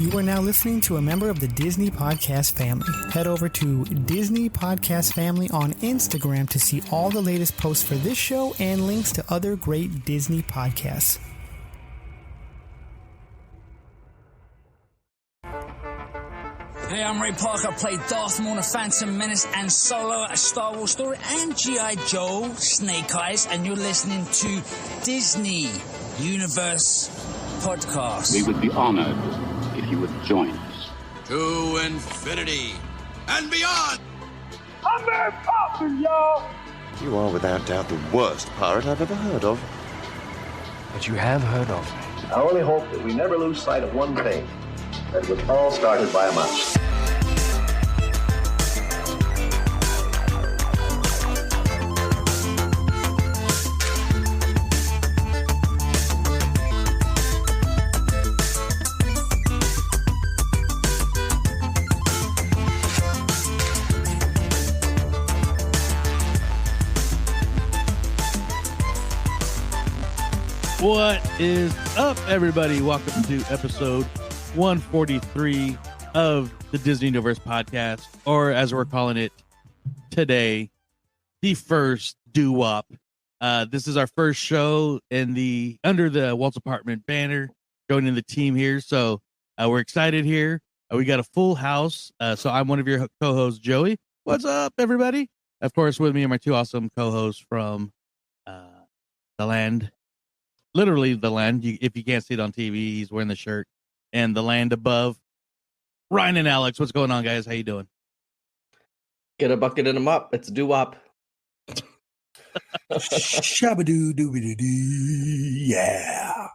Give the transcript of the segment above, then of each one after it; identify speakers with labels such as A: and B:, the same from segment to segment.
A: You are now listening to a member of the Disney Podcast family. Head over to Disney Podcast Family on Instagram to see all the latest posts for this show and links to other great Disney podcasts.
B: Hey, I'm Ray Parker. I played Darth Maul in The Phantom Menace and Solo, A Star Wars Story, and G.I. Joe, Snake Eyes, and you're listening to Disney Universe Podcast.
C: We would be honored if you would join us.
D: To infinity and beyond!
E: I'm Mary Poppins, y'all!
F: You are without doubt the worst pirate I've ever heard of.
G: But you have heard of me.
H: I only hope that we never lose sight of one thing. That was all started by a mouse.
I: What is up, everybody? Welcome to episode 143 of the Disney Universe Podcast, or as we're calling it today, the first doo-wop. This is our first show under the Walt's Apartment banner, joining the team here. So we're excited here. We got a full house. So I'm one of your co-hosts, Joey. What's up, everybody? Of course, with me are my two awesome co-hosts from the land. Literally the land. If you can't see it on TV, he's wearing the shirt. And the land above. Ryan and Alex, what's going on, guys? How you doing?
J: Get a bucket and a mop. It's a doo-wop.
K: Shabba-doo-doo-doo-doo. Yeah.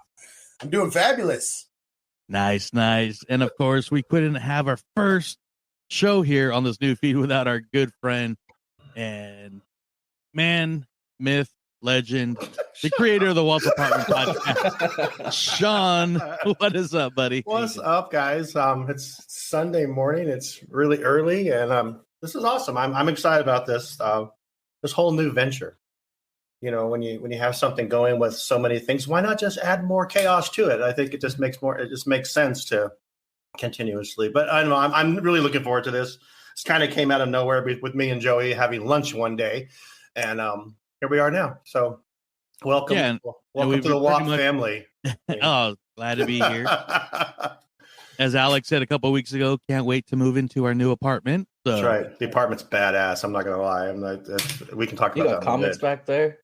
K: I'm doing fabulous.
I: Nice. And of course, we couldn't have our first show here on this new feed without our good friend and man, myth, legend, the creator of the Walt Apartment podcast, Shawn. What is up, buddy?
L: What's up, guys? It's Sunday morning. It's really early, and this is awesome. I'm excited about this whole new venture. You know, when you have something going with so many things, why not just add more chaos to it? I think it just makes sense to continuously. But I don't know. I'm really looking forward to this. This kind of came out of nowhere with me and Joey having lunch one day, and here we are now. So welcome to the Walt family.
I: Oh, glad to be here. As Alex said a couple of weeks ago, can't wait to move into our new apartment. So.
L: That's right. The apartment's badass. I'm not going to lie. We can talk about that.
J: You got comics back there?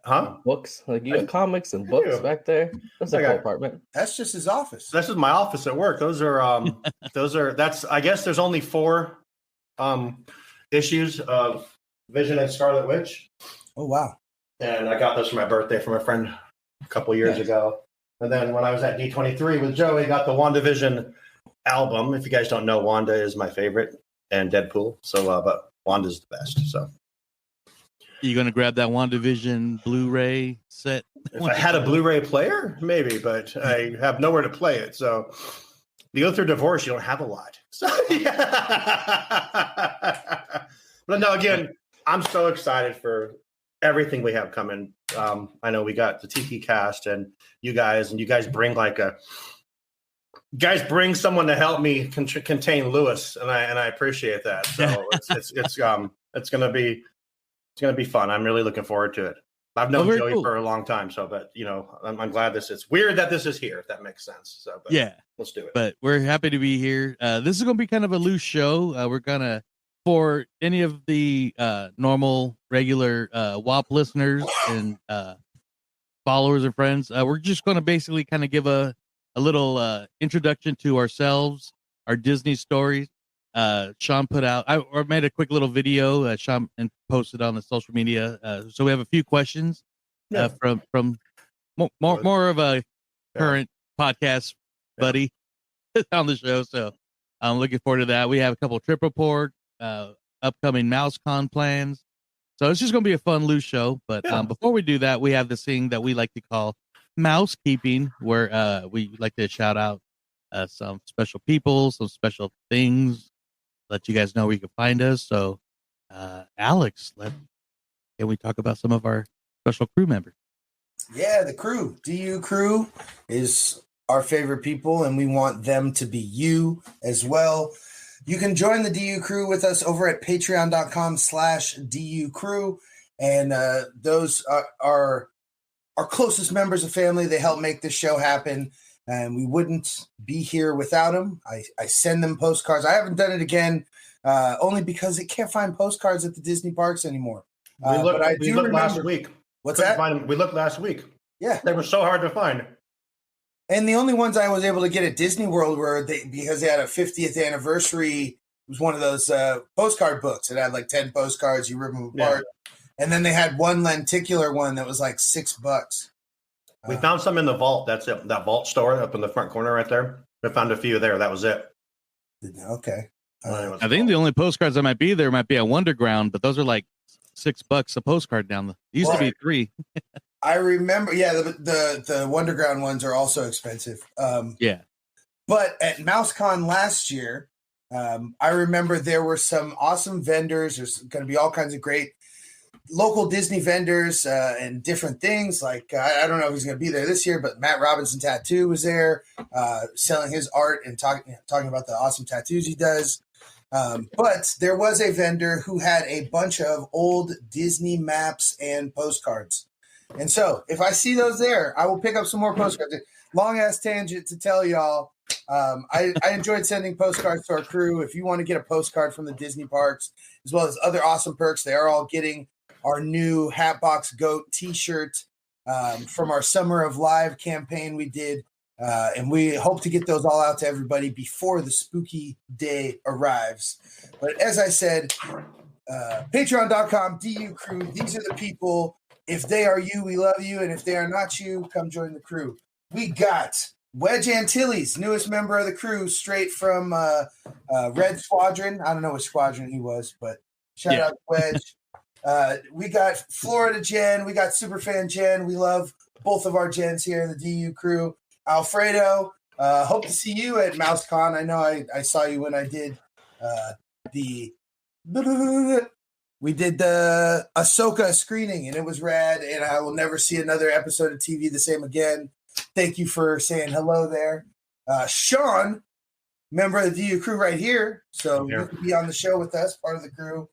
L: Huh?
J: Books? Like you got comics and books back there? That's a cool apartment.
K: That's just his office.
L: This is my office at work. Those are I guess there's only 4 issues of Vision and Scarlet Witch.
K: Oh, wow.
L: And I got those for my birthday from a friend a couple of years ago. And then when I was at D23 with Joey, I got the WandaVision album. If you guys don't know, Wanda is my favorite and Deadpool. So, but Wanda's the best. So,
I: you going to grab that WandaVision Blu-ray set?
L: If I had a Blu-ray player, maybe, but I have nowhere to play it. So, you go through divorce, you don't have a lot. So, yeah. But no, again, I'm so excited for everything we have coming. I know we got the Tiki cast and you guys bring someone to help me contain Lewis, and I appreciate that. So it's gonna be fun. I'm really looking forward to it. I've known Joey for a long time, but I'm glad it's weird that this is here, if that makes sense. So
I: yeah,
L: let's do it.
I: But we're happy to be here. This is gonna be kind of a loose show. We're gonna. For any of the normal, regular WAP listeners and followers and friends, we're just going to basically kind of give a little introduction to ourselves, our Disney stories. Shawn put out, I made a quick little video, Shawn, and posted on the social media. So we have a few questions from more of a current podcast buddy on the show. So I'm looking forward to that. We have a couple of trip report. Upcoming MouseCon plans, so it's just gonna be a fun loose show. But before we do that, we have this thing that we like to call mousekeeping, where we like to shout out some special people, some special things, let you guys know where you can find us. So Alex, can we talk about some of our special crew members?
K: Yeah, the crew, DU crew, is our favorite people, and we want them to be you as well. You can join the DU crew with us over at patreon.com/DU crew. And those are our closest members of family. They help make this show happen. And we wouldn't be here without them. I send them postcards. I haven't done it again, only because they can't find postcards at the Disney parks anymore.
L: We looked last week.
K: What's that?
L: We looked last week.
K: Yeah.
L: They were so hard to find.
K: And the only ones I was able to get at Disney World were because they had a 50th anniversary. It was one of those postcard books. It had like 10 postcards. You rip them apart. Yeah. And then they had one lenticular one that was like $6.
L: We found some in the vault. That's it. That vault store up in the front corner right there. We found a few there. That was it.
K: Okay.
I: I think the only postcards that might be there might be at Wonderground, but those are like $6 a postcard down. It used to be $3.
K: I remember. Yeah, the Wonderground ones are also expensive.
I: Yeah.
K: But at MouseCon last year, I remember there were some awesome vendors. There's going to be all kinds of great local Disney vendors and different things. Like, I don't know if he's going to be there this year, but Matt Robinson Tattoo was there selling his art and talking about the awesome tattoos he does. But there was a vendor who had a bunch of old Disney maps and postcards. And so if I see those there, I will pick up some more postcards. Long ass tangent to tell y'all. I enjoyed sending postcards to our crew. If you want to get a postcard from the Disney parks, as well as other awesome perks, they are all getting our new Hatbox Goat t-shirt from our Summer of Live campaign we did. And we hope to get those all out to everybody before the spooky day arrives. But as I said, patreon.com, DU crew, these are the people. If they are you, we love you. And if they are not you, come join the crew. We got Wedge Antilles, newest member of the crew, straight from Red Squadron. I don't know which squadron he was, but shout out to Wedge. We got Florida Jen. We got Superfan Jen. We love both of our Jens here in the DU crew. Alfredo, hope to see you at MouseCon. I know I saw you when I did we did the Ahsoka screening, and it was rad, and I will never see another episode of TV the same again. Thank you for saying hello there. Shawn, member of the DU crew right here, so you can be on the show with us, part of the crew.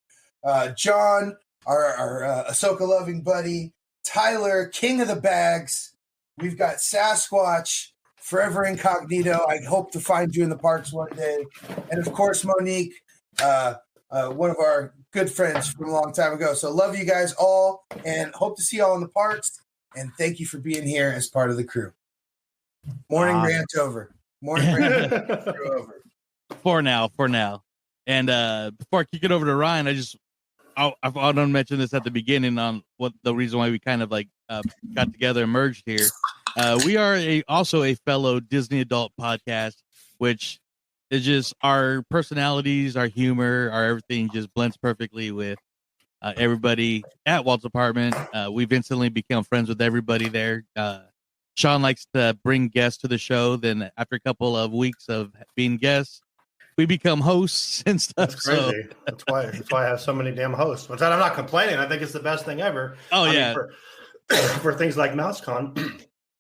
K: John, our Ahsoka-loving buddy. Tyler, king of the bags. We've got Sasquatch, forever incognito. I hope to find you in the parks one day. And, of course, Monique, one of our good friends from a long time ago. So love you guys all and hope to see you all in the parks. And thank you for being here as part of the crew. Morning rant over. Morning rant over.
I: For now. And before I kick it over to Ryan, I want to mention this at the beginning on what the reason why we kind of like got together and merged here. We are also a fellow Disney adult podcast, which is just our personalities, our humor, our everything just blends perfectly with everybody at Walt's apartment. We've instantly become friends with everybody there. Shawn likes to bring guests to the show. Then after a couple of weeks of being guests, we become hosts and stuff.
L: That's crazy. So. That's why I have so many damn hosts. But I'm not complaining. I think it's the best thing ever.
I: Oh, yeah.
L: For things like MouseCon,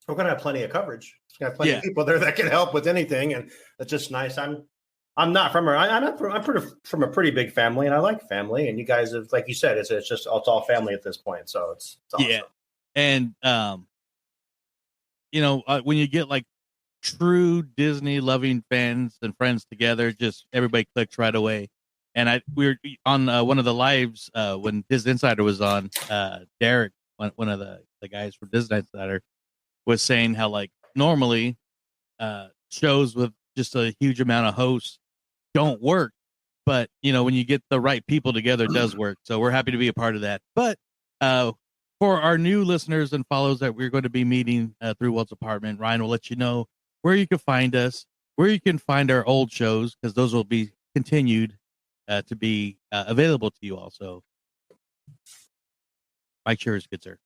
L: we're going to have plenty of coverage. We're going to have plenty of people there that can help with anything. And it's just nice. I'm from a pretty big family, and I like family. And you guys have, like you said, it's all family at this point. So it's awesome.
I: Yeah. And, when you get like true Disney loving fans and friends together, just everybody clicks right away. And we were on one of the lives when Disney Insider was on. Derek, one of the guys from Disney Insider, was saying how like normally shows with just a huge amount of hosts don't work, but when you get the right people together, it does work. So we're happy to be a part of that. But for our new listeners and followers that we're going to be meeting through Walt's apartment, Ryan will let you know where you can find us, where you can find our old shows, because those will be continued to be available to you also. Mike, yours, good sir.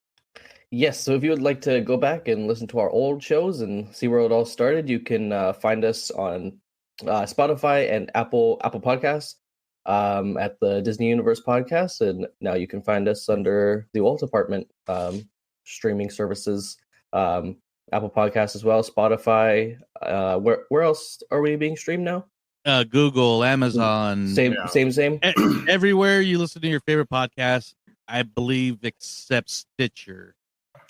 J: Yes, so if you would like to go back and listen to our old shows and see where it all started, you can find us on Spotify and Apple Podcasts at the Disney Universe Podcast, and now you can find us under the Walt Apartment streaming services. Apple Podcasts as well, Spotify. Where else are we being streamed now?
I: Google, Amazon,
J: Same.
I: Everywhere you listen to your favorite podcast, I believe, except Stitcher.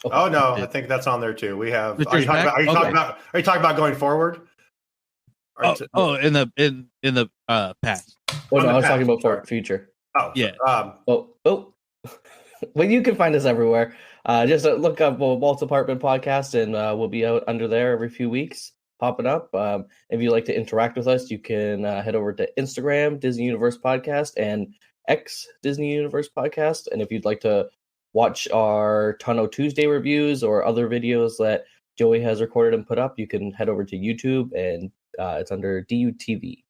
L: Oh no, I think that's on there too. We have.
I: Stitcher's
L: Are you talking about going forward?
I: In the past.
J: Oh no, I was talking about for future.
L: Oh
I: yeah.
J: Well, you can find us everywhere. Just look up Walt's Apartment Podcast, and we'll be out under there every few weeks, popping up. If you'd like to interact with us, you can head over to Instagram, Disney Universe Podcast, and X Disney Universe Podcast. And if you'd like to watch our Tano Tuesday reviews or other videos that Joey has recorded and put up, you can head over to YouTube, and it's under DUTV.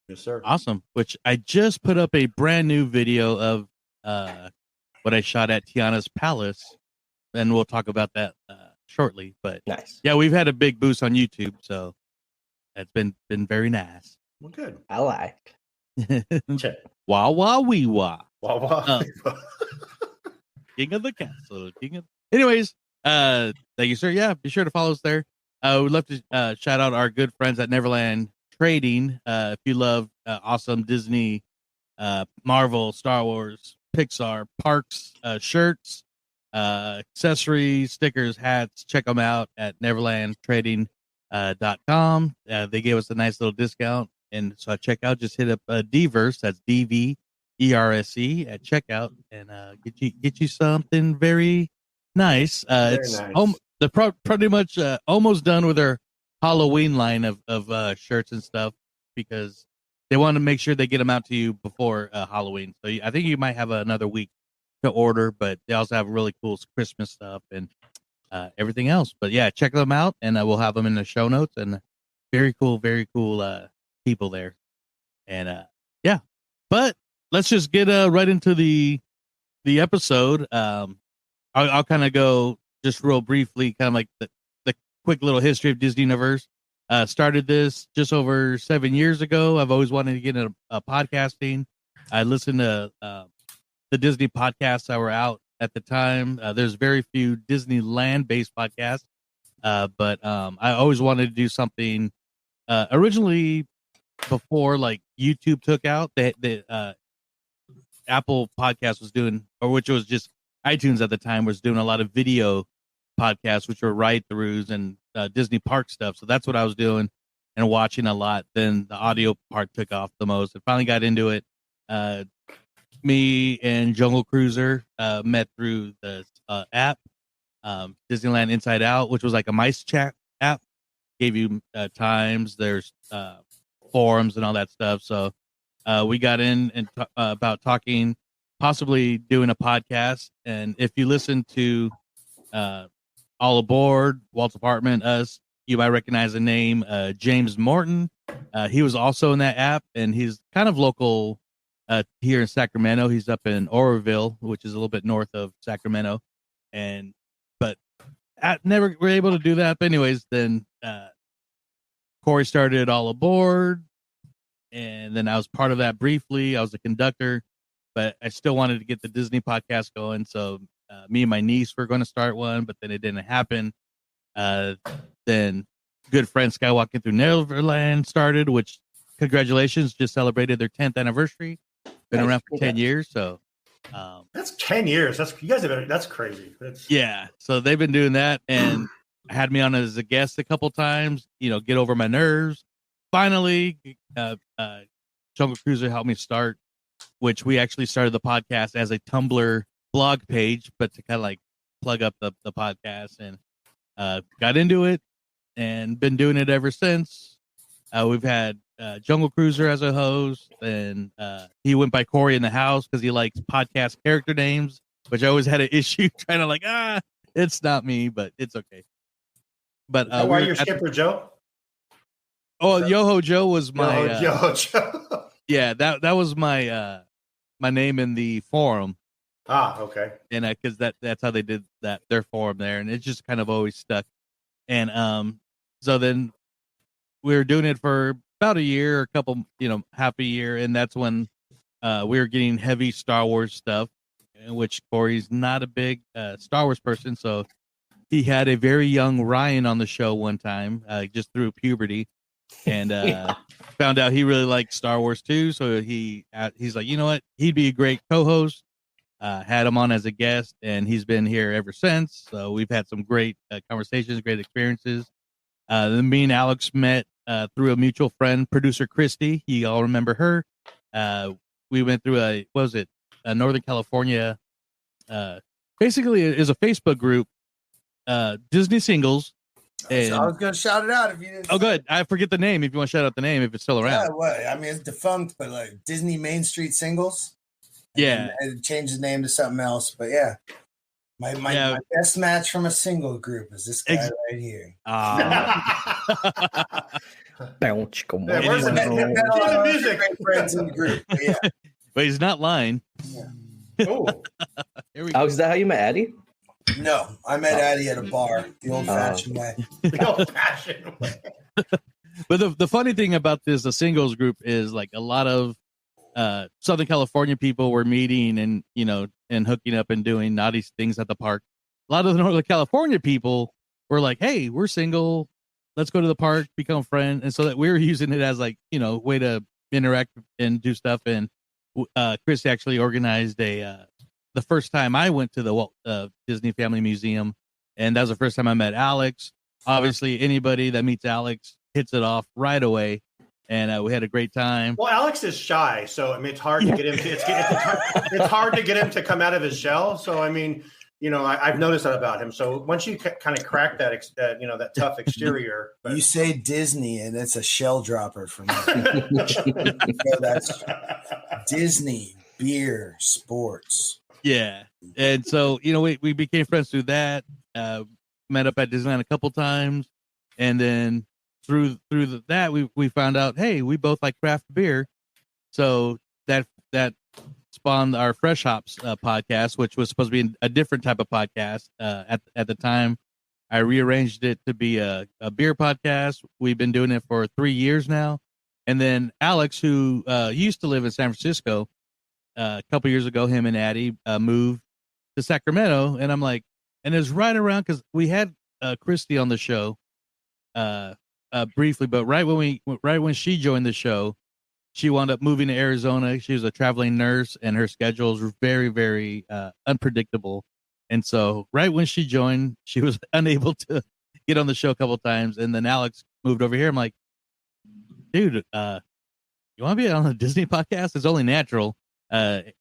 L: Yes, sir.
I: Awesome. Which I just put up a brand new video of what I shot at Tiana's Palace, and we'll talk about that shortly. But
J: nice.
I: Yeah, we've had a big boost on YouTube, so that's been very nice.
L: Well, good.
J: I like.
I: Wah wah wee wah.
L: Wah wah.
I: King of the castle. Anyways, thank you, sir. Yeah, be sure to follow us there. We'd love to shout out our good friends at Neverland Trading. If you love awesome Disney, Marvel, Star Wars, Pixar, parks, shirts, accessories, stickers, hats, check them out at neverlandtrading.com. They gave us a nice little discount, and so I check out, just hit up Dverse, that's DVERSE at checkout, and get you something very nice. It's nice. They're pretty much almost done with their Halloween line of shirts and stuff, because they want to make sure they get them out to you before Halloween. So I think you might have another week to order, but they also have really cool Christmas stuff and everything else. But yeah, check them out, and we'll have them in the show notes. And very cool people there. And yeah, but let's just get right into the episode. I'll kind of go just real briefly, kind of like the quick little history of Disney Universe. Started this just over 7 years ago. I've always wanted to get into podcasting. I listened to the Disney podcasts that were out at the time. There's very few Disneyland-based podcasts, but I always wanted to do something. Originally, before like YouTube took out, the Apple Podcast was doing, or which was just iTunes at the time, was doing a lot of video podcasts, which were ride-throughs and Disney park stuff. So that's what I was doing and watching a lot. Then the audio part took off the most. I finally got into it. Me and Jungle Cruiser met through the app, Disneyland Inside Out, which was like a mice chat app. Gave you times. There's forums and all that stuff. So we got in and about talking, possibly doing a podcast. And if you listen to All Aboard, Walt's Apartment, us, you might recognize the name James Morton. He was also in that app, and he's kind of local here in Sacramento. He's up in Oroville, which is a little bit north of Sacramento. But I never were able to do that. But anyways, then Corey started All Aboard, and then I was part of that briefly. I was a conductor, but I still wanted to get the Disney podcast going. So me and my niece were going to start one, but then it didn't happen. Then good friend Skywalking Through Neverland started, which congratulations, just celebrated their 10th anniversary. Been around for 10 years. So
L: that's 10 years. That's crazy.
I: Yeah. So they've been doing that and had me on as a guest a couple times, get over my nerves. Finally, Jungle Cruiser helped me start, which we actually started the podcast as a Tumblr blog page, but to kind of like plug up the podcast, and got into it and been doing it ever since. We've had Jungle Cruiser as a host, and he went by Corey in the house because he likes podcast character names, which I always had an issue trying to it's not me, but it's okay. But
L: why you're Skipper Joe?
I: Oh, Yoho Joe was my
L: Yoho Joe.
I: Yeah, that was my my name in the forum.
L: Okay.
I: And because that's how they did their forum there, and it just kind of always stuck. And so then we were doing it for about a year, a couple, half a year, and that's when we were getting heavy Star Wars stuff, in which Corey's not a big Star Wars person, so he had a very young Ryan on the show one time, just through puberty, and found out he really liked Star Wars too. So he's like, you know what, he'd be a great co-host. Had him on as a guest, and he's been here ever since. So we've had some great conversations, great experiences. Then me and Alex met through a mutual friend, producer Christy. You all remember her. We went through a Northern California. Basically, it is a Facebook group, Disney Singles. And,
K: I was going to shout it out if you didn't.
I: Oh, good. I forget the name. If you want to shout out the name, if it's still around.
K: Yeah, what? I mean, it's defunct, but like Disney Main Street Singles.
I: Yeah,
K: and changed his name to something else, but yeah. My best match from a single group is this guy right here.
J: Bounce, come on.
K: Where's the music? Friends in the group, but yeah.
I: But he's not lying.
K: Yeah.
J: Oh, Alex, is that how you met Addie?
K: No, I met Addie at a bar, the old-fashioned way.
L: The old-fashioned way.
I: But the funny thing about the singles group is like a lot of Southern California people were meeting and and hooking up and doing naughty things at the park. A lot of the Northern California people were like, "Hey, we're single. Let's go to the park, become friends." And so that we were using it as like way to interact and do stuff. And Chris actually organized the first time I went to the Walt Disney Family Museum, and that was the first time I met Alex. Obviously, anybody that meets Alex hits it off right away. And we had a great time.
L: Well, Alex is shy, so I mean, it's hard to get him. It's hard to get him to come out of his shell. So I mean, I've noticed that about him. So once you kind of crack that tough exterior,
K: you say Disney, and it's a shell dropper for me. So that's Disney beer sports.
I: Yeah, and so we became friends through that. Met up at Disneyland a couple times, and then. Through that we found out, hey, we both like craft beer, so that spawned our Fresh Hops podcast, which was supposed to be a different type of podcast. At the time, I rearranged it to be a beer podcast. We've been doing it for 3 years now, and then Alex, who used to live in San Francisco, a couple years ago, him and Addie moved to Sacramento, and I'm like, and it's right around because we had Christy on the show. Briefly, but right when she joined the show, she wound up moving to Arizona. She was a traveling nurse, and her schedules were very, very unpredictable. And so, right when she joined, she was unable to get on the show a couple times. And then Alex moved over here. I'm like, dude, you want to be on a Disney podcast? It's only natural.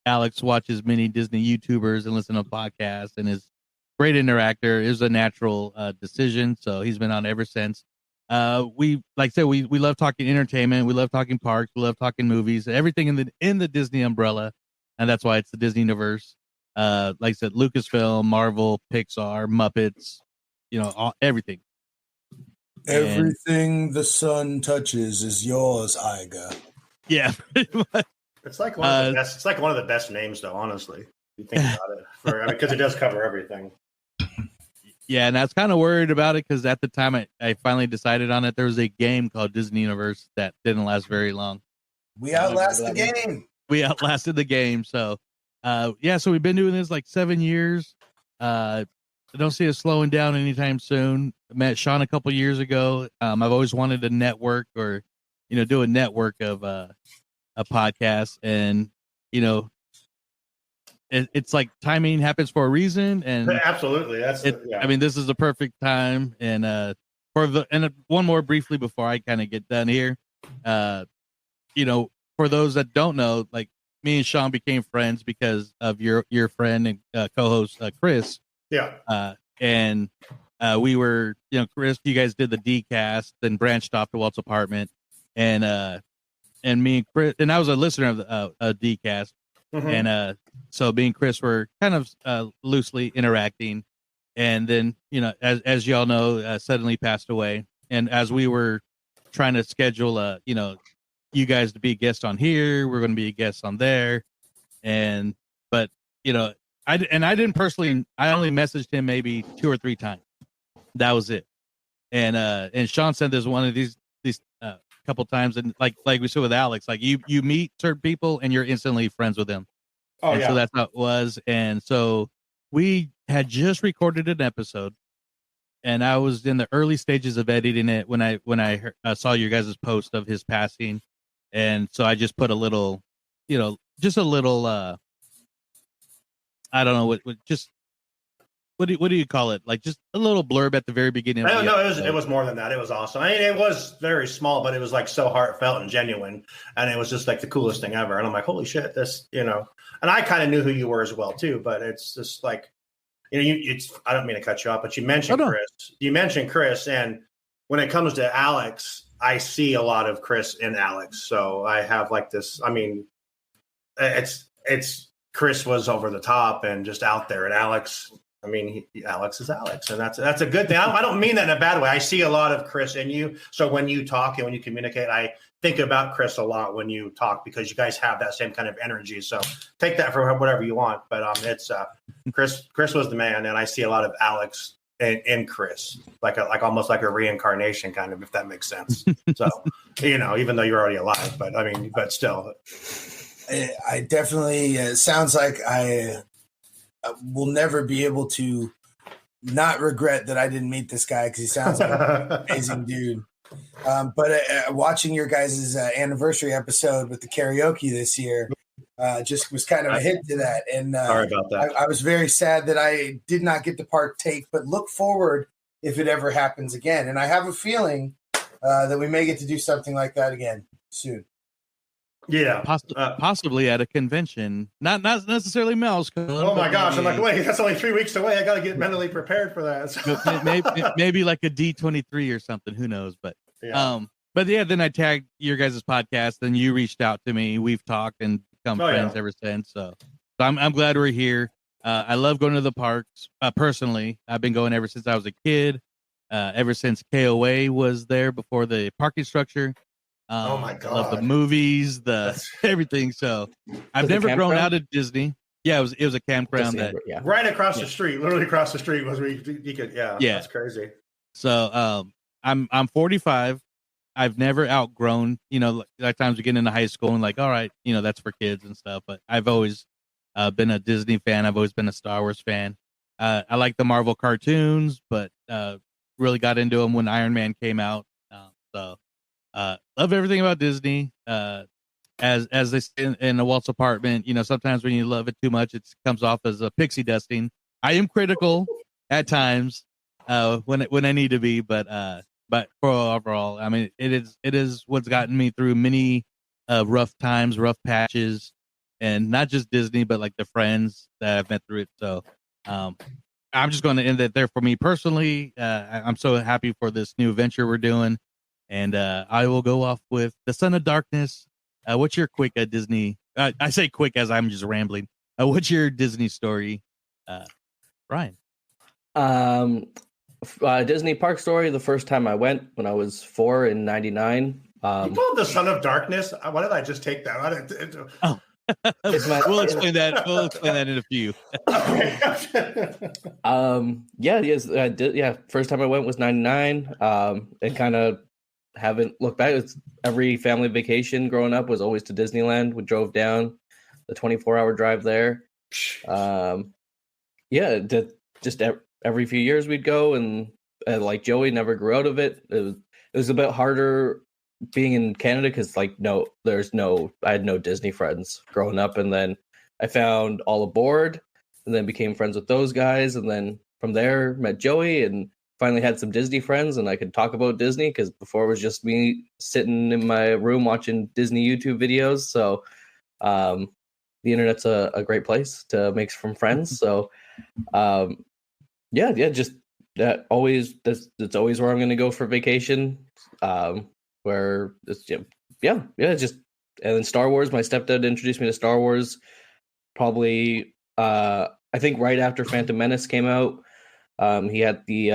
I: Alex watches many Disney YouTubers and listens to podcasts, and is a great interactor. It was a natural decision, so he's been on ever since. We like I said, we love talking entertainment, we love talking parks, we love talking movies, everything in the Disney umbrella, and that's why it's the Disney universe. Like I said, Lucasfilm, Marvel, Pixar, Muppets, everything.
K: Everything the sun touches is yours, Iga.
I: Yeah,
L: it's like one of the best. It's like one of the best names, though. Honestly, if you think about it, because it does cover everything.
I: Yeah, and I was kind of worried about it because at the time I finally decided on it. There was a game called Disney Universe that didn't last very long.
K: We outlasted the game.
I: We outlasted the game. So, so we've been doing this like 7 years. I don't see us slowing down anytime soon. I met Shawn a couple years ago. I've always wanted to network or, do a network of a podcast, and it's like timing happens for a reason, and
L: absolutely,
I: I mean, this is the perfect time. And one more briefly before I kind of get done here, for those that don't know, like me and Shawn became friends because of your friend and co-host Chris.
L: Yeah.
I: And we were, Chris, you guys did the D-cast, then branched off to Walt's apartment, and me and Chris, and I was a listener of the D-cast. Mm-hmm. And so me and Chris were kind of loosely interacting, and then as y'all know, suddenly passed away. And as we were trying to schedule, you guys to be a guest on here, we're going to be a guest on there, but I didn't personally. I only messaged him maybe 2 or 3 times. That was it. And Shawn said there's one of these couple times, and like we said with Alex, like you meet certain people and you're instantly friends with them.
L: Oh,
I: and
L: yeah.
I: So that's how it was. And so we had just recorded an episode, and I was in the early stages of editing it when I saw your guys' post of his passing, and so I just put a little, just a little, I don't know what just what do you call it? Like just a little blurb at the very beginning.
L: It was more than that. It was awesome. I mean, it was very small, but it was like so heartfelt and genuine, and it was just like the coolest thing ever. And I'm like, holy shit, this, And I kind of knew who you were as well too, but it's just like, I don't mean to cut you off, but you mentioned Chris. You mentioned Chris, and when it comes to Alex, I see a lot of Chris in Alex. So I have like this. I mean, it's Chris was over the top and just out there, and Alex. I mean, Alex is Alex, and that's a good thing. I don't mean that in a bad way. I see a lot of Chris in you. So when you talk and when you communicate, I think about Chris a lot when you talk because you guys have that same kind of energy. So take that for whatever you want. But it's Chris. Chris was the man, and I see a lot of Alex in Chris, like almost like a reincarnation, kind of, if that makes sense. So even though you're already alive, but still,
K: I definitely sounds like I will never be able to not regret that I didn't meet this guy because he sounds like an amazing dude. But watching your guys' anniversary episode with the karaoke this year just was kind of a hit to that. And
L: sorry about that.
K: I was very sad that I did not get to partake, but look forward if it ever happens again. And I have a feeling that we may get to do something like that again soon.
L: Yeah,
I: possibly at a convention, not necessarily Mousecon.
L: Oh my gosh! I'm like, wait, that's only 3 weeks away. I got to get mentally prepared for that.
I: maybe like a D23 or something. Who knows? But then I tagged your guys' podcast. Then you reached out to me. We've talked and become friends ever since. So I'm glad we're here. I love going to the parks. Personally, I've been going ever since I was a kid. Ever since KOA was there before the parking structure.
L: Oh my god!
I: I love the movies, everything. So I've never grown out of Disney. Yeah, it was a campground
L: right across the street, literally across the street was where you could. Yeah, that's crazy.
I: So I'm 45. I've never outgrown. Like times we get into high school and like, all right, that's for kids and stuff. But I've always been a Disney fan. I've always been a Star Wars fan. I like the Marvel cartoons, but really got into them when Iron Man came out. Love everything about Disney. As they say in the Walt's apartment, sometimes when you love it too much, it comes off as a pixie dusting. I am critical at times when I need to be, but for overall, I mean, it is what's gotten me through many rough times, rough patches, and not just Disney, but like the friends that I've met through it. So I'm just going to end it there for me personally. I'm so happy for this new venture we're doing. And I will go off with The Son of Darkness. What's your quick Disney? I say quick as I'm just rambling. What's your Disney story, Brian?
J: Disney Park story. The first time I went when I was 4 in '99.
L: You called The Son of Darkness? Why did I just take that?
I: We'll explain that. We'll explain that in a few.
J: First time I went was '99. And kind of haven't looked back. It's every family vacation growing up was always to Disneyland. We drove down the 24-hour drive there. Just every few years we'd go, and like Joey never grew out of it. It was a bit harder being in Canada because I had no Disney friends growing up, and then I found All Aboard, and then became friends with those guys, and then from there met Joey and finally had some Disney friends, and I could talk about Disney because before it was just me sitting in my room watching Disney YouTube videos. So the internet's a great place to make some friends. So just that always that's always where I'm going to go for vacation. Where it's and then Star Wars. My stepdad introduced me to Star Wars probably I think right after Phantom Menace came out. He had the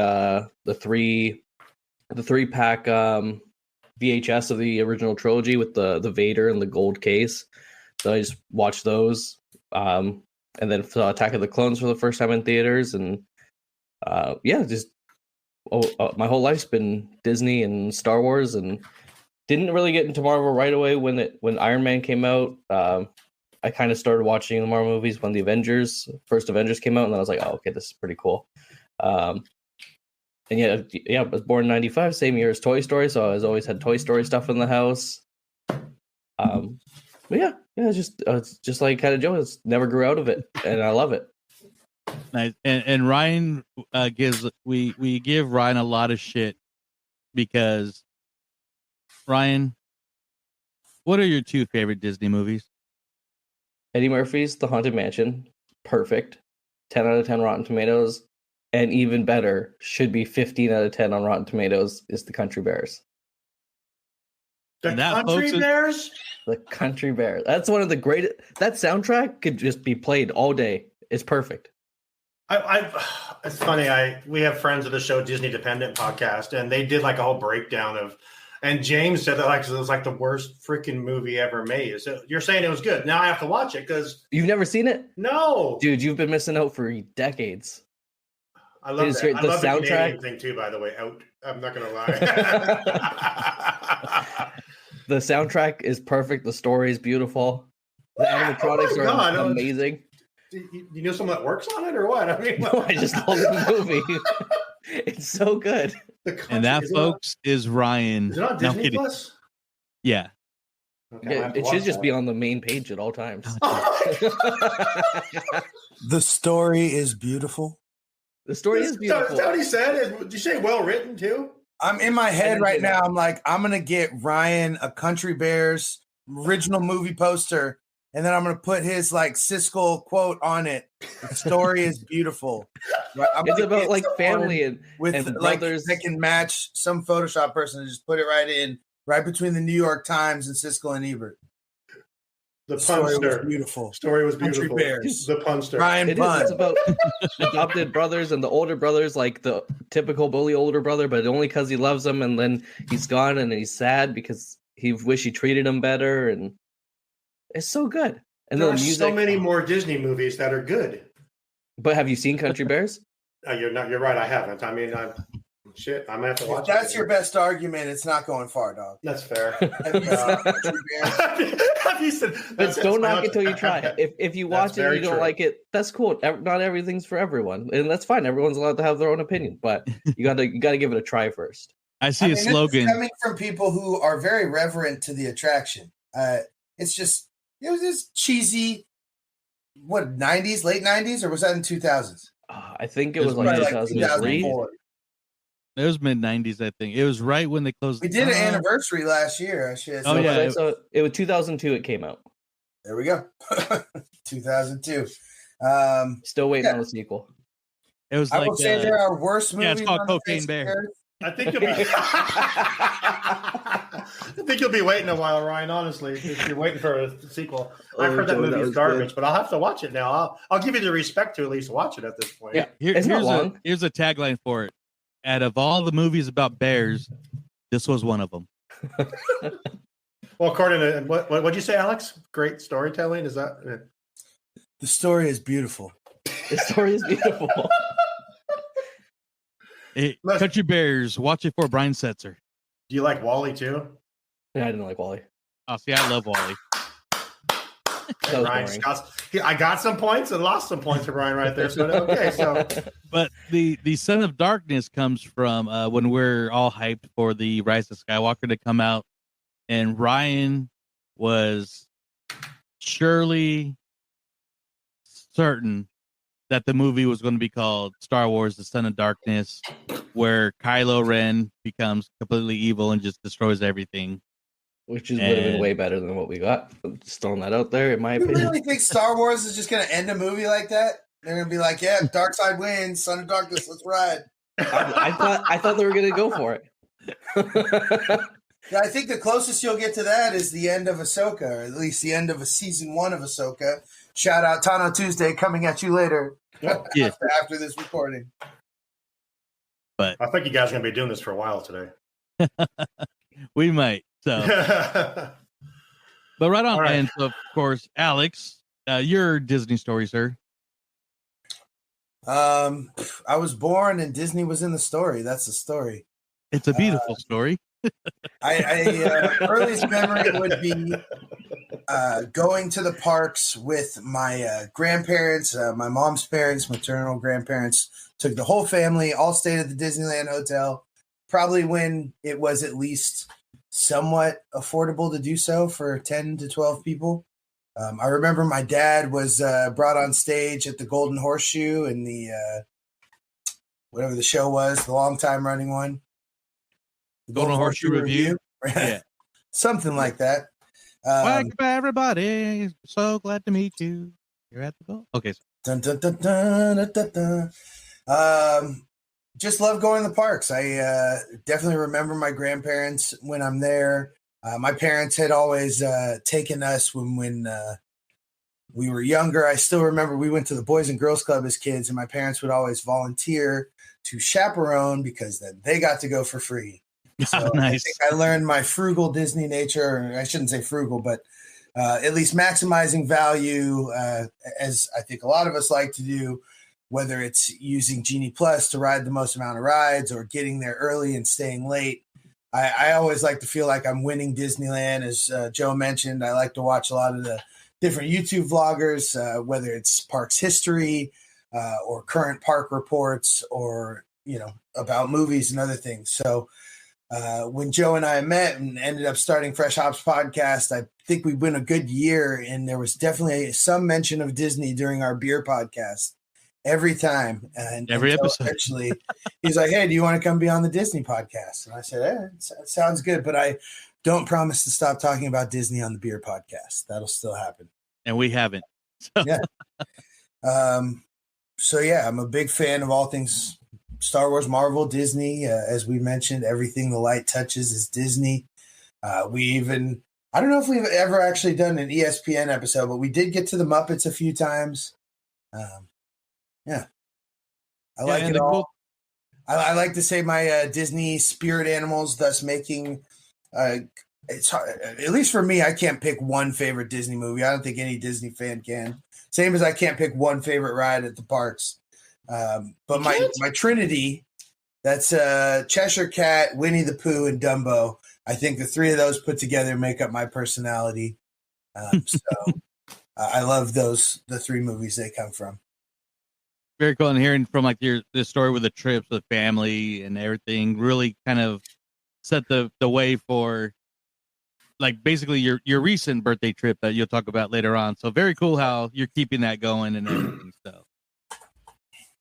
J: 3-pack VHS of the original trilogy with the Vader and the gold case. So I just watched those, and then saw Attack of the Clones for the first time in theaters, and my whole life's been Disney and Star Wars, and didn't really get into Marvel right away when Iron Man came out. I kind of started watching the Marvel movies when the first Avengers came out, and then I was like, oh, okay, this is pretty cool. And yeah, I was born in 95, same year as Toy Story, so I always had Toy Story stuff in the house. But yeah, it's just like kind of Joe. It's never grew out of it, and I love it.
I: Nice. And Ryan we give Ryan a lot of shit because Ryan, what are your 2 favorite Disney movies?
J: Eddie Murphy's The Haunted Mansion, perfect, 10 out of 10 Rotten Tomatoes, and even better, should be 15 out of 10 on Rotten Tomatoes, is The Country Bears.
L: The Country Bears?
J: The Country Bears. That's one of the greatest. That soundtrack could just be played all day. It's perfect.
L: It's funny. We have friends of the show Disney Dependent podcast, and they did like a whole breakdown of. And James said that it was like the worst freaking movie ever made. So you're saying it was good. Now I have to watch it because
J: you've never seen it.
L: No,
J: dude, you've been missing out for decades.
L: I love that. I love the Canadian thing too. By the way, I'm not gonna lie.
J: The soundtrack is perfect. The story is beautiful. The animatronics are amazing.
L: You know someone that works on it or what? I mean,
J: no, I just love the movie. It's so good.
I: And that, folks, is Ryan.
L: Is it on Disney Plus?
I: Yeah.
J: Okay, it should just be on the main page at all times.
K: The story is beautiful.
J: The story is beautiful.
L: Is that what he said? Did you say well written too?
K: I'm in my head right now. I'm like, I'm gonna get Ryan a Country Bears original movie poster, and then I'm gonna put his like Siskel quote on it. The story is beautiful.
J: It's about like family and
K: like
J: brothers
K: that can match some Photoshop person and just put it right between the New York Times and Siskel and Ebert.
L: The
K: story
L: punster.
K: was beautiful.
L: Story was beautiful.
K: Country Bears.
L: The punster.
K: Ryan Bunn.
J: It's about adopted brothers and the older brothers, like the typical bully older brother, but only because he loves them, and then he's gone and he's sad because he wish he treated him better, and it's so good. And
L: there are so many more Disney movies that are good.
J: But have you seen Country Bears?
L: You're right. I haven't. I mean, I'm gonna have to watch.
K: If that's your best argument, it's not going far, dog.
L: That's fair.
J: But don't knock it till you try it. If you watch it and you don't like it, that's cool. Not everything's for everyone, and that's fine. Everyone's allowed to have their own opinion, but you gotta give it a try first.
I: I see a slogan
K: coming from people who are very reverent to the attraction. It was just cheesy. What, 90s, late 90s, or was that in 2000s?
J: I think it was like 2003.
I: It was mid 90s, I think. It was right when they closed.
K: We did an anniversary last year.
J: So it was 2002. It came out.
K: There we go. 2002.
J: Still waiting on the sequel.
I: It was.
K: I will say there are worse movies.
I: Yeah, it's called Cocaine Bear.
L: I think you'll be waiting a while, Ryan. Honestly, if you're waiting for a sequel. I've heard that movie's garbage, but I'll have to watch it now. I'll give you the respect to at least watch it at this point.
J: Yeah,
I: here's a tagline for it. Out of all the movies about bears, this was one of them.
L: Well, according to what'd you say, Alex? Great storytelling. Is that it?
K: The story is beautiful.
J: The story is beautiful.
I: Hey, Country Bears, watch it for Brian Setzer.
L: Do you like Wally too?
J: Yeah, I didn't like Wally.
I: Oh, see, I love Wally.
L: I got some points and lost some points for Ryan right there. So okay, so.
I: But the Son of Darkness comes from when we're all hyped for the Rise of Skywalker to come out, and Ryan was surely certain that the movie was going to be called Star Wars: The Son of Darkness, where Kylo Ren becomes completely evil and just destroys everything.
J: Would have been way better than what we got. Just throwing that out there, in my opinion.
K: You really think Star Wars is just going to end a movie like that? They're going to be like, yeah, Dark Side wins, Son of Darkness, let's ride.
J: I thought they were going to go for it.
K: Yeah, I think the closest you'll get to that is the end of Ahsoka, or at least the end of season 1 of Ahsoka. Shout out Tano Tuesday coming at you later.
I: Yeah.
K: after this recording.
I: But
L: I think you guys are going to be doing this for a while today.
I: We might. So, but right on. Right. And so, of course, Alex, your Disney story, sir.
K: I was born and Disney was in the story. That's the story.
I: It's a beautiful story.
K: Earliest memory would be going to the parks with my grandparents, my mom's parents, maternal grandparents, Took the whole family, all stayed at the Disneyland Hotel, probably when it was at least somewhat affordable to do so for 10 to 12 people. I remember my dad was brought on stage at the Golden Horseshoe in the whatever the show was, the long time running one. The
I: Golden Horseshoe Review. Yeah.
K: Something like that.
I: Welcome everybody. So glad to meet you. You're at the goal. Okay.
K: Dun, dun, dun, dun, dun, dun, dun. Just love going to the parks. I definitely remember my grandparents when I'm there. My parents had always taken us when we were younger. I still remember we went to the Boys and Girls Club as kids, and my parents would always volunteer to chaperone because then they got to go for free. So
I: Nice.
K: I think I learned my frugal Disney nature, or I shouldn't say frugal, but at least maximizing value, as I think a lot of us like to do, whether it's using Genie Plus to ride the most amount of rides or getting there early and staying late. I always like to feel like I'm winning Disneyland. As Joe mentioned, I like to watch a lot of the different YouTube vloggers, whether it's parks history or current park reports or, about movies and other things. So when Joe and I met and ended up starting Fresh Hops Podcast, I think we went a good year, and there was definitely some mention of Disney during our beer podcast every time. And
I: every episode.
K: Eventually, he's like, "Hey, do you want to come be on the Disney podcast?" And I said, it sounds good, but I don't promise to stop talking about Disney on the beer podcast. That'll still happen.
I: And we haven't. So.
K: Yeah. So yeah, I'm a big fan of all things Star Wars, Marvel, Disney. As we mentioned, everything the light touches is Disney. I don't know if we've ever actually done an ESPN episode, but we did get to the Muppets a few times. Yeah. I like it all. I like to say my Disney spirit animals, thus making it's hard. At least for me, I can't pick one favorite Disney movie. I don't think any Disney fan can. Same as I can't pick one favorite ride at the parks. But my Trinity, that's Cheshire Cat, Winnie the Pooh, and Dumbo. I think the three of those put together make up my personality. So I love the three movies they come from.
I: Very cool. And hearing from the story with the trips, the family and everything really kind of set the way for basically your recent birthday trip that you'll talk about later on. So very cool how you're keeping that going and everything. So,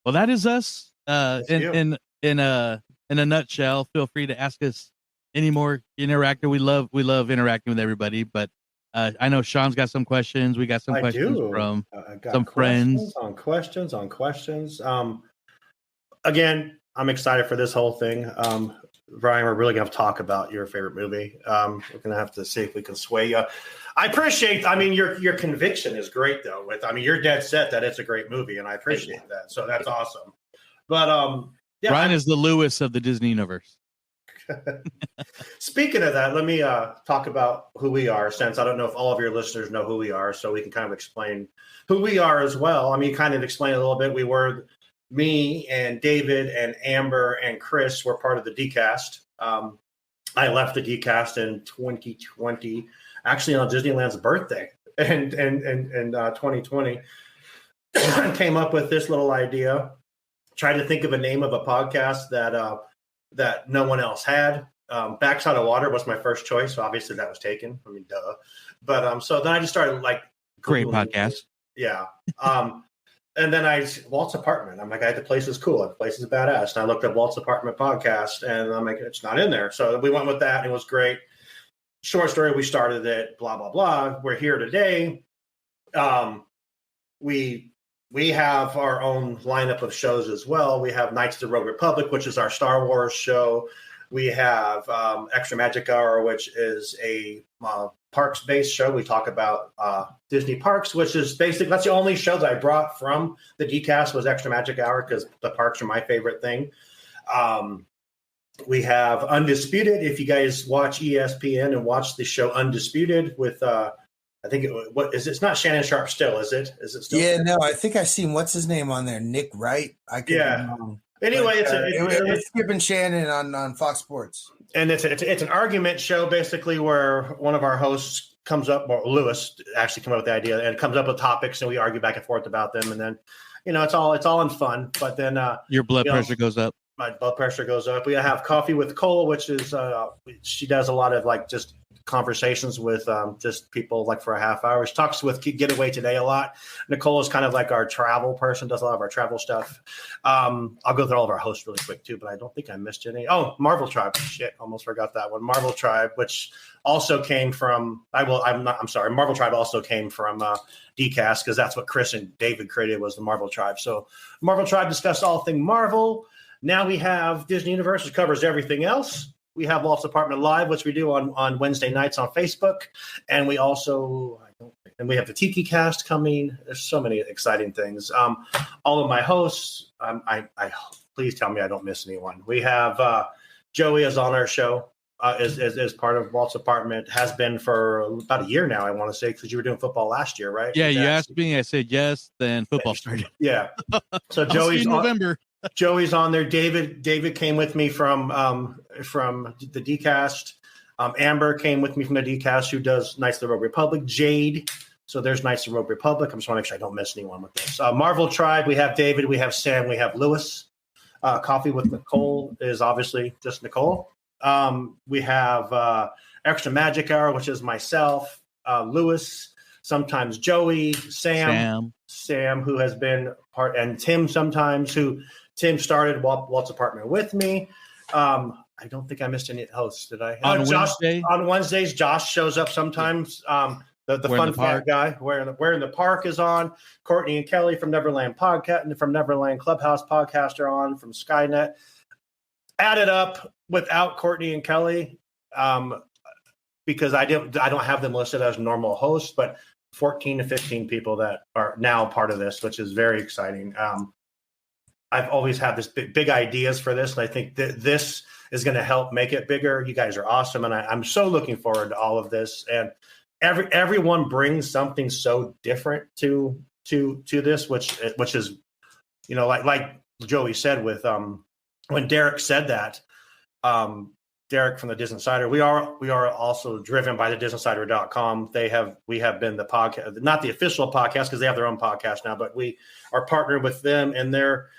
I: well, that is us. In a nutshell. Feel free to ask us any more interactive. We love interacting with everybody, but I know Shawn's got some questions. We got some questions from some friends.
L: On questions. Again, I'm excited for this whole thing. Brian, we're really going to talk about your favorite movie. We're going to have to see if we can sway you. I appreciate, your conviction is great, though. You're dead set that it's a great movie, and I appreciate that. So that's awesome. But
I: Brian is the Lewis of the Disney universe.
L: Speaking of that, let me talk about who we are, since I don't know if all of your listeners know who we are, so we can kind of explain who we are as well. Kind of explain a little bit. We were me and David and Amber and Chris were part of the DCast. I left the DCast in 2020, actually on Disneyland's birthday, and 2020, and came up with this little idea. Tried to think of a name of a podcast that no one else had. Backside of Water was my first choice, so obviously that was taken. Duh. But so then I just started
I: great podcast.
L: Yeah. And then Walt's apartment. I'm like, the place is cool. The place is badass. And I looked up Walt's apartment podcast, and I'm like, it's not in there. So we went with that, and it was great. Short story, we started it, blah, blah, blah. We're here today. We have our own lineup of shows as well. We have Knights of the Rogue Republic, which is our Star Wars show. We have Extra Magic Hour, which is a parks-based show. We talk about Disney parks, which is basically, that's the only show that I brought from the DCast was Extra Magic Hour, because the parks are my favorite thing. We have Undisputed. If you guys watch ESPN and watch the show Undisputed with I think it's not Shannon Sharp still, is it? Is it still?
K: Yeah, no, I think I seen what's his name on there, Nick Wright. I could be wrong.
L: Anyway,
K: it's Skip and Shannon on Fox Sports,
L: and it's an argument show basically where one of our hosts comes up, or Lewis actually came up with the idea, and comes up with topics, and we argue back and forth about them, and then it's all in fun. But then
I: your blood pressure goes up.
L: My blood pressure goes up. We have Coffee with Cole, which is she does a lot of like just conversations with just people like for a half hour. She talks with Getaway Today a lot. Nicole is kind of like our travel person, does a lot of our travel stuff. I'll go through all of our hosts really quick too, but I don't think I missed any. Oh, Marvel Tribe. Shit, almost forgot that one. Marvel Tribe, which also came from Marvel Tribe also came from DCast, because that's what Chris and David created, was the Marvel Tribe. So Marvel Tribe discussed all things Marvel. Now we have Disney Universe, which covers everything else. We have Walt's Apartment Live, which we do on Wednesday nights on Facebook. And we also, we have the Tiki Cast coming. There's so many exciting things. All of my hosts, I please tell me I don't miss anyone. We have Joey is on our show, is part of Walt's Apartment, has been for about a year now, I want to say, because you were doing football last year, right?
I: Yeah, you asked me, I said yes, then football started.
L: Yeah. So Joey's
I: in November.
L: Joey's on there. David came with me from the DCast. Amber came with me from the DCast, who does Knights of the Rogue Republic. Jade. So there's Knights of the Rogue Republic. I just want to make sure I don't miss anyone with this. Marvel Tribe. We have David. We have Sam. We have Lewis. Coffee with Nicole is obviously just Nicole. We have Extra Magic Hour, which is myself, Lewis, sometimes Joey, Sam, who has been part, and Tim sometimes, Tim started Walt's Apartment with me. I don't think I missed any hosts, did I? On Wednesdays, Josh shows up sometimes. The fun fat guy, where in the park is on. Courtney and Kelly from Neverland Podcast and from Neverland Clubhouse Podcast are on, from Skynet. Added up without Courtney and Kelly, because I don't have them listed as normal hosts, but 14 to 15 people that are now part of this, which is very exciting. I've always had this big ideas for this, and I think that this is going to help make it bigger. You guys are awesome, and I'm so looking forward to all of this. And everyone brings something so different to this, which is, like Joey said with when Derek said that, Derek from the Disney Insider, we are also driven by the DisneyInsider.com. We have been the podcast, not the official podcast, because they have their own podcast now, but we are partnered with them in their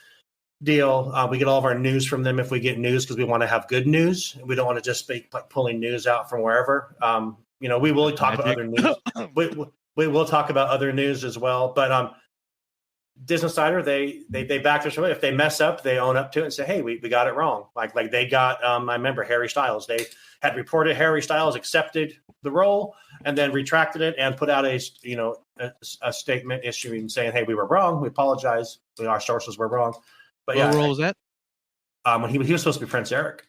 L: deal. We get all of our news from them if we get news, because we want to have good news. We don't want to just be pulling news out from wherever. We will talk about other news. We will talk about other news as well. But Disney Insider, they back us. If they mess up, they own up to it and say, hey, we got it wrong. Like they got, I remember Harry Styles. They had reported Harry Styles accepted the role and then retracted it and put out a statement issuing saying, hey, we were wrong. We apologize. Our sources were wrong. But
I: what role was that?
L: When he was supposed to be Prince Eric.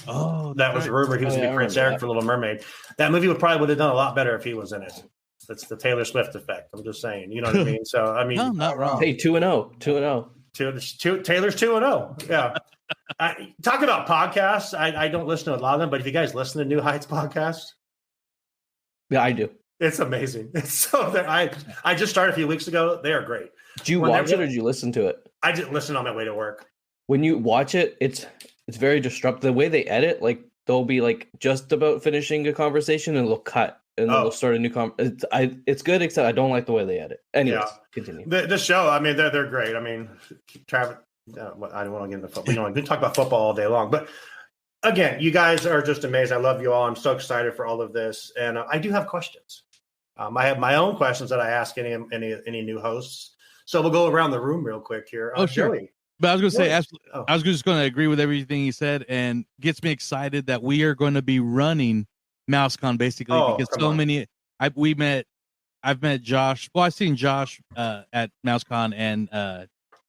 I: Oh,
L: that was rumored he was going to be Prince Eric for Little Mermaid. That movie would have done a lot better if he was in it. That's the Taylor Swift effect. I'm just saying, you know what I mean? So,
I: no, not wrong.
J: Hey, 2-0.
L: Taylor's 2-0. Yeah. Talk about podcasts. I don't listen to a lot of them, but if you guys listen to New Heights podcast.
J: Yeah, I do.
L: It's amazing. It's so I just started a few weeks ago. They are great.
J: Do you watch it or do you listen to it?
L: I just listen on my way to work.
J: When you watch it, it's very disruptive. The way they edit, like they'll be like just about finishing a conversation and they'll cut and then they'll start a new it's good, except I don't like the way they edit. Anyways, continue.
L: The show, I mean, they're great. I mean, Travis, I don't want to get into football. We talk about football all day long, but again, you guys are just amazing. I love you all. I'm so excited for all of this, and I do have questions. I have my own questions that I ask any new hosts. So we'll go around the room real quick here.
I: Sure.
L: Joey.
I: But I was going to say, I was just going to agree with everything he said, and gets me excited that we are going to be running MouseCon basically because I've met Josh. Well, I've seen Josh at MouseCon and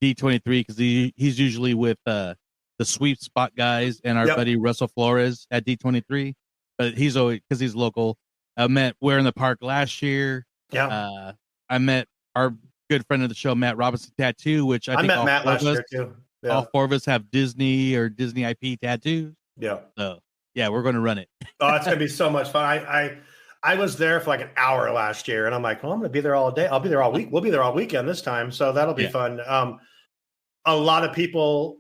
I: D23 because he's usually with the Sweep Spot guys and our buddy Russell Flores at D23. But he's always, because he's local. I met We're in the Park last year.
L: Yeah.
I: I met our good friend of the show, Matt Robinson Tattoo, which I think
L: met Matt last year too. Yeah.
I: All four of us have Disney or Disney IP tattoos.
L: Yeah.
I: So yeah, we're going to run it.
L: Oh, it's going to be so much fun. I was there for like an hour last year, and I'm like, well, I'm going to be there all day. I'll be there all week. We'll be there all weekend this time, so that'll be fun. A lot of people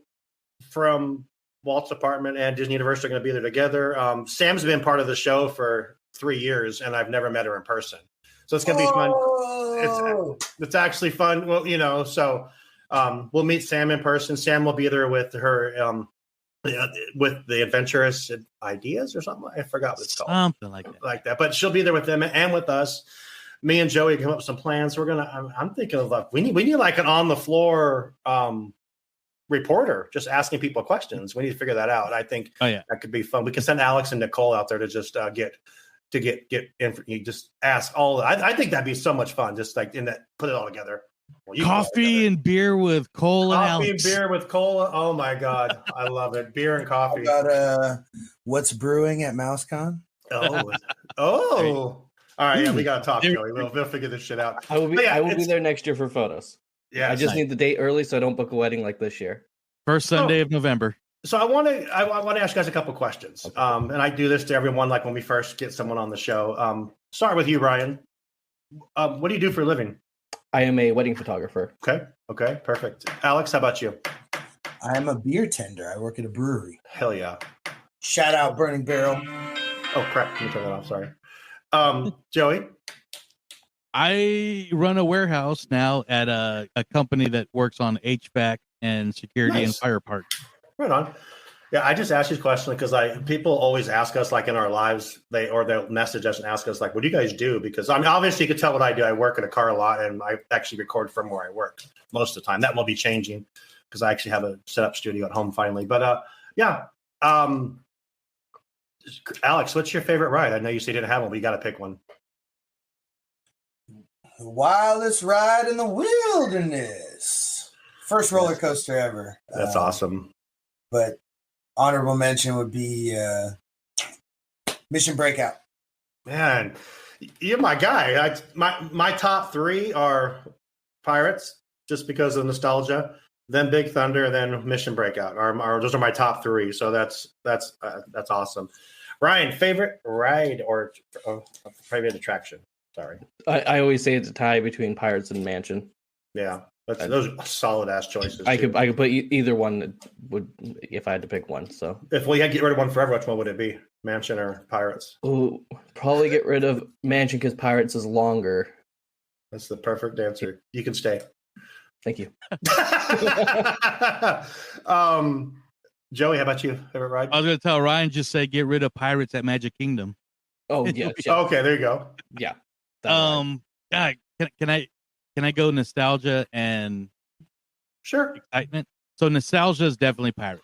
L: from Walt's Apartment and Disney Universe are going to be there together. Sam's been part of the show for 3 years, and I've never met her in person. So it's going to be fun. It's actually fun. Well, so We'll meet Sam in person. Sam will be there with her, with the adventurous ideas or something. I forgot what it's called.
I: Something like that.
L: But she'll be there with them and with us. Me and Joey come up with some plans. We're gonna. I'm thinking of we need like an on the floor reporter, just asking people questions. We need to figure that out. I think that could be fun. We can send Alex and Nicole out there to just get in. You just ask all. I think that'd be so much fun. Just like in that, put it all together. Well,
I: coffee and beer with Cole and Alex.
L: Coffee and beer with Cole. Oh my God, I love it. Beer and coffee.
K: How about what's brewing at MouseCon?
L: Oh. All right, we gotta talk, Joey. We'll figure this shit out.
J: I will be there next year for photos.
L: Yeah,
J: I just need the date early so I don't book a wedding like this year.
I: First Sunday of November.
L: So I want to ask you guys a couple questions. Okay. And I do this to everyone, like when we first get someone on the show. Start with you, Ryan. What do you do for a living?
J: I am a wedding photographer.
L: Okay, perfect. Alex, how about you?
K: I'm a beer tender. I work at a brewery.
L: Hell yeah!
K: Shout out Burning Barrel.
L: Oh crap! Let me turn that off. Sorry. Joey?
I: I run a warehouse now at a company that works on HVAC and security and fire parts.
L: Right on. Yeah, I just asked you this question because people always ask us, like in our lives, they'll message us and ask us, like, what do you guys do? Because I mean, obviously you can tell what I do. I work in a car a lot, and I actually record from where I work most of the time. That will be changing because I actually have a set up studio at home finally. But Alex, what's your favorite ride? I know you said you didn't have one, but you got to pick one.
K: The wildest ride in the wilderness. First roller coaster ever.
L: That's awesome.
K: But honorable mention would be Mission Breakout.
L: Man, you're my guy. My top three are Pirates, just because of nostalgia. Then Big Thunder, and then Mission Breakout. Those are my top three. So that's awesome. Ryan, favorite ride or favorite attraction? Sorry,
J: I always say it's a tie between Pirates and Mansion.
L: Yeah, those are solid ass choices.
J: I could put either one would if I had to pick one. So
L: if we had to get rid of one forever, which one would it be? Mansion or Pirates?
J: Oh, probably get rid of Mansion because Pirates is longer.
L: That's the perfect answer. You can stay.
J: Thank you.
L: Joey, how about you? Favorite ride?
I: I was going to tell Ryan, just say get rid of Pirates at Magic Kingdom.
J: Oh yeah.
L: Okay, there you go.
J: Yeah.
I: Can I go nostalgia and excitement? So nostalgia is definitely Pirates.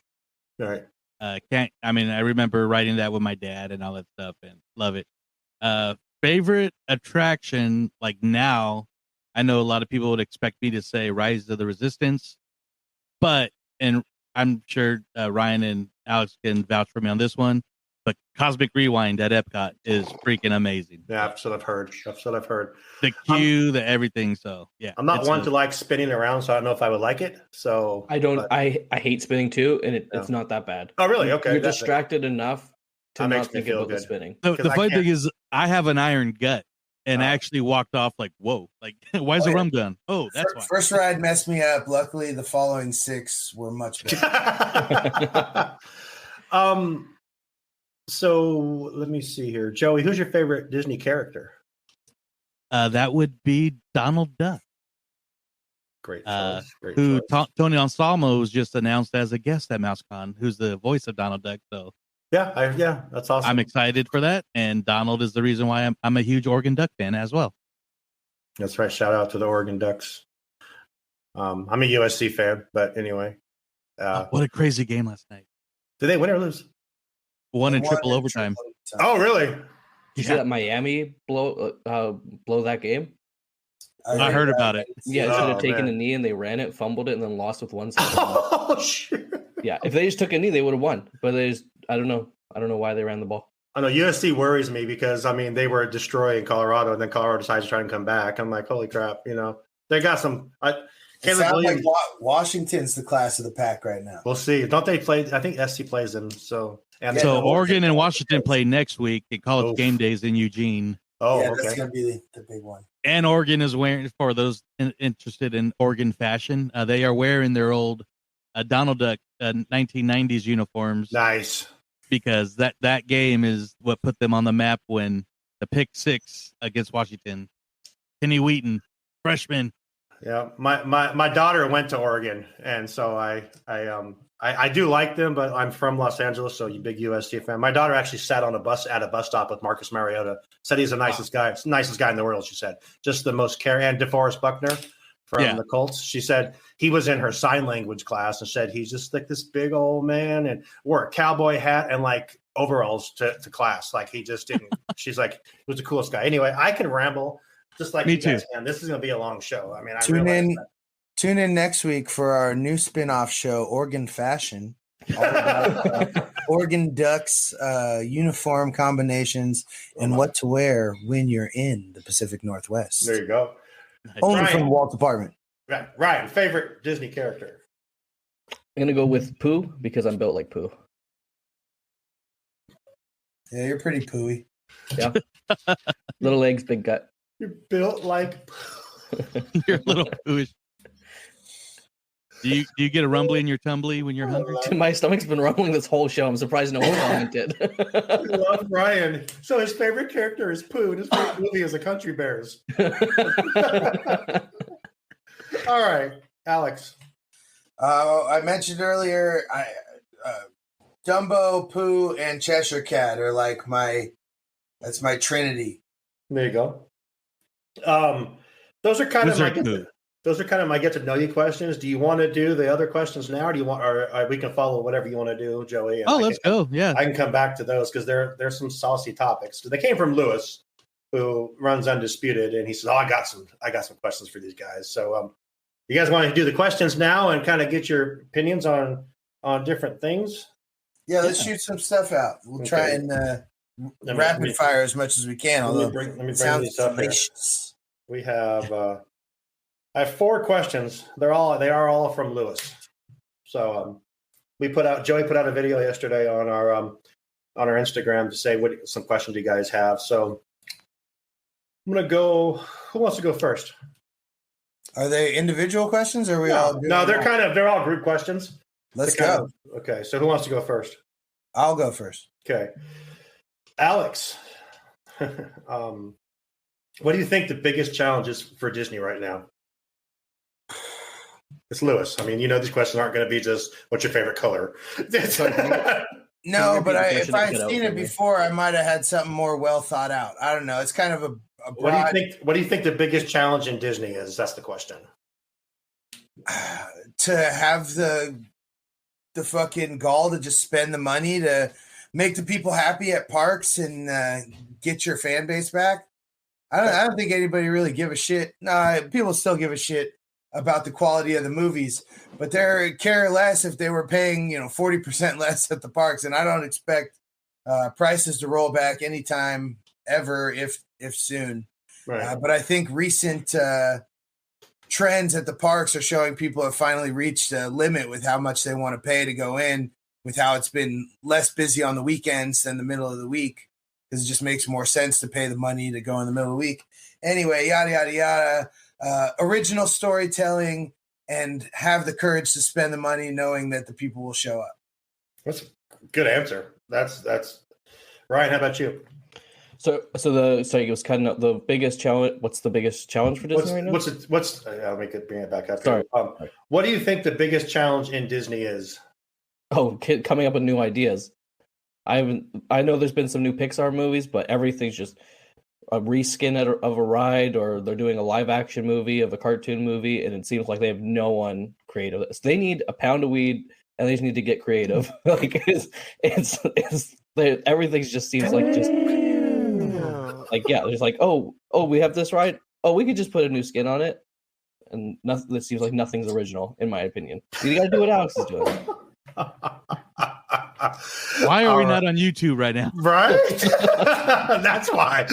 L: All right.
I: I remember writing that with my dad and all that stuff, and love it. Favorite attraction, like now, I know a lot of people would expect me to say Rise of the Resistance, and I'm sure Ryan and Alex can vouch for me on this one, but Cosmic Rewind at Epcot is freaking amazing.
L: Yeah, that's what I've heard.
I: The queue, the everything. So yeah,
L: I'm not one to like spinning around, so I don't know if I would like it. So
J: I don't. I hate spinning too, and it's not that bad.
L: Oh really? Okay.
J: You're distracted enough to not think about the spinning.
I: The funny thing is, I have an iron gut. And I actually walked off like, whoa, like, why is the rum gun? Oh, that's why.
K: First ride messed me up. Luckily, the following 6 were much better.
L: So let me see here. Joey, who's your favorite Disney character?
I: That would be Donald Duck.
L: Great choice.
I: Tony Anselmo was just announced as a guest at MouseCon, who's the voice of Donald Duck. So
L: yeah, that's awesome.
I: I'm excited for that, and Donald is the reason why I'm a huge Oregon Duck fan as well.
L: That's right. Shout out to the Oregon Ducks. I'm a USC fan, but anyway.
I: What a crazy game last night!
L: Did they win or lose?
I: Won in triple overtime.
L: Oh, really?
J: Did you see that Miami blow that game?
I: I heard about it.
J: Yeah, it should have taken a knee, and they ran it, fumbled it, and then lost with 1 second.
L: Oh shit!
J: Yeah, if they just took a knee, they would have won. But I don't know why they ran the ball.
L: I know USC worries me because they were destroying Colorado, and then Colorado decides to try and come back. I'm like, holy crap! They got some.
K: It sounds like Washington's the class of the pack right now.
L: We'll see. Don't they play? I think SC plays them. So
I: Oregon and Washington play next week at College Game Days in Eugene.
L: Oh,
K: yeah,
L: okay.
K: That's going to be the big one.
I: And Oregon is wearing, for those interested in Oregon fashion, they are wearing their old Donald Duck 1990s uniforms.
L: Nice.
I: Because that game is what put them on the map when the pick 6 against Washington. Kenny Wheaton, freshman.
L: Yeah, my daughter went to Oregon, and so I do like them, but I'm from Los Angeles, so you big USC fan. My daughter actually sat on a bus at a bus stop with Marcus Mariota. Said he's the nicest guy in the world. She said just the most caring. And DeForest Buckner from the Colts. She said he was in her sign language class and said he's just like this big old man and wore a cowboy hat and like overalls to class. Like he just didn't. She's like, he was the coolest guy. Anyway, I can ramble just like
I: Me
L: you guys
I: too.
L: can. This is going to be a long show. I mean,
K: Tune in next week for our new spin-off show, Oregon Fashion. All about Oregon Ducks uniform combinations and what to wear when you're in the Pacific Northwest.
L: There you go.
K: Only from the Walt department.
L: Right. Ryan, favorite Disney character?
J: I'm going to go with Pooh because I'm built like Pooh.
K: Yeah, you're pretty pooey.
J: Yeah. Little legs, big gut.
L: You're built like
I: You're a little pooish. Do you get a rumbly in your tumbly when you're hungry?
J: My stomach's been rumbling this whole show. I'm surprised no one commented.
L: I love Ryan. So his favorite character is Pooh, and his favorite movie is The Country Bears. All right, Alex.
K: I mentioned earlier, Dumbo, Pooh, and Cheshire Cat are like that's my trinity.
L: There you go. Those are kind of my get to know you questions. Do you want to do the other questions now, or do you want, or we can follow whatever you want to do, Joey?
I: Let's go. Yeah,
L: I can come back to those because there's some saucy topics. They came from Lewis, who runs Undisputed, and he says, I got some questions for these guys. So, you guys want to do the questions now and kind of get your opinions on different things?
K: Yeah, let's shoot some stuff out. We'll try and rapid fire as much as we can. Although
L: let me bring
K: sounds
L: these up here. We have I have 4 questions. They are all from Lewis. So Joey put out a video yesterday on our Instagram to say what some questions you guys have. So I'm gonna go. Who wants to go first?
K: Are they individual questions, or are we all?
L: No, they're all group questions.
K: Let's go.
L: Okay, so who wants to go first?
K: I'll go first.
L: Okay, Alex. What do you think the biggest challenge is for Disney right now? It's Lewis. I mean, these questions aren't going to be just what's your favorite color.
K: No, but if I'd seen it before, I might have had something more well thought out. I don't know. It's kind of a broad...
L: What do you think the biggest challenge in Disney is? That's the question.
K: To have the fucking gall to just spend the money to make the people happy at parks and get your fan base back. I don't think anybody really give a shit. No, people still give a shit about the quality of the movies, but they care less if they were paying 40% less at the parks. And I don't expect prices to roll back anytime ever, if soon.
L: Right.
K: But I think recent trends at the parks are showing people have finally reached a limit with how much they want to pay to go in, with how it's been less busy on the weekends than the middle of the week, because it just makes more sense to pay the money to go in the middle of the week. Anyway, yada, yada, yada. Original storytelling and have the courage to spend the money knowing that the people will show up.
L: That's a good answer. That's Ryan. How about you?
J: So it was kind of the biggest challenge. What's the biggest challenge for Disney right now?
L: I'll bring it back up.
J: Sorry.
L: What do you think the biggest challenge in Disney is?
J: Oh, coming up with new ideas. I know there's been some new Pixar movies, but everything's just a reskin of a ride, or they're doing a live action movie of a cartoon movie, and it seems like they have no one creative. So they need a pound of weed, and they just need to get creative. Like everything just seems like just like there's like oh we have this ride, oh we could just put a new skin on it, and nothing. It seems like nothing's original in my opinion. You got to do what Alex is doing.
I: Why are we not on YouTube right now?
L: Right? That's why.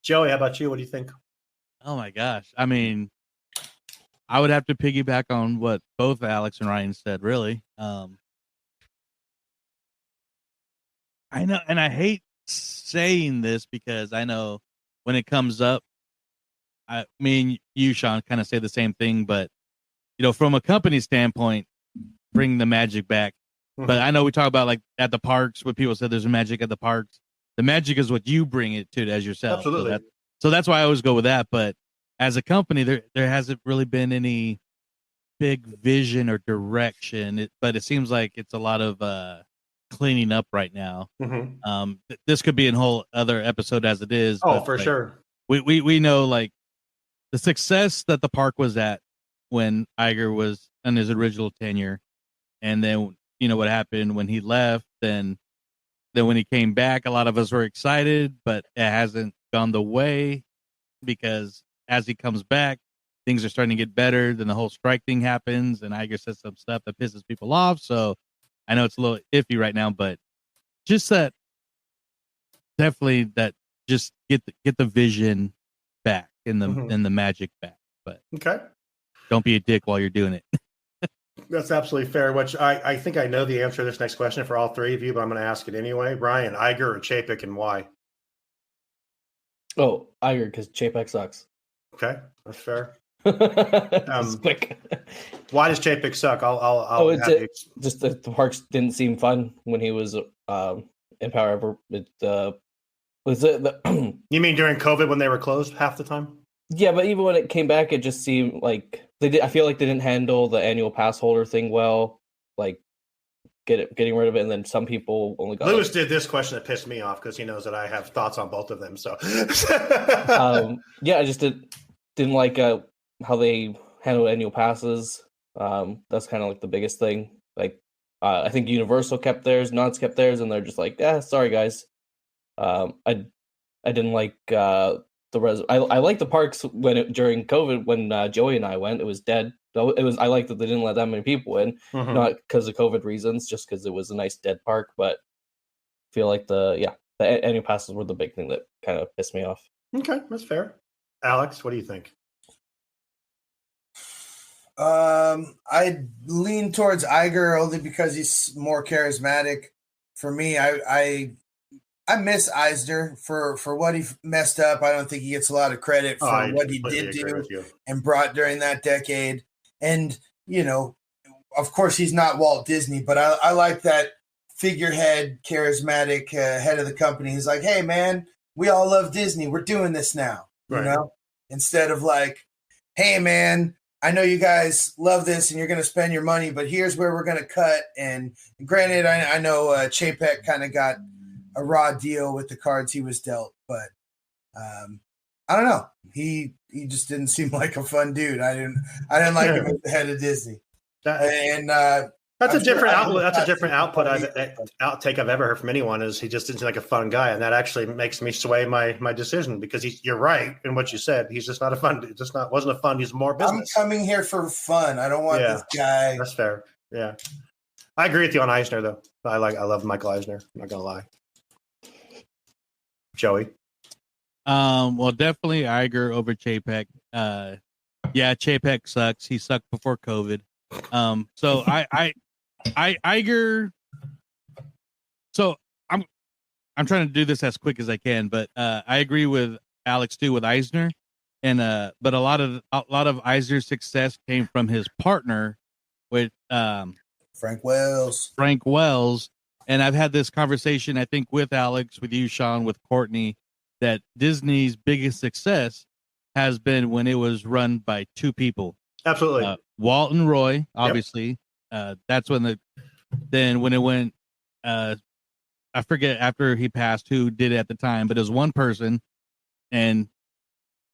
L: Joey, how about you? What do you think?
I: Oh my gosh. I mean, I would have to piggyback on what both Alex and Ryan said, really. I know, and I hate saying this because I know when it comes up, you, Shawn, kind of say the same thing, but from a company standpoint, bring the magic back. Mm-hmm. But I know we talk about like at the parks, what people said there's magic at the parks. The magic is what you bring it to as yourself.
L: Absolutely.
I: So So that's why I always go with that. But as a company, there hasn't really been any big vision or direction. But it seems like it's a lot of cleaning up right now.
L: Mm-hmm.
I: This could be a whole other episode as it is.
L: Oh, for sure.
I: We know like the success that the park was at when Iger was in his original tenure, and then what happened when he left. Then when he came back, a lot of us were excited, but it hasn't gone the way, because as he comes back, things are starting to get better. Then the whole strike thing happens, and Iger says some stuff that pisses people off. So I know it's a little iffy right now, but just that, definitely that, just get the vision back in the magic back. But
L: okay,
I: don't be a dick while you're doing it.
L: That's absolutely fair. Which I think I know the answer to this next question for all three of you, but I'm going to ask it anyway. Brian, Iger or Chapek, and why?
J: Oh, Iger, because Chapek sucks.
L: Okay, that's fair.
J: Quick.
L: Why does Chapek suck?
J: Just the parks didn't seem fun when he was in power. Was it
L: you mean during COVID when they were closed half the time?
J: Yeah, but even when it came back, it just seemed like I feel like they didn't handle the annual pass holder thing well, like getting rid of it. And then some people only got.
L: Lewis did this question that pissed me off because he knows that I have thoughts on both of them. So,
J: yeah, I just didn't like how they handled annual passes. That's kind of like the biggest thing. Like, I think Universal kept theirs, Knott's kept theirs, and they're just like, sorry guys. I didn't like I liked the parks during COVID when Joey and I went. It was dead. I liked that they didn't let that many people in, not because of COVID reasons, just because it was a nice dead park. But I feel like the annual passes were the big thing that kind of pissed me off.
L: Okay, that's fair. Alex, what do you think?
K: I lean towards Iger only because he's more charismatic. For me, I miss Eisner for what he messed up. I don't think he gets a lot of credit for what he did do and brought during that decade. And, of course, he's not Walt Disney, but I like that figurehead, charismatic head of the company. He's like, hey, man, we all love Disney. We're doing this now, instead of like, hey, man, I know you guys love this and you're going to spend your money, but here's where we're going to cut. And granted, I know Chapek kind of got a raw deal with the cards he was dealt, but I don't know. He just didn't seem like a fun dude. I didn't like him as the head of Disney.
L: That's a different outlet. That's a different outtake I've ever heard from anyone. Is he just didn't seem like a fun guy, and that actually makes me sway my decision because you're right in what you said. He's just not a fun. Wasn't a fun. He's more business.
K: I'm coming here for fun. I don't want this guy.
L: That's fair. Yeah, I agree with you on Eisner though. I love Michael Eisner. I'm not gonna lie. Joey.
I: Well, definitely Iger over Chapek. Chapek sucks. He sucked before COVID. So Iger. So I'm trying to do this as quick as I can, but I agree with Alex too with Eisner, and but a lot of Eisner's success came from his partner with
K: Frank Wells.
I: And I've had this conversation, I think, with Alex, with you, Shawn, with Courtney, that Disney's biggest success has been when it was run by two people.
L: Absolutely.
I: Walt and Roy, obviously. Yep. That's when when it went, I forget after he passed who did it at the time, but it was one person and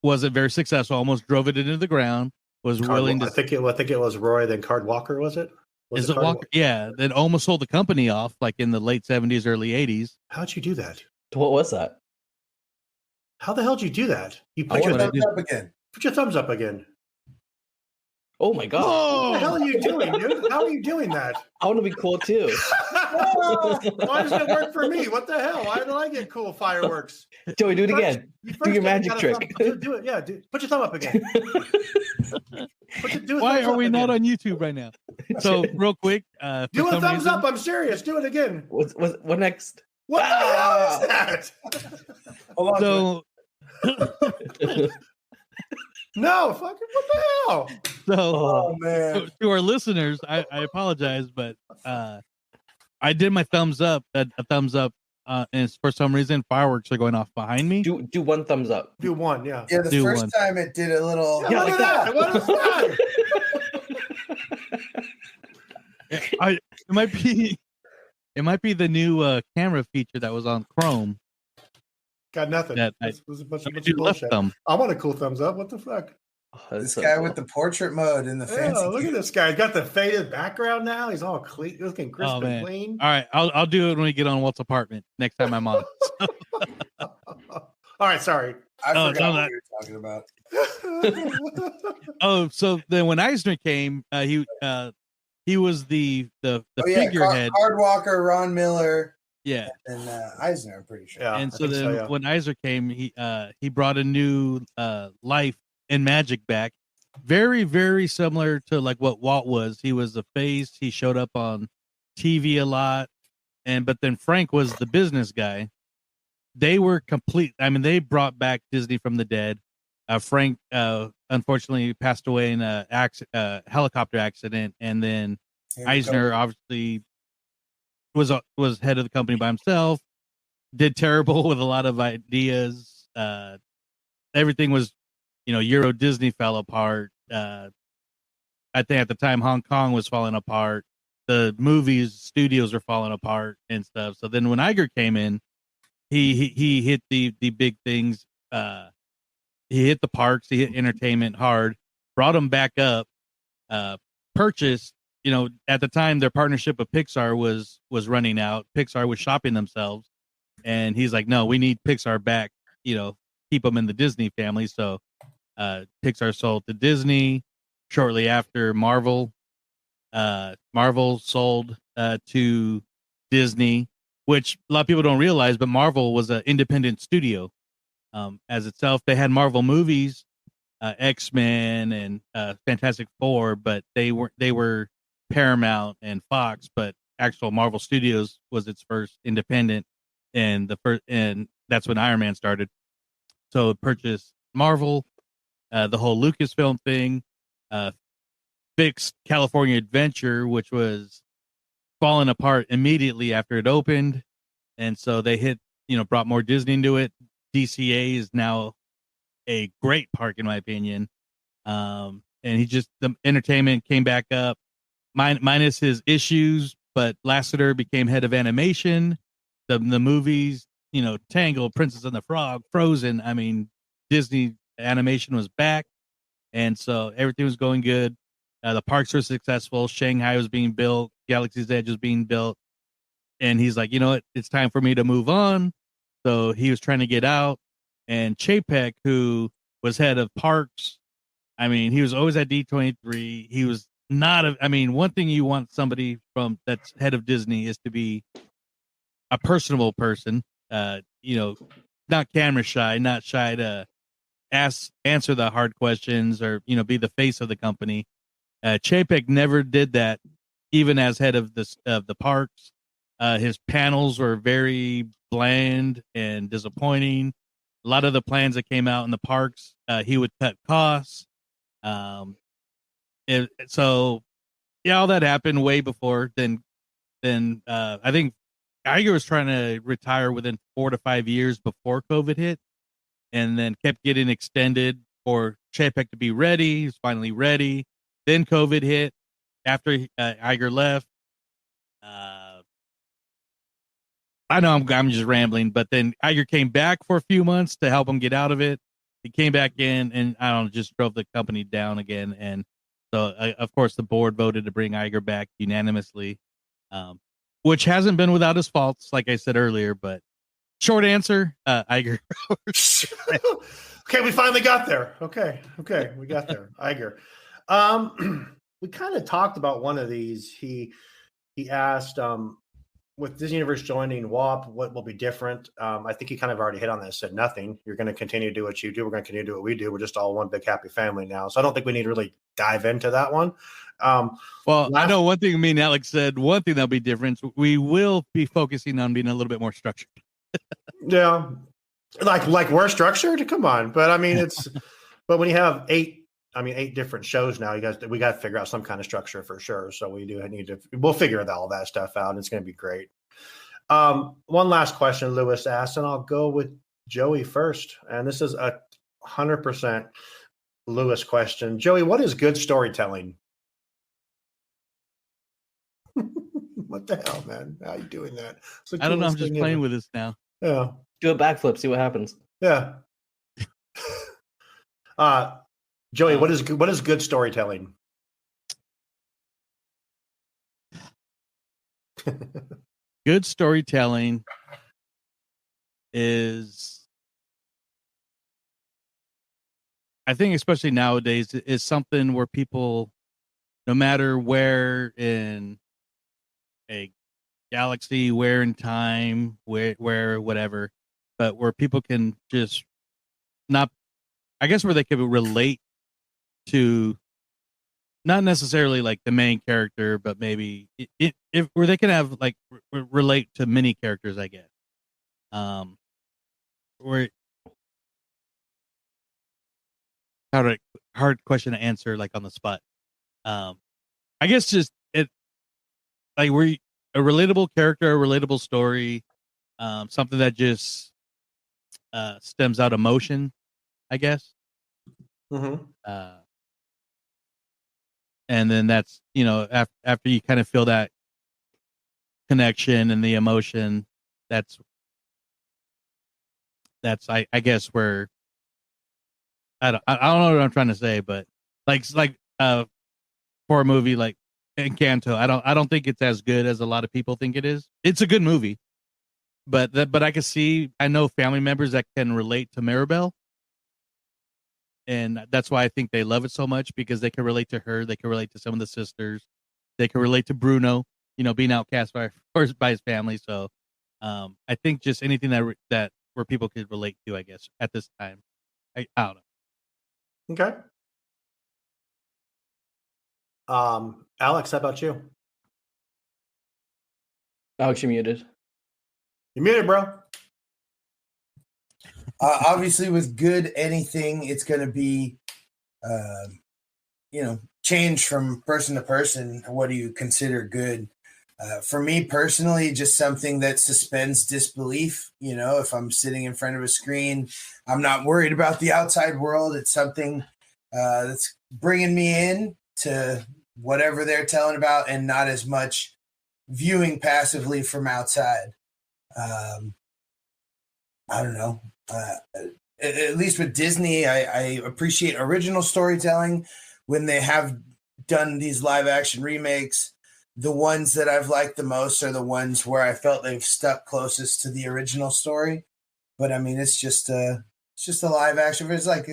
I: wasn't very successful, almost drove it into the ground, was willing to.
L: I think it was Roy, then Card Walker, was it?
I: Is it Walker? Yeah, then almost sold the company off like in the late 70s, early 80s.
L: How'd you do that?
J: What was that?
L: How the hell did you do that? You put your thumbs up again. Put your thumbs up again.
J: Oh my god!
L: What the hell are you doing, dude? How are you doing that?
J: I want to be cool too.
L: Why doesn't it work for me? What the hell? Why do I get cool fireworks?
J: Joey, do it again. Do your magic trick.
L: Do it. Yeah, put your thumb up again.
I: Why are we not on YouTube right now? So real quick,
L: do a thumbs up. I'm serious. Do it again.
J: What next?
L: What the hell is that?
I: So.
L: No, fucking what the hell?
I: So,
K: man.
I: To our listeners, I apologize, but I did my thumbs up. A thumbs up and for some reason fireworks are going off behind me.
J: Do one thumbs up.
L: Do one, yeah.
K: Yeah, the
I: Do
K: first
I: one.
K: time it did a little.
L: Yeah, look at that. What is that?
I: It might be the new camera feature that was on Chrome.
L: Got nothing.
I: That
L: This was a bunch of
I: left
L: bullshit.
I: thumb.
L: I want a cool thumbs up. What the fuck?
K: This guy with the portrait mode and the fancy.
L: Yeah, look at this guy. He's got the faded background now. He's all clean, looking crisp
I: Oh,
L: and
I: man.
L: clean.
I: All right, I'll do it when we get on Walt's apartment next time I'm on.
L: All right, sorry.
K: I
I: Oh,
K: forgot
I: no,
K: what you were talking about.
I: Oh, so then when Eisner came, he was the figurehead.
K: Hard Walker, Ron Miller,
I: Yeah,
K: and Eisner. I'm pretty sure.
L: Yeah,
I: and
L: I
I: so
L: think
I: then
L: yeah.
I: when Eisner came, he brought a new life and magic back. Very, very similar to like what Walt was. He was the face. He showed up on TV a lot, but then Frank was the business guy. They were complete. I mean, they brought back Disney from the dead. Frank unfortunately passed away in a helicopter accident, and then Eisner obviously was head of the company by himself. Did terrible with a lot of ideas. Everything was, Euro Disney fell apart. I think at the time Hong Kong was falling apart. The movies studios were falling apart and stuff. So then when Iger came in, he hit the big things. He hit the parks, he hit entertainment hard, brought them back up, purchased, at the time their partnership with Pixar was running out. Pixar was shopping themselves, and he's like, no, we need Pixar back, keep them in the Disney family. So Pixar sold to Disney. Shortly after, Marvel sold to Disney, which a lot of people don't realize, but Marvel was an independent studio as itself. They had Marvel movies, X-Men and Fantastic Four, but they were Paramount and Fox, but actual Marvel Studios was its first independent, and that's when Iron Man started. So it purchased Marvel, the whole Lucasfilm thing, fixed California Adventure, which was falling apart immediately after it opened, and so they brought more Disney into it. DCA is now a great park in my opinion, and the entertainment came back up, minus his issues. But Lasseter became head of animation. The movies, Tangled, Princess and the Frog, Frozen. I mean, Disney animation was back, and so everything was going good. The parks were successful. Shanghai was being built. Galaxy's Edge was being built, and he's like, it's time for me to move on. So he was trying to get out, and Chapek, who was head of parks, I mean, he was always at D23. He was not one thing you want somebody from that's head of Disney is to be a personable person, not camera shy, not shy to answer the hard questions or, be the face of the company. Chapek never did that, even as head of the parks. His panels were very bland and disappointing. A lot of the plans that came out in the parks, he would cut costs. All that happened way before. Then I think Iger was trying to retire within 4 to 5 years before COVID hit, and then kept getting extended for Chapek to be ready. He was finally ready. Then COVID hit after Iger left. I know I'm just rambling, but then Iger came back for a few months to help him get out of it. He came back in and just drove the company down again. And so, of course, the board voted to bring Iger back unanimously, which hasn't been without his faults, like I said earlier. But short answer, Iger.
L: Okay, we finally got there. Okay, we got there. Iger. We kind of talked about one of these. He asked, with Disney Universe joining WAP, what will be different? I think he kind of already hit on this, said nothing. You're going to continue to do what you do. We're going to continue to do what we do. We're just all one big happy family now. So I don't think we need to really dive into that one.
I: I know one thing me and Alex said, one thing that'll be different. We will be focusing on being a little bit more structured.
L: Yeah. Like we're structured? Come on. But I mean, but when you have 8 different shows now, we got to figure out some kind of structure for sure. So we'll figure all that stuff out. And it's going to be great. One last question Lewis asked, and I'll go with Joey first. And this is 100% Lewis question. Joey, what is good storytelling? What the hell, man? How are you doing that?
I: I don't know. I'm just playing with this now.
L: Yeah.
J: Do a backflip. See what happens.
L: Yeah. Joey, what is good storytelling?
I: Good storytelling is, I think, especially nowadays, is something where people, no matter where in a galaxy, where in time, where whatever, but where people can just not, I guess, where they can relate to, not necessarily like the main character, but maybe if where they can have like relate to many characters, I guess. Where hard question to answer like on the spot. I guess just it like we're a relatable character, a relatable story, something that just stems out emotion, I guess.
L: Mm-hmm.
I: And then that's, after you kind of feel that connection and the emotion, that's I guess where I don't know what I'm trying to say, but like for a movie like Encanto, I don't think it's as good as a lot of people think it is. It's a good movie, but I know family members that can relate to Mirabelle. And that's why I think they love it so much, because they can relate to her. They can relate to some of the sisters. They can relate to Bruno, being outcast by his family. So I think just anything that where people could relate to, I guess, at this time. I don't know.
L: Okay. Alex, how about you?
J: Alex, you're muted.
L: You're muted, bro.
K: Obviously, with good anything, it's going to be, change from person to person. What do you consider good? For me personally, just something that suspends disbelief. If I'm sitting in front of a screen, I'm not worried about the outside world. It's something that's bringing me in to whatever they're telling about, and not as much viewing passively from outside. I don't know. At least with Disney, I appreciate original storytelling. When they have done these live action remakes, the ones that I've liked the most are the ones where I felt they've stuck closest to the original story. But I mean, it's just a live action. It's like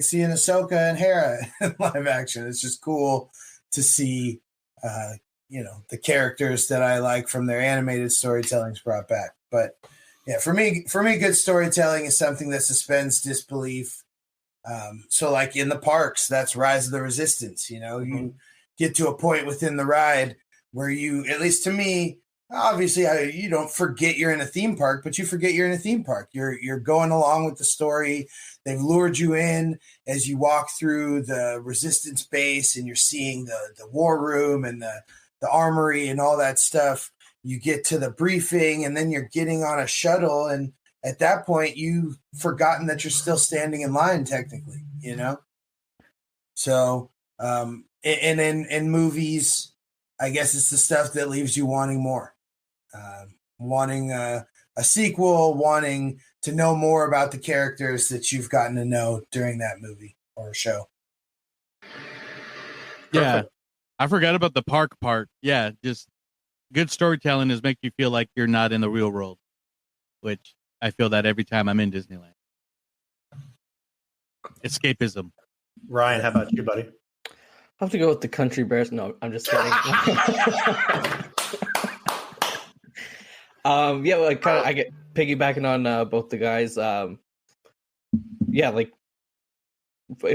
K: seeing Ahsoka and Hera in live action. It's just cool to see, the characters that I like from their animated storytellings brought back. But yeah, for me, good storytelling is something that suspends disbelief. So like in the parks, that's Rise of the Resistance. You get to a point within the ride where you, at least to me, obviously you don't forget you're in a theme park, but you forget you're in a theme park. You're going along with the story. They've lured you in as you walk through the Resistance base, and you're seeing the war room and the armory and all that stuff. You get to the briefing, and then you're getting on a shuttle, and at that point you've forgotten that you're still standing in line technically, So and in movies, I guess it's the stuff that leaves you wanting more, wanting a sequel, wanting to know more about the characters that you've gotten to know during that movie or show.
I: Yeah.
L: Perfect.
I: I forgot about the park part. Yeah. Just good storytelling is make you feel like you're not in the real world, which I feel that every time I'm in Disneyland. Escapism.
L: Ryan, how about you, buddy?
J: I have to go with the Country Bears. No, I'm just kidding. I get piggybacking on both the guys. Like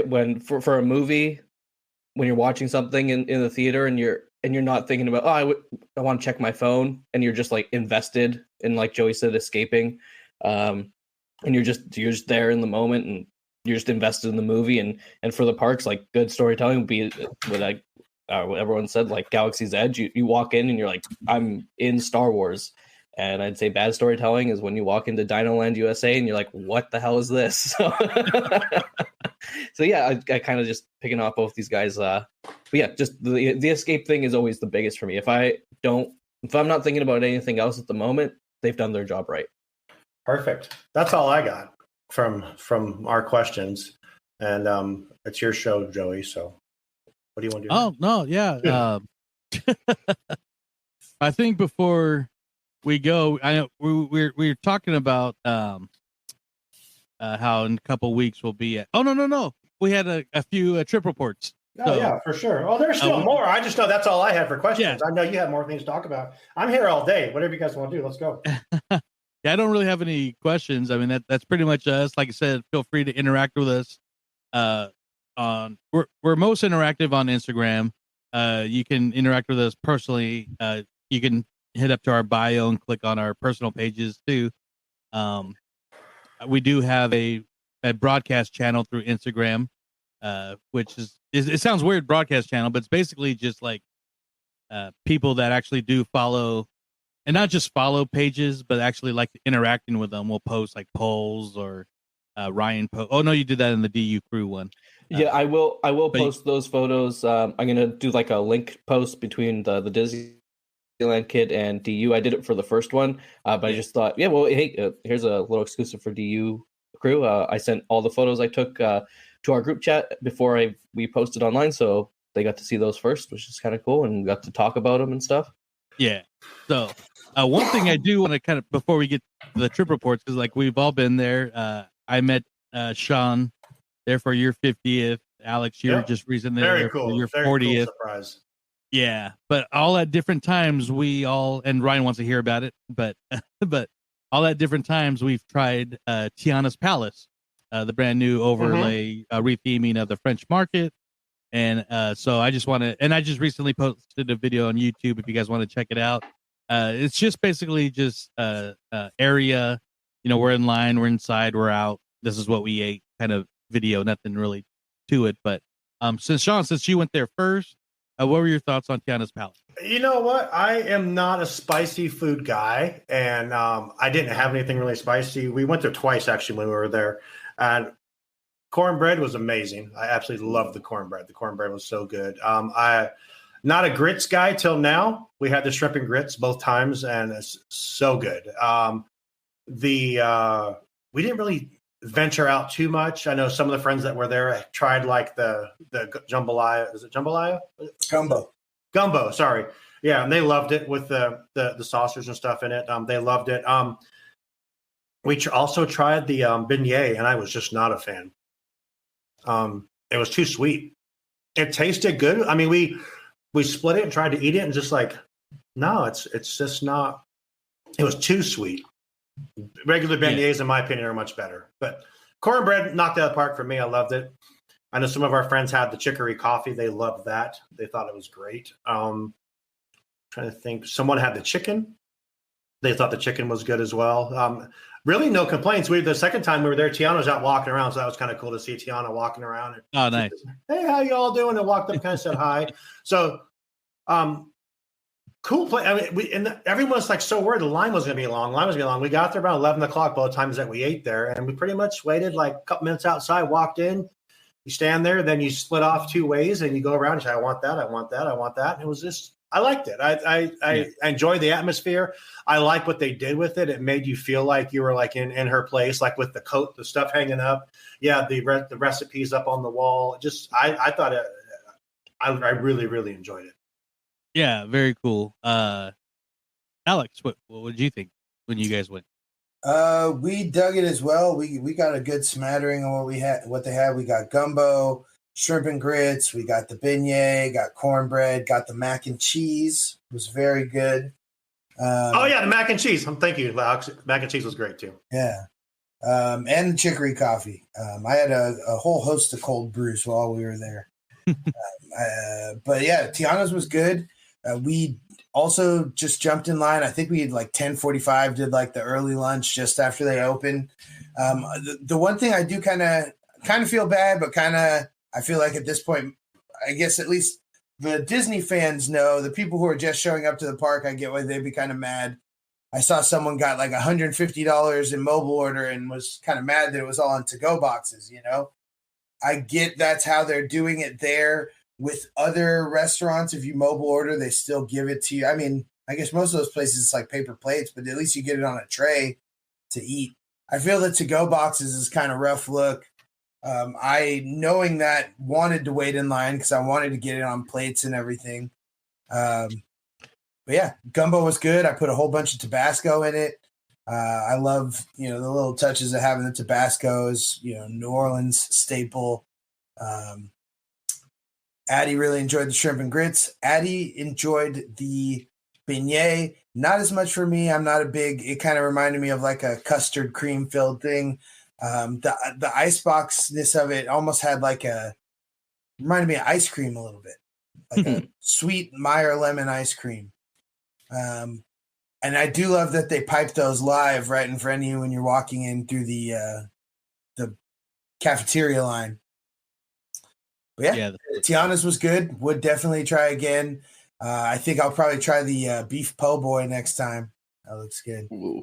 J: when for a movie, when you're watching something in the theater and you're not thinking about, I want to check my phone, and you're just like invested in, like Joey said, escaping, and you're just there in the moment, and you're just invested in the movie. And for the parks, like good storytelling would be what everyone said, like Galaxy's Edge. You walk in and you're like, I'm in Star Wars, And I'd say bad storytelling is when you walk into Dinoland USA and you're like, what the hell is this? So yeah, I kind of just picking off both these guys. But yeah, just the escape thing is always the biggest for me. If I'm not thinking about anything else at the moment, they've done their job right.
L: Perfect. That's all I got from our questions. And it's your show, Joey. So what do you want to do?
I: Oh, no. Yeah. I think before we go, I know we're talking about how in a couple weeks we'll be at. Oh, no. We had a few trip reports.
L: Oh, yeah, for sure. Oh, there's still more. I just know that's all I had for questions. Yeah. I know you have more things to talk about. I'm here all day. Whatever you guys want to do, let's go.
I: Yeah, I don't really have any questions. I mean, that's pretty much us. Like I said, feel free to interact with us. We're most interactive on Instagram. You can interact with us personally. You can hit up to our bio and click on our personal pages too. We do have a broadcast channel through Instagram, which is it sounds weird, broadcast channel, but it's basically just like people that actually do follow, and not just follow pages, but actually like interacting with them. We'll post like polls or Ryan. Oh no, you did that in the DU crew one.
J: Yeah, I will post those photos. I'm gonna do like a link post between the Disneyland kid and DU. I did it for the first one, but I just thought, yeah, well, hey, here's a little exclusive for DU crew. I sent all the photos I took to our group chat before we posted online, so they got to see those first, which is kind of cool, and got to talk about them and stuff.
I: Yeah. So one thing I do want to kind of, before we get to the trip reports, because like we've all been there. I met Shawn there for your 50th. Alex, you were just recently there for your 40th.
L: Cool surprise.
I: Yeah, but all at different times we all, and Ryan wants to hear about it, but all at different times we've tried Tiana's Palace, the brand new overlay retheming of the French market. And so I just want to, and I just recently posted a video on YouTube if you guys want to check it out. It's just basically just area, we're in line, we're inside, we're out. This is what we ate kind of video, nothing really to it. But since you went there first, what were your thoughts on Tiana's Palace?
L: You know what? I am not a spicy food guy, and I didn't have anything really spicy. We went there twice, actually, when we were there. And cornbread was amazing. I absolutely loved the cornbread. The cornbread was so good. I not a grits guy till now. We had the shrimp and grits both times, and it's so good. We didn't really venture out too much. I know some of the friends that were there tried like the jambalaya. Is it jambalaya? Gumbo. Sorry. Yeah, and they loved it with the saucers and stuff in it. They loved it. We also tried the beignet, and I was just not a fan. It was too sweet. It tasted good. I mean, we split it and tried to eat it, and just like, no, it's just not. It was too sweet. Regular beignets, in my opinion, are much better. But cornbread knocked it out of the park for me. I loved it. I know some of our friends had the chicory coffee. They loved that. They thought it was great. Trying to think. Someone had the chicken. They thought the chicken was good as well. Really no complaints. The second time we were there, Tiana was out walking around, so that was kind of cool to see Tiana walking around.
I: Oh, nice.
L: Hey, how you all doing? And walked up, kind of said hi. So, cool place. I mean, everyone's like so worried the line was going to be long. We got there about 11 o'clock both times that we ate there, and we pretty much waited like a couple minutes outside, walked in, you stand there, then you split off two ways, and you go around and say, I want that. And it was just, I liked it. I enjoyed the atmosphere. I like what they did with it. It made you feel like you were like in her place, like with the coat, the stuff hanging up. Yeah, the recipes up on the wall. Just, I thought I really, really enjoyed it.
I: Yeah, very cool. Alex, what did you think when you guys went?
K: We dug it as well. We got a good smattering of what they had. We got gumbo, shrimp and grits. We got the beignet, got cornbread, got the mac and cheese. It was very good.
L: The mac and cheese. Thank you, Alex. Mac and cheese was great too.
K: Yeah. And the chicory coffee. I had a whole host of cold brews while we were there. But yeah, Tiana's was good. We also just jumped in line. I think we had like 10:45, did like the early lunch just after they opened. The one thing I do kind of feel bad, but I feel like at this point, I guess at least the Disney fans know, the people who are just showing up to the park, I get why they'd be kind of mad. I saw someone got like $150 in mobile order and was kind of mad that it was all in to-go boxes, you know? I get that's how they're doing it there. With other restaurants, if you mobile order, they still give it to you. I mean, I guess most of those places it's like paper plates, but at least you get it on a tray to eat. I feel that to-go boxes is kind of rough look. I, knowing that, wanted to wait in line because I wanted to get it on plates and everything. But yeah, gumbo was good. I put a whole bunch of Tabasco in it. I love, the little touches of having the Tabascos, New Orleans staple. Addie really enjoyed the shrimp and grits. Addie enjoyed the beignet. Not as much for me. I'm not it kind of reminded me of like a custard cream filled thing. The iceboxness of it almost had reminded me of ice cream a little bit. Like a sweet Meyer lemon ice cream. And I do love that they pipe those live right in front of you when you're walking in through the cafeteria line. But yeah, Tiana's was good. Would definitely try again. I think I'll probably try the beef po' boy next time. That looks good.
J: Ooh.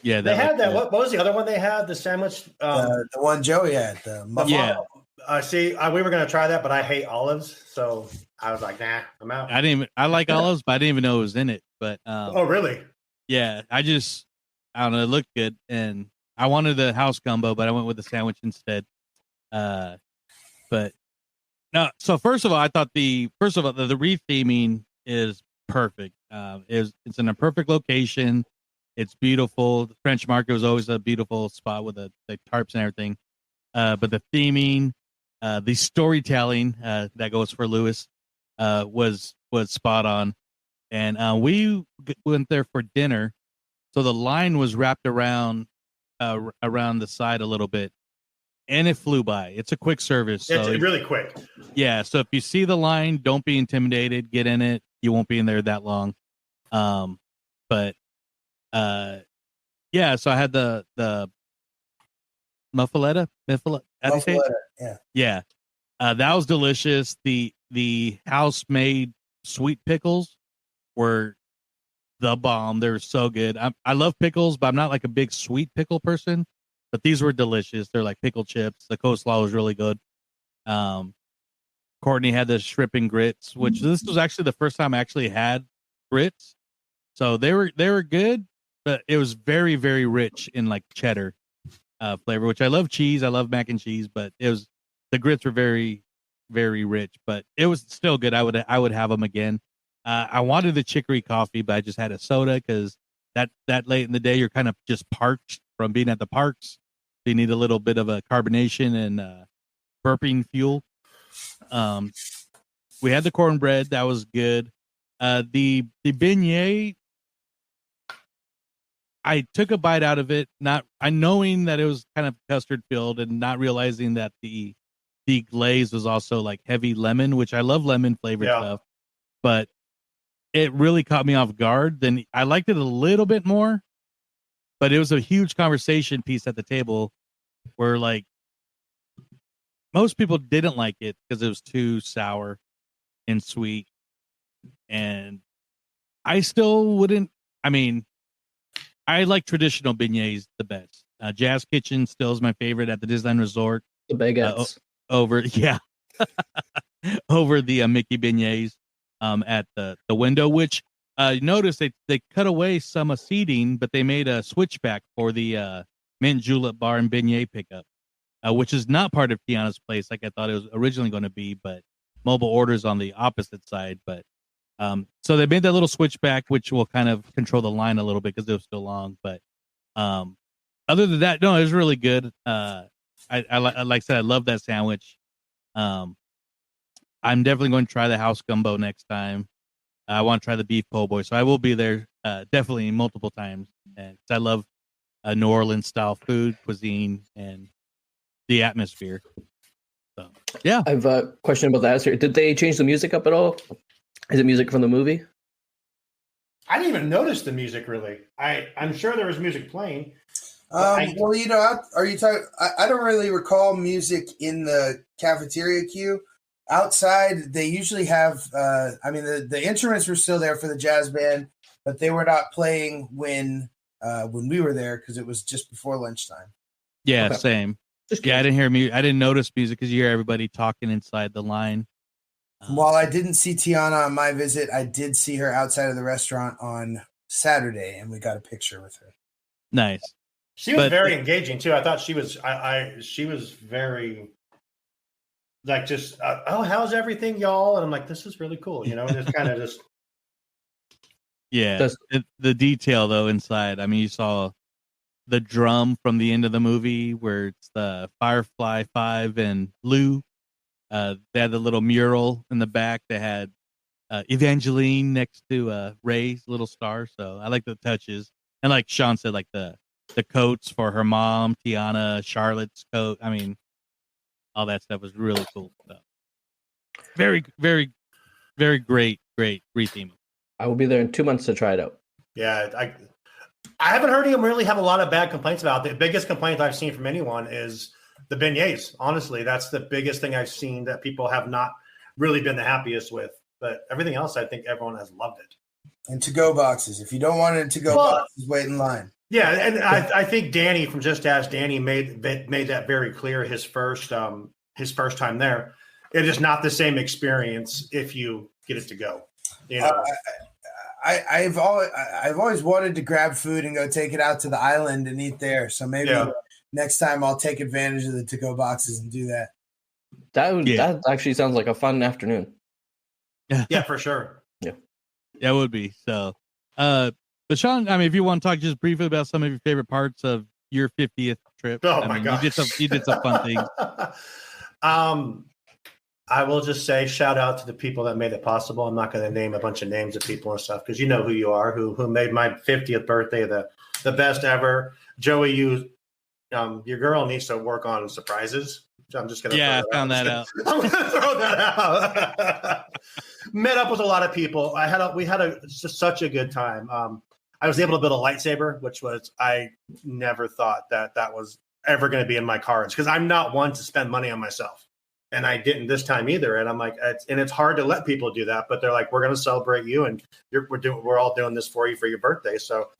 I: Yeah,
L: they had that. What was the other one they had? The sandwich.
K: The one Joey had.
I: Yeah.
L: We were gonna try that, but I hate olives, so I was like, nah, I'm out.
I: I like olives, but I didn't even know it was in it. But
L: oh, really?
I: Yeah, I don't know. It looked good, and I wanted the house gumbo, but I went with the sandwich instead. But. No, so first of all, I thought the retheming is perfect. It's in a perfect location. It's beautiful. The French Market was always a beautiful spot with the tarps and everything. But the theming, the storytelling that goes for Lewis was spot on. And we went there for dinner, so the line was wrapped around the side a little bit. And it flew by. It's a quick service. So
L: it's really quick.
I: Yeah. So if you see the line, don't be intimidated. Get in it. You won't be in there that long. Yeah. So I had the muffaletta. Yeah. That was delicious. The house made sweet pickles were the bomb. They were so good. I love pickles, but I'm not like a big sweet pickle person. But these were delicious. They're like pickle chips. The coleslaw was really good. Courtney had the shrimp and grits, which this was actually the first time I actually had grits. So they were good, but it was very, very rich in like cheddar flavor, which I love cheese. I love mac and cheese, but the grits were very, very rich, but it was still good. I would have them again. I wanted the chicory coffee, but I just had a soda because that late in the day, you're kind of just parched from being at the parks. So you need a little bit of a carbonation and burping fuel. We had the cornbread. That was good. The beignet, I took a bite out of it, knowing that it was kind of custard filled and not realizing that the glaze was also like heavy lemon, which I love lemon flavored stuff, but it really caught me off guard. Then I liked it a little bit more, but it was a huge conversation piece at the table where like most people didn't like it because it was too sour and sweet. And I still wouldn't, I like traditional beignets the best. Jazz Kitchen still is my favorite at the Disneyland Resort.
J: The baguettes.
I: Over the Mickey beignets at the window, which notice they cut away some seating, but they made a switchback for the mint julep bar and beignet pickup, which is not part of Tiana's place like I thought it was originally going to be, but mobile orders on the opposite side. But so they made that little switchback, which will kind of control the line a little bit because it was still long. But other than that, no, it was really good. Like I said, I love that sandwich. I'm definitely going to try the house gumbo next time. I want to try the beef po' boy, so I will be there definitely multiple times. And I love New Orleans style food, cuisine, and the atmosphere. So yeah,
J: I have a question about that. Did they change the music up at all? Is it music from the movie?
L: I didn't even notice the music really. I'm sure there was music playing.
K: Are you talking? I don't really recall music in the cafeteria queue. Outside, they usually have. The instruments were still there for the jazz band, but they were not playing when we were there because it was just before lunchtime.
I: Yeah,
J: Okay.
I: same. I didn't hear music. I didn't notice music because you hear everybody talking inside the line.
K: While I didn't see Tiana on my visit, I did see her outside of the restaurant on Saturday, and we got a picture with her.
I: Nice.
L: She was very engaging too. I thought she was. She was very like just. Oh, how's everything, y'all? And I'm like, this is really cool. Just kind of just.
I: Yeah, the detail though inside. I mean, you saw the drum from the end of the movie where it's the Firefly 5 and Lou. They had the little mural in the back that had Evangeline next to Ray's little star. So I like the touches. And like Shawn said, like the coats for her mom, Tiana, Charlotte's coat. I mean, all that stuff was really cool stuff. Very, very, very great retheming.
J: I will be there in 2 months to try it out.
L: Yeah, I haven't heard him really have a lot of bad complaints about it. The biggest complaint I've seen from anyone is the beignets. Honestly, that's the biggest thing I've seen that people have not really been the happiest with. But everything else, I think everyone has loved it.
K: And to-go boxes. If you don't want it to-go boxes, wait in line.
L: Yeah, and I think Danny from Just Ask Danny made that very clear his first time there. It is not the same experience if you get it to go.
K: I've always wanted to grab food and go take it out to the island and eat there. So maybe next time I'll take advantage of the to-go boxes and do that.
J: That actually sounds like a fun afternoon.
L: Yeah, for sure.
J: Yeah,
I: it would be. So, but Shawn, I mean, if you want to talk just briefly about some of your favorite parts of your 50th trip,
L: my God,
I: you did some fun things.
L: I will just say shout out to the people that made it possible. I'm not going to name a bunch of names of people and stuff because you know who you are, who made my 50th birthday the best ever. Joey, your girl needs to work on surprises. I'm just going to
I: I found that out.
L: I'm going to throw that out. Met up with a lot of people. We had just such a good time. I was able to build a lightsaber, which was I never thought that was ever going to be in my cards because I'm not one to spend money on myself. And I didn't this time either. And I'm like, it's hard to let people do that, but they're like, we're going to celebrate you, and we're all doing this for you for your birthday. So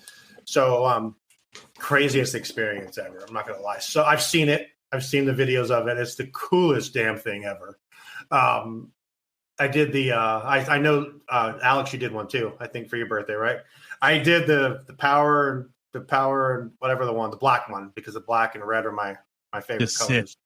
L: craziest experience ever. I'm not going to lie. So I've seen it. I've seen the videos of it. It's the coolest damn thing ever. I did I know Alex, you did one too. I think for your birthday, right? I did the power and whatever the black one, because the black and red are my favorite colors.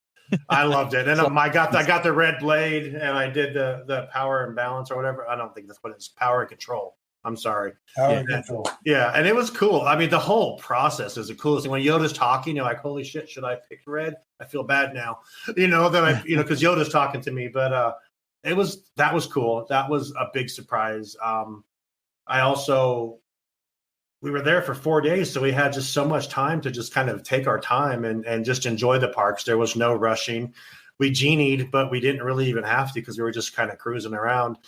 L: I loved it. And I got the red blade, and I did the power and balance or whatever. I don't think that's what it's power and control. I'm sorry.
K: Power and control.
L: Yeah. And it was cool. I mean, the whole process is the coolest thing. When Yoda's talking, you're like, holy shit, should I pick red? I feel bad now, because Yoda's talking to me, but that was cool. That was a big surprise. We were there for 4 days, so we had just so much time to just kind of take our time and just enjoy the parks. There was no rushing. We genied, but we didn't really even have to because we were just kind of cruising around.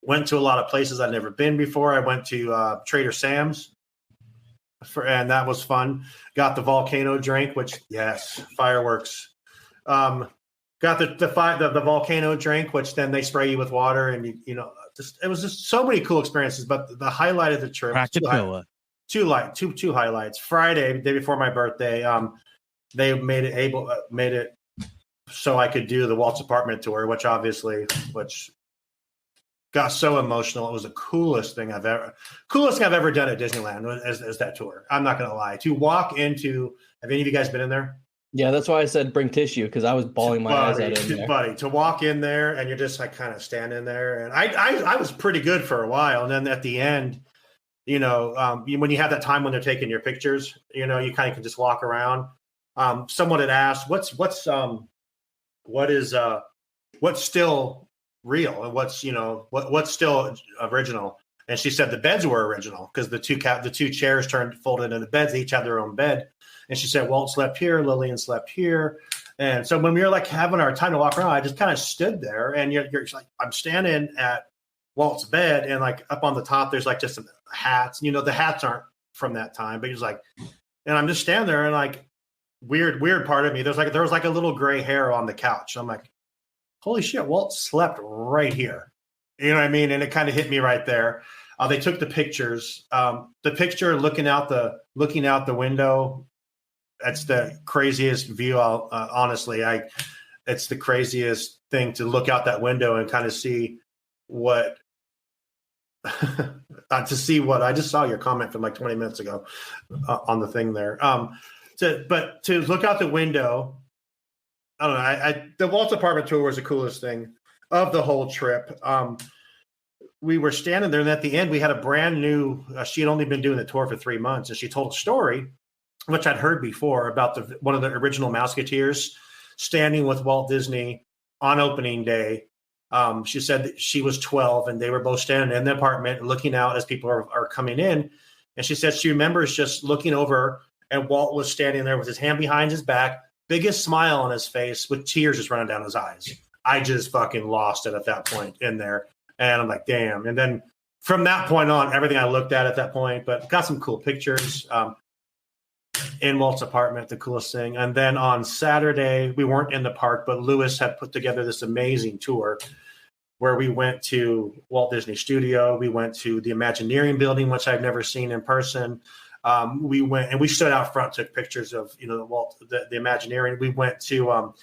L: Went to a lot of places I'd never been before. I went to Trader Sam's, and that was fun. Got the volcano drink, which, yes, fireworks. Got the volcano drink, which then they spray you with water, and it was just so many cool experiences. But the highlight of the trip, two highlights. Friday, the day before my birthday, they made it so I could do the Walt's apartment tour, which got so emotional. It was the coolest thing I've ever done at Disneyland as that tour. I'm not going to lie. To walk into, have any of you guys been in there?
J: Yeah, that's why I said bring tissue, because I was bawling my eyes out in there.
L: Buddy, to walk in there and you're just like kind of standing there. And I was pretty good for a while. And then at the end, when you have that time when they're taking your pictures, you kind of can just walk around. Someone had asked, what's still real and what's still original? And she said the beds were original because the two chairs folded into the beds. They each had their own bed. And she said, Walt slept here, Lillian slept here. And so when we were like having our time to walk around, I just kind of stood there, and you're like, I'm standing at Walt's bed, and like up on the top, there's like just some hats. The hats aren't from that time, but he's like, and I'm just standing there, and like weird part of me, there was like a little gray hair on the couch. I'm like, holy shit, Walt slept right here. You know what I mean? And it kind of hit me right there. They took the pictures. The picture looking out the window. That's the craziest view. Honestly, it's the craziest thing to look out that window and kind of see what. To see what I just saw your comment from like 20 minutes ago on the thing there. But to look out the window, I don't know. The Walt's apartment tour was the coolest thing of the whole trip. We were standing there, and at the end, we had a brand new. She had only been doing the tour for 3 months, and she told a story, which I'd heard before, about one of the original Mouseketeers standing with Walt Disney on opening day. She said that she was 12, and they were both standing in the apartment, looking out as people are coming in. And she said she remembers just looking over, and Walt was standing there with his hand behind his back, biggest smile on his face, with tears just running down his eyes. I just fucking lost it at that point in there. And I'm like, damn. And then from that point on, everything I looked at that point, but got some cool pictures in Walt's apartment, the coolest thing. And then on Saturday, we weren't in the park, but Lewis had put together this amazing tour where we went to Walt Disney Studio. We went to the Imagineering building, which I've never seen in person. We went and we stood out front, took pictures of, the Imagineering. We went to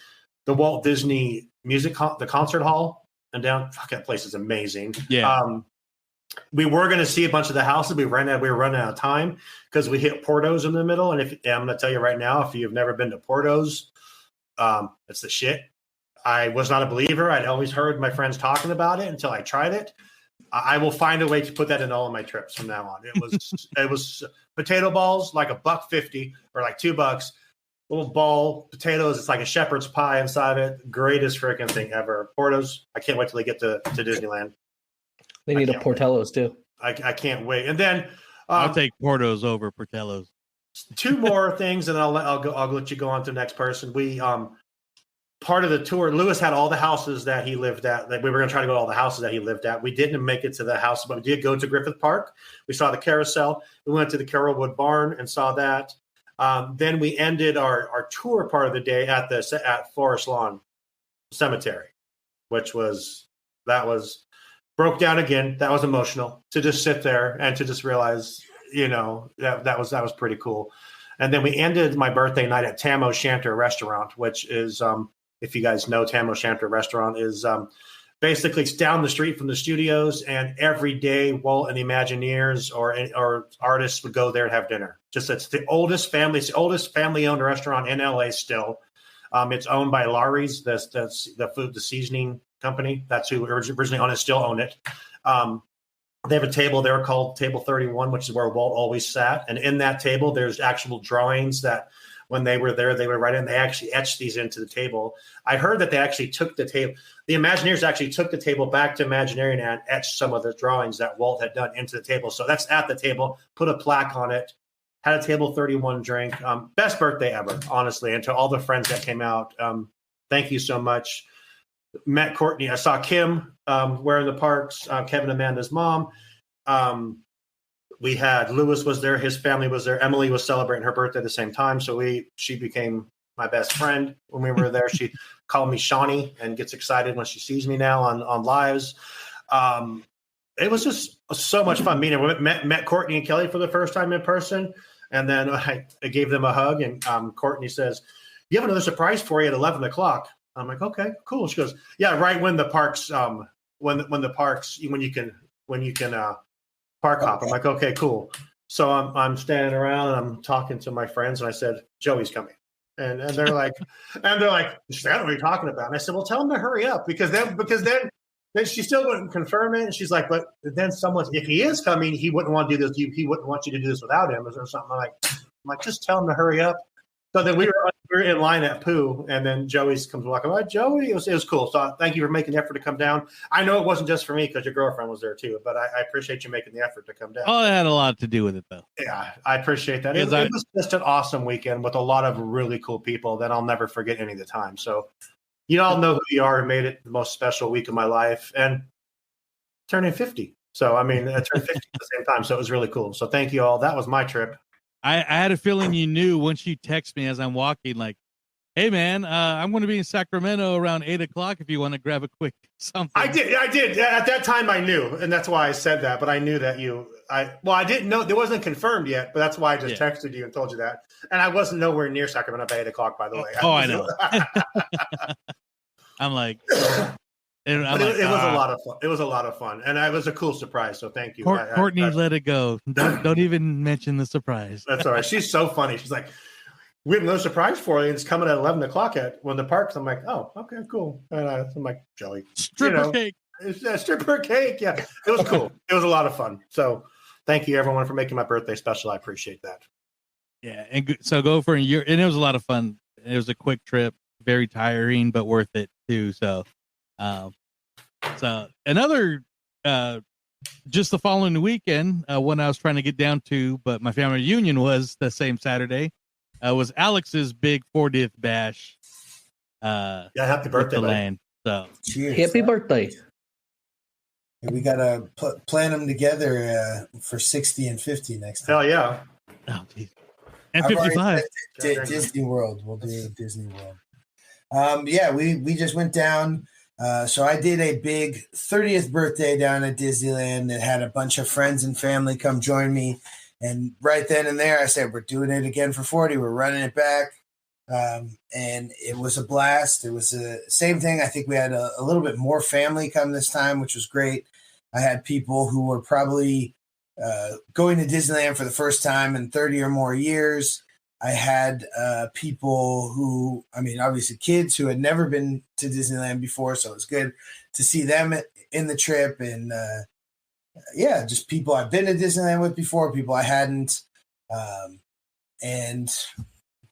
L: the Walt Disney the concert hall. And down, fuck, that place is amazing.
I: Yeah.
L: We were going to see a bunch of the houses. We were running out of time because we hit Porto's in the middle. And I'm going to tell you right now, if you've never been to Porto's, it's the shit. I was not a believer. I'd always heard my friends talking about it until I tried it. I will find a way to put that in all of my trips from now on. It was potato balls, like $1.50 or like $2. Little ball potatoes. It's like a shepherd's pie inside it. Greatest freaking thing ever. Porto's. I can't wait till they get to Disneyland.
J: They need a Portillo's too.
L: I can't wait. And then
I: I'll take Porto's over Portillo's.
L: 2 more things, and I'll let you go on to the next person. We part of the tour, Lewis had all the houses that he lived at. Like, we were going to try to go to all the houses that he lived at. We didn't make it to the house, but we did go to Griffith Park. We saw the carousel. We went to the Carrollwood Barn and saw that. Then we ended our tour part of the day at Forest Lawn Cemetery, which was broke down again. That was emotional to just sit there and to just realize, that was pretty cool. And then we ended my birthday night at Tam O'Shanter Restaurant, which is, if you guys know, Tam O'Shanter Restaurant is basically it's down the street from the studios, and every day Walt and the Imagineers or artists would go there and have dinner. It's the oldest family-owned restaurant in LA still. It's owned by Lawry's. That's the seasoning company. That's who originally owned it, still own it. They have a table there called Table 31, which is where Walt always sat. And in that table, there's actual drawings that when they were there, they would write in. They actually etched these into the table. I heard that they actually took the table. The Imagineers actually took the table back to Imagineering and etched some of the drawings that Walt had done into the table. So that's at the table, put a plaque on it, had a Table 31 drink. Best birthday ever, honestly. And to all the friends that came out, thank you so much. Met Courtney. I saw Kim wearing the parks, Kevin and Amanda's mom. We had Lewis was there. His family was there. Emily was celebrating her birthday at the same time. So she became my best friend when we were there. She called me Shawnee and gets excited when she sees me now on lives. It was just so much fun meeting. We met Courtney and Kelly for the first time in person. And then I gave them a hug, and Courtney says, "You have another surprise for you at 11 o'clock. I'm like, okay, cool. She goes, yeah, right when the parks, when you can park hop. I'm like, okay, cool. So I'm standing around and I'm talking to my friends, and I said, Joey's coming. And they're like, I don't know what you're talking about. And I said, well, tell him to hurry up because then she still wouldn't confirm it. And she's like, but then if he is coming, he wouldn't want to do this. He wouldn't want you to do this without him or something. I'm like, just tell him to hurry up. So then we were in line at Pooh, and then Joey comes walking by. Joey, it was cool. So thank you for making the effort to come down. I know it wasn't just for me because your girlfriend was there too, but I appreciate you making the effort to come down.
I: Oh, it had a lot to do with it though.
L: Yeah, I appreciate that. It was just an awesome weekend with a lot of really cool people that I'll never forget any of the time. So you all know who you are and made it the most special week of my life, and turning 50. So, I mean, I turned 50 at the same time. So it was really cool. So thank you all. That was my trip.
I: I had a feeling you knew once you text me as I'm walking, like, Hey man, I'm going to be in Sacramento around 8:00 if you want to grab a quick something.
L: I did. At that time I knew, and that's why I said that, but I knew that I didn't know, it wasn't confirmed yet, but that's why I just texted you and told you that. And I wasn't nowhere near Sacramento by 8:00, by the way.
I: Oh, I know. I'm like,
L: it was a lot of fun. It was a lot of fun, and it was a cool surprise. So thank you,
I: Courtney. Let it go. Don't even mention the surprise.
L: That's all right. She's so funny. She's like, we have no surprise for you. It's coming at 11:00 when the parks. I'm like, oh, okay, cool. And I'm like, Joey,
I: stripper cake.
L: It's a stripper cake. Yeah, it was cool. It was a lot of fun. So thank you, everyone, for making my birthday special. I appreciate that.
I: Yeah, and so go for a year, and it was a lot of fun. It was a quick trip, very tiring, but worth it too. So, another, just the following weekend, one I was trying to get down to, but my family reunion was the same Saturday. Was Alex's big 40th bash.
L: Happy birthday,
I: land. So
K: cheers.
J: Happy birthday.
K: We gotta plan them together for 60 and 50 next time.
L: Hell yeah!
I: Oh, geez. And 55.
K: Disney World. We'll do Disney World. We just went down. So I did a big 30th birthday down at Disneyland that had a bunch of friends and family come join me. And right then and there, I said, we're doing it again for 40. We're running it back. And it was a blast. It was the same thing. I think we had a little bit more family come this time, which was great. I had people who were probably going to Disneyland for the first time in 30 or more years. I had people who, obviously kids who had never been to Disneyland before. So it was good to see them in the trip. And just people I've been to Disneyland with before, people I hadn't. And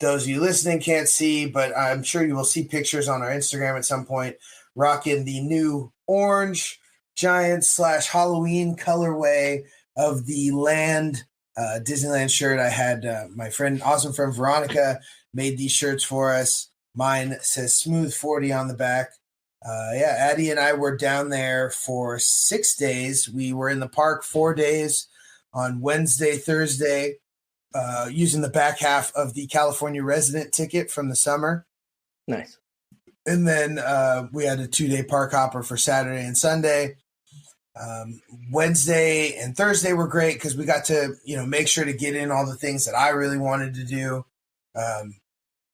K: those of you listening can't see, but I'm sure you will see pictures on our Instagram at some point, rocking the new orange Giants / Halloween colorway of the land Disneyland shirt. I had my awesome friend Veronica made these shirts for us. Mine says Smooth 40 on the back. Addie and I were down there for 6 days. We were in the park 4 days on Wednesday, Thursday, using the back half of the California resident ticket from the summer.
J: Nice.
K: And then we had a 2-day park hopper for Saturday and Sunday. Wednesday and Thursday were great because we got to, make sure to get in all the things that I really wanted to do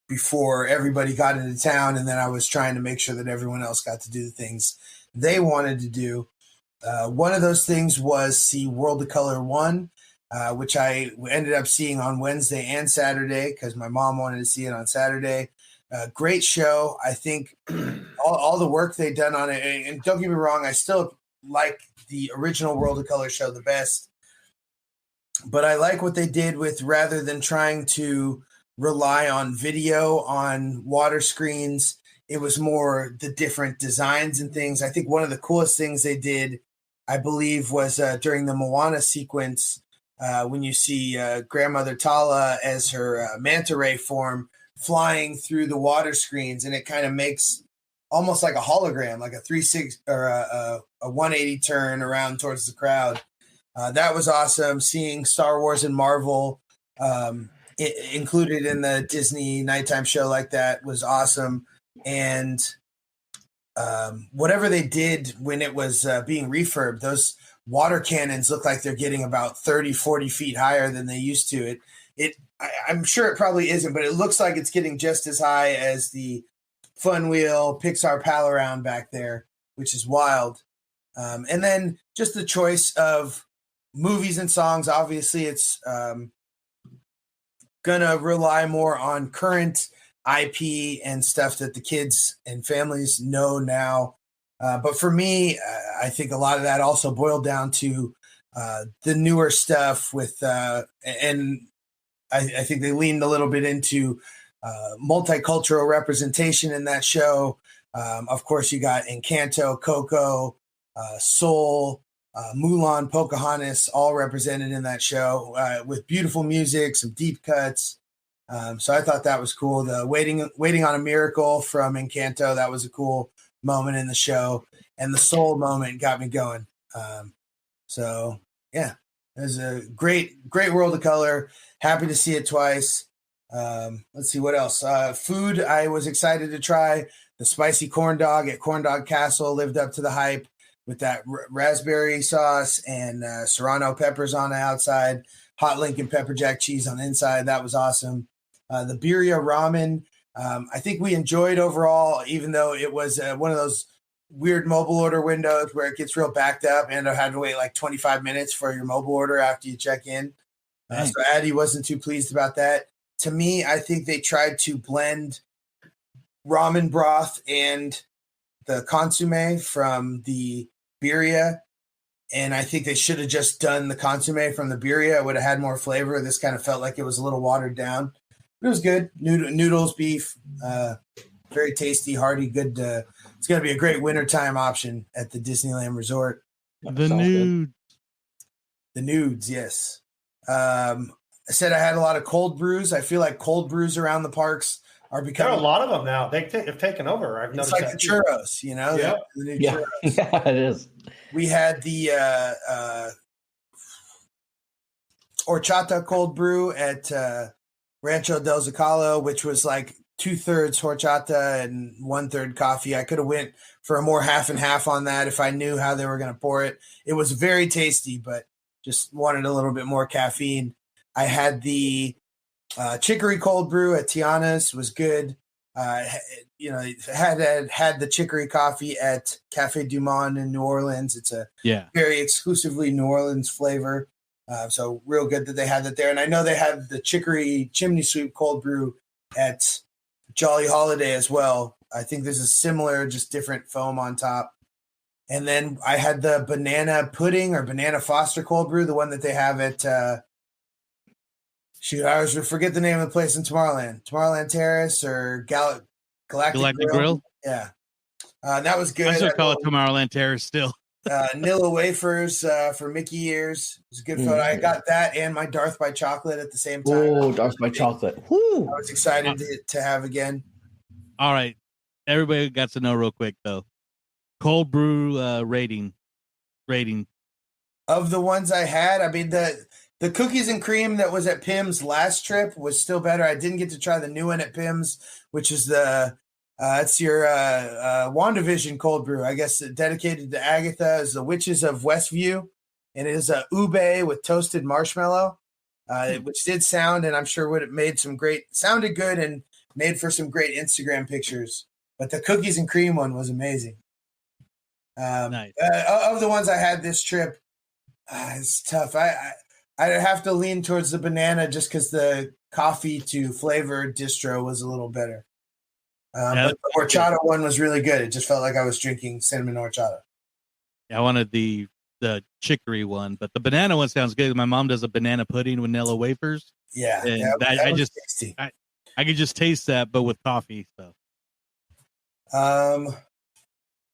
K: before everybody got into town. And then I was trying to make sure that everyone else got to do the things they wanted to do. One of those things was see World of Color 1, which I ended up seeing on Wednesday and Saturday because my mom wanted to see it on Saturday. Great show. I think all the work they've done on it, and don't get me wrong, I still like the original World of Color show the best, but I like what they did with, rather than trying to rely on video on water screens, it was more the different designs and things. I think one of the coolest things they did, I believe, was during the Moana sequence, when you see Grandmother Tala as her manta ray form flying through the water screens, and it kind of makes almost like a hologram, like a 360 or a 180 turn around towards the crowd. That was awesome. Seeing Star Wars and Marvel included in the Disney nighttime show like that was awesome. And whatever they did when it was being refurbed, those water cannons look like they're getting about 30, 40 feet higher than they used to. I'm sure it probably isn't, but it looks like it's getting just as high as the Fun Wheel Pixar Pal Around back there, which is wild. And then just the choice of movies and songs. Obviously, it's gonna rely more on current IP and stuff that the kids and families know now. But for me, I think a lot of that also boiled down to the newer stuff with, and I think they leaned a little bit into multicultural representation in that show. Of course, you got Encanto, Coco, Soul, Mulan, Pocahontas, all represented in that show with beautiful music, some deep cuts. So I thought that was cool. The Waiting on a Miracle from Encanto, that was a cool moment in the show. And the Soul moment got me going. So yeah, it was a great World of Color. Happy to see it twice. Let's see what else. Food, I was excited to try the spicy corn dog at Corn Dog Castle. Lived up to the hype with that raspberry sauce and serrano peppers on the outside, hot Lincoln pepper jack cheese on the inside. That was awesome. The birria ramen, I think we enjoyed overall, even though it was one of those weird mobile order windows where it gets real backed up and I had to wait like 25 minutes for your mobile order after you check in. So Addie wasn't too pleased about that. To me, I think they tried to blend ramen broth and the consomme from the birria, and I think they should have just done the consomme from the birria. It would have had more flavor. This kind of felt like it was a little watered down. It was good. Noodles, beef, very tasty, hearty, good. It's going to be a great wintertime option at the Disneyland Resort.
I: The
K: nudes, yes. I said I had a lot of cold brews. I feel like cold brews around the parks are becoming.
L: There are a lot of them now. They've taken over. I've noticed.
K: It's like the churros, you know.
L: Yeah,
K: the new
J: yeah.
K: churros.
J: Yeah, it is.
K: We had the horchata cold brew at Rancho del Zocalo, which was like 2/3 horchata and 1/3 coffee. I could have went for a more half and half on that if I knew how they were going to pour it. It was very tasty, but just wanted a little bit more caffeine. I had the chicory cold brew at Tiana's, was good. Had the chicory coffee at Cafe Du Monde in New Orleans. It's a very exclusively New Orleans flavor. So real good that they had that there. And I know they had the chicory chimney sweep cold brew at Jolly Holiday as well. I think this is similar, just different foam on top. And then I had the banana pudding or banana Foster cold brew, the one that they have at I always forget the name of the place in Tomorrowland Terrace or Galactic Grill. Yeah. That was good.
I: I still call it Tomorrowland Terrace still.
K: Nilla wafers for Mickey ears. It was a good photo. I got that and my Darth by chocolate at the same time.
J: Oh, Darth by chocolate. Woo.
K: I was excited to have again.
I: All right. Everybody got to know real quick though. Cold brew rating.
K: Of the ones I had, I mean the cookies and cream that was at Pim's last trip was still better. I didn't get to try the new one at Pim's, which is it's your WandaVision cold brew. I guess dedicated to Agatha is the Witches of Westview, and it is a ube with toasted marshmallow, which did sound, and I'm sure would have sounded good and made for some great Instagram pictures. But the cookies and cream one was amazing.
I: Nice.
K: Of the ones I had this trip, it's tough. I'd have to lean towards the banana just because the coffee to flavor distro was a little better. But the horchata one was really good. It just felt like I was drinking cinnamon horchata.
I: Yeah, I wanted the chicory one, but the banana one sounds good. My mom does a banana pudding with vanilla wafers.
K: Yeah,
I: and
K: that was tasty.
I: I could just taste that, but with coffee. So,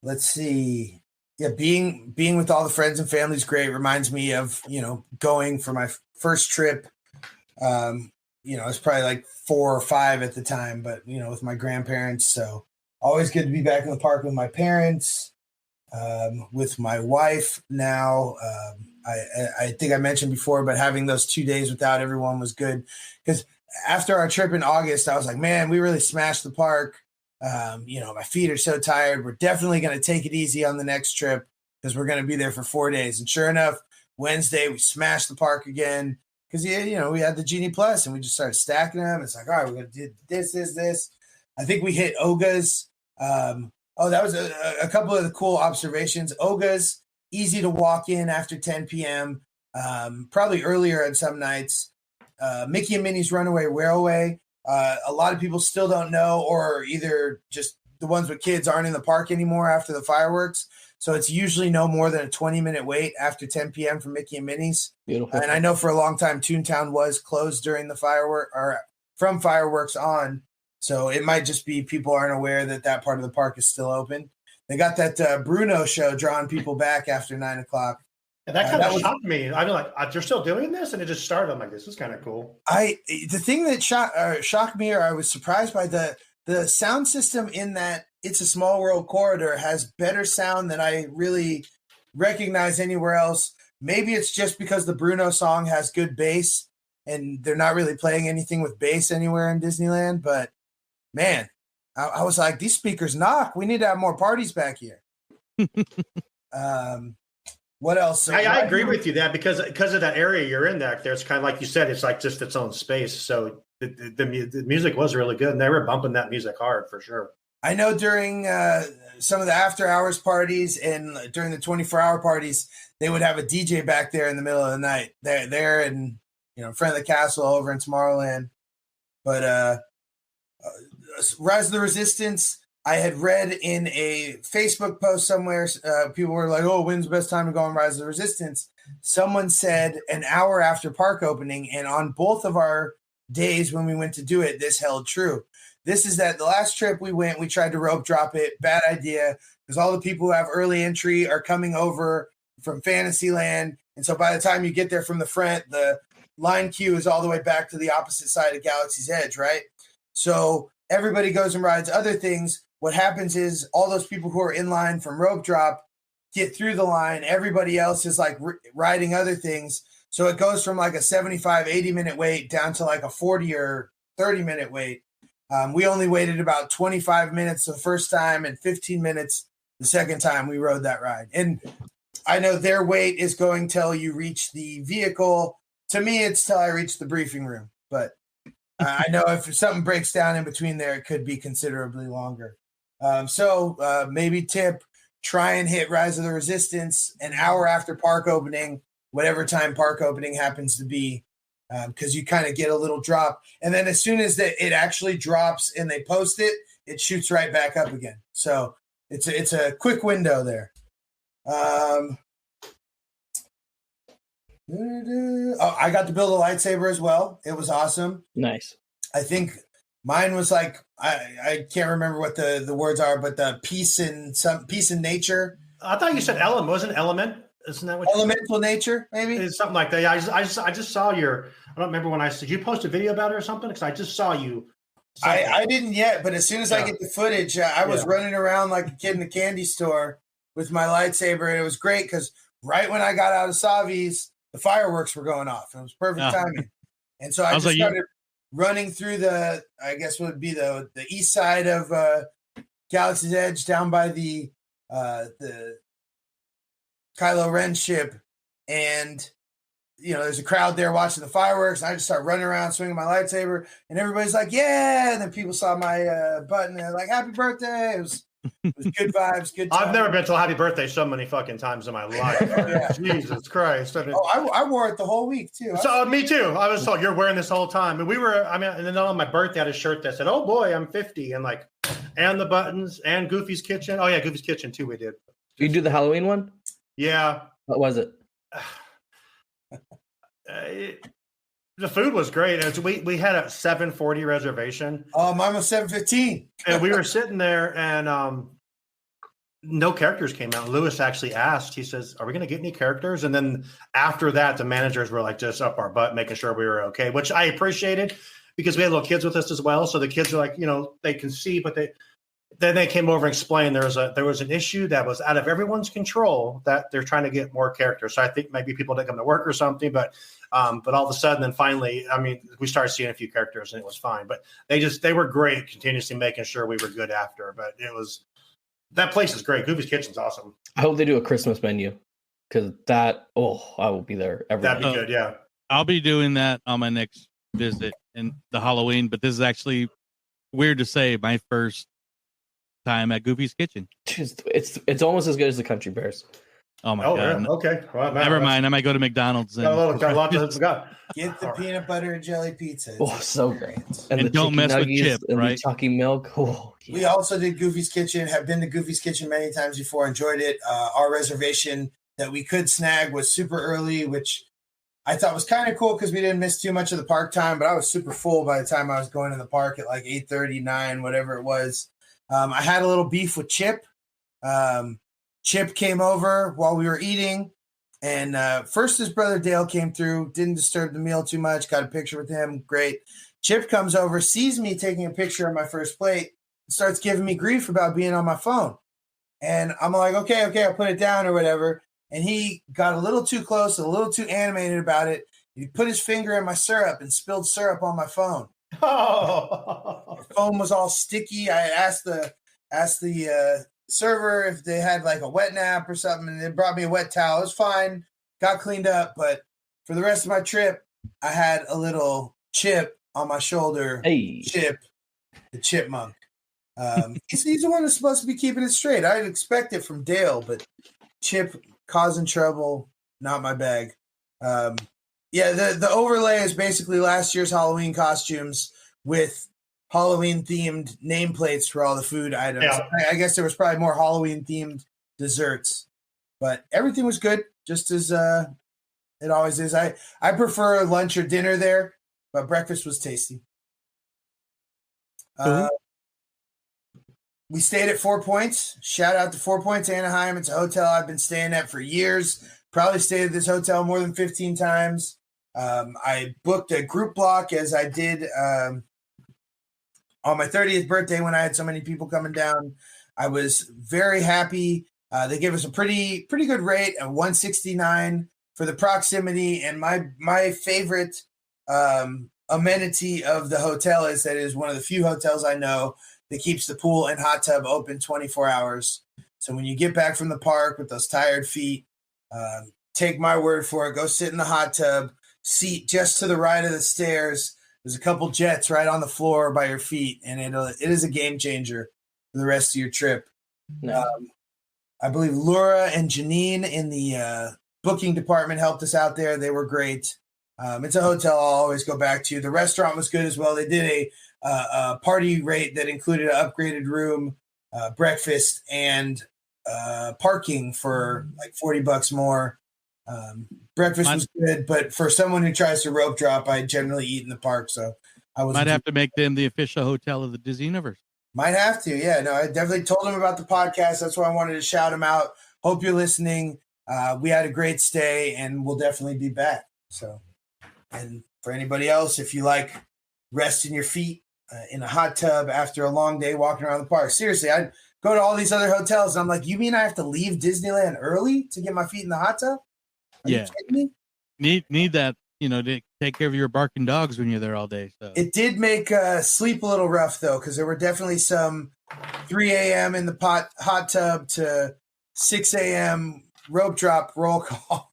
K: let's see. Yeah, being with all the friends and family is great. Reminds me of going for my first trip. It's probably like 4 or 5 at the time, but with my grandparents. So always good to be back in the park with my parents, with my wife now. I think I mentioned before, but having those 2 days without everyone was good because after our trip in August, I was like, man, we really smashed the park. My feet are so tired. We're definitely going to take it easy on the next trip because we're going to be there for 4 days. And sure enough, Wednesday we smashed the park again because we had the Genie Plus and we just started stacking them. It's like, all right, we're going to do this. I think we hit Oga's. That was a couple of the cool observations. Oga's easy to walk in after 10 p.m. Probably earlier on some nights. Mickey and Minnie's Runaway Railway. A lot of people still don't know, or either just the ones with kids aren't in the park anymore after the fireworks. So it's usually no more than a 20-minute wait after 10 p.m. for Mickey and Minnie's.
J: Beautiful.
K: And I know for a long time, Toontown was closed during the firework or from fireworks on. So it might just be people aren't aware that part of the park is still open. They got that Bruno show drawing people back after 9 o'clock.
L: And that kind of shocked me. I'm like, they're still doing this? And it just started. I'm like, this is kind of cool.
K: The thing that shocked me, or I was surprised by, the sound system in that It's a Small World corridor has better sound than I really recognize anywhere else. Maybe it's just because the Bruno song has good bass and they're not really playing anything with bass anywhere in Disneyland. But man, I was like, these speakers knock. We need to have more parties back here. What else? So
L: I agree with you that because of that area you're in there, it's kind of like you said, it's like just its own space. So the music was really good, and they were bumping that music hard for sure.
K: I know during some of the after hours parties and during the 24-hour parties, they would have a DJ back there in the middle of the night. They're there in in front of the castle over in Tomorrowland. But Rise of the Resistance, I had read in a Facebook post somewhere, people were like, oh, when's the best time to go on Rise of the Resistance? Someone said an hour after park opening, and on both of our days when we went to do it, this held true. This is that the last trip we went, we tried to rope drop it. Bad idea, because all the people who have early entry are coming over from Fantasyland. And so by the time you get there from the front, the line queue is all the way back to the opposite side of Galaxy's Edge, right? So everybody goes and rides other things. What happens is all those people who are in line from rope drop get through the line. Everybody else is like riding other things. So it goes from like a 75, 80-minute wait down to like a 40 or 30-minute wait. We only waited about 25 minutes the first time and 15 minutes the second time we rode that ride. And I know their wait is going till you reach the vehicle. To me, it's till I reach the briefing room. But I know if something breaks down in between there, it could be considerably longer. So maybe tip, try and hit Rise of the Resistance an hour after park opening, whatever time park opening happens to be, because you kind of get a little drop. And then as soon as it actually drops and they post it, it shoots right back up again. So it's a quick window there. I got to build a lightsaber as well. It was awesome.
J: Nice.
K: I think mine was like, I can't remember what the words are, but the peace in nature.
L: I thought you said element. Wasn't element? Isn't that what
K: elemental nature? Maybe
L: it's something like that. Yeah, I just saw your. I don't remember when did you post a video about it or something? Because I just saw you.
K: I didn't yet, but as soon as I get the footage, I was running around like a kid in a candy store with my lightsaber, and it was great because right when I got out of Savi's, the fireworks were going off. It was perfect timing, and so I just started running through the, I guess what would be the east side of Galaxy's Edge, down by the Kylo Ren ship, and there's a crowd there watching the fireworks. And I just start running around swinging my lightsaber, and everybody's like, "Yeah!" And then people saw my button, and they're like, "Happy birthday!" It was good vibes, good time.
L: I've never been told happy birthday so many fucking times in my life. Jesus Christ! I mean,
K: I wore it the whole week too.
L: So me too. I was told you're wearing this whole time, and and then on my birthday, I had a shirt that said, "Oh boy, I'm 50," and the buttons and Goofy's Kitchen. Oh yeah, Goofy's Kitchen too. We did.
J: You do the Halloween one?
L: Yeah.
J: What was it?
L: The food was great. We had a 7:40 reservation.
K: Oh, mine was 7:15.
L: And we were sitting there, and no characters came out. Lewis actually asked. He says, "Are we going to get any characters?" And then after that, the managers were like just up our butt, making sure we were okay, which I appreciated because we had little kids with us as well. So the kids are like, they can see, but then they came over and explained there was an issue that was out of everyone's control that they're trying to get more characters. So I think maybe people didn't come to work or something, but all of a sudden, then finally, we started seeing a few characters and it was fine. But they were great, continuously making sure we were good after. But that place is great. Goofy's Kitchen's awesome.
J: I hope they do a Christmas menu because I will be there every
L: That'd be good, yeah.
I: I'll be doing that on my next visit in the Halloween, but this is actually weird to say my first time at Goofy's Kitchen.
J: It's almost as good as the Country Bears.
I: Oh my god!
L: Yeah. Okay, well,
I: never mind. I might go to McDonald's.
K: Get the peanut butter and jelly pizza.
J: So great!
I: And don't mess with Chip, right?
J: The chalky milk. Oh, yeah.
K: We also did Goofy's Kitchen. Have been to Goofy's Kitchen many times before. Enjoyed it. Our reservation that we could snag was super early, which I thought was kind of cool because we didn't miss too much of the park time. But I was super full by the time I was going to the park at like 8:30, 9, whatever it was. I had a little beef with Chip. Chip came over while we were eating, and first his brother Dale came through, didn't disturb the meal too much, got a picture with him, great. Chip comes over, sees me taking a picture of my first plate, and starts giving me grief about being on my phone. And I'm like, okay, I'll put it down or whatever. And he got a little too close, a little too animated about it. He put his finger in my syrup and spilled syrup on my phone.
L: Oh,
K: My phone was all sticky. I asked the server if they had like a wet nap or something, and they brought me a wet towel. It was fine, got cleaned up, but for the rest of my trip, I had a little chip on my shoulder.
J: Hey.
K: Chip, the chipmunk. He's the one that's supposed to be keeping it straight. I'd expect it from Dale, but Chip causing trouble, not my bag. The overlay is basically last year's Halloween costumes with Halloween-themed nameplates for all the food items.
L: Yeah.
K: I guess there was probably more Halloween-themed desserts, but everything was good, just as it always is. I prefer lunch or dinner there, but breakfast was tasty. We stayed at 4 Points. Shout out to 4 Points Anaheim. It's a hotel I've been staying at for years. Probably stayed at this hotel more than 15 times. I booked a group block as I did on my 30th birthday when I had so many people coming down. I was very happy. They gave us a pretty good rate at $169 for the proximity. And my favorite amenity of the hotel is that it is one of the few hotels I know that keeps the pool and hot tub open 24 hours. So when you get back from the park with those tired feet, take my word for it. Go sit in the hot tub, seat just to the right of the stairs. There's a couple jets right on the floor by your feet, and it is a game changer for the rest of your trip.
J: Nice.
K: I believe Laura and Janine in the booking department helped us out there. They were great. It's a hotel I'll always go back to. The restaurant was good as well. They did a party rate that included an upgraded room, breakfast, and parking for like $40 more. Breakfast was good, but for someone who tries to rope drop, I generally eat in the park, so I was
I: might have to make them the official hotel of the Disney Universe.
K: Might have to, yeah. No, I definitely told them about the podcast. That's why I wanted to shout them out. Hope you're listening. We had a great stay, and we'll definitely be back. So, and for anybody else, if you like resting your feet in a hot tub after a long day walking around the park, seriously, I'd go to all these other hotels, and I'm like, you mean I have to leave Disneyland early to get my feet in the hot tub? Are you kidding me?
I: Need that, to take care of your barking dogs when you're there all day. So
K: it did make sleep a little rough though, because there were definitely some 3 a.m. in the hot tub to 6 a.m. rope drop roll call.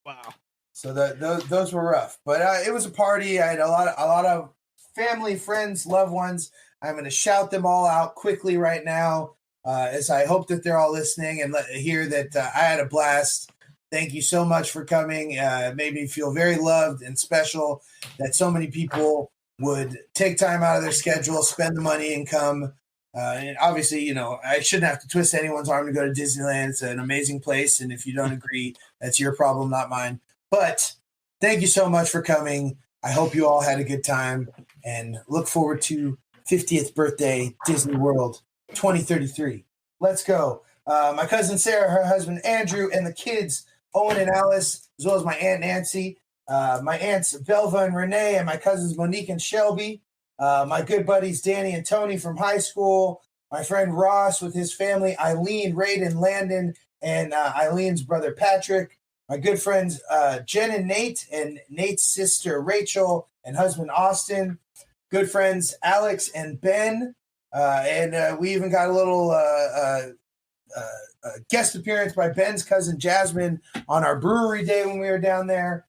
I: Wow.
K: So those were rough, but it was a party. I had a lot of family, friends, loved ones. I'm going to shout them all out quickly right now, as I hope that they're all listening and hear that I had a blast. Thank you so much for coming. It made me feel very loved and special that so many people would take time out of their schedule, spend the money, and come. And obviously, I shouldn't have to twist anyone's arm to go to Disneyland. It's an amazing place, and if you don't agree, that's your problem, not mine. But thank you so much for coming. I hope you all had a good time, and look forward to 50th birthday Disney World 2033. Let's go. My cousin Sarah, her husband Andrew, and the kids Owen and Alice, as well as my aunt Nancy, my aunts Belva and Renee, and my cousins Monique and Shelby, my good buddies Danny and Tony from high school, my friend Ross with his family, Eileen, Raiden, Landon, and Eileen's brother Patrick, my good friends Jen and Nate's sister Rachel and husband Austin, good friends Alex and Ben, and we even got a little guest appearance by Ben's cousin Jasmine on our brewery day when we were down there.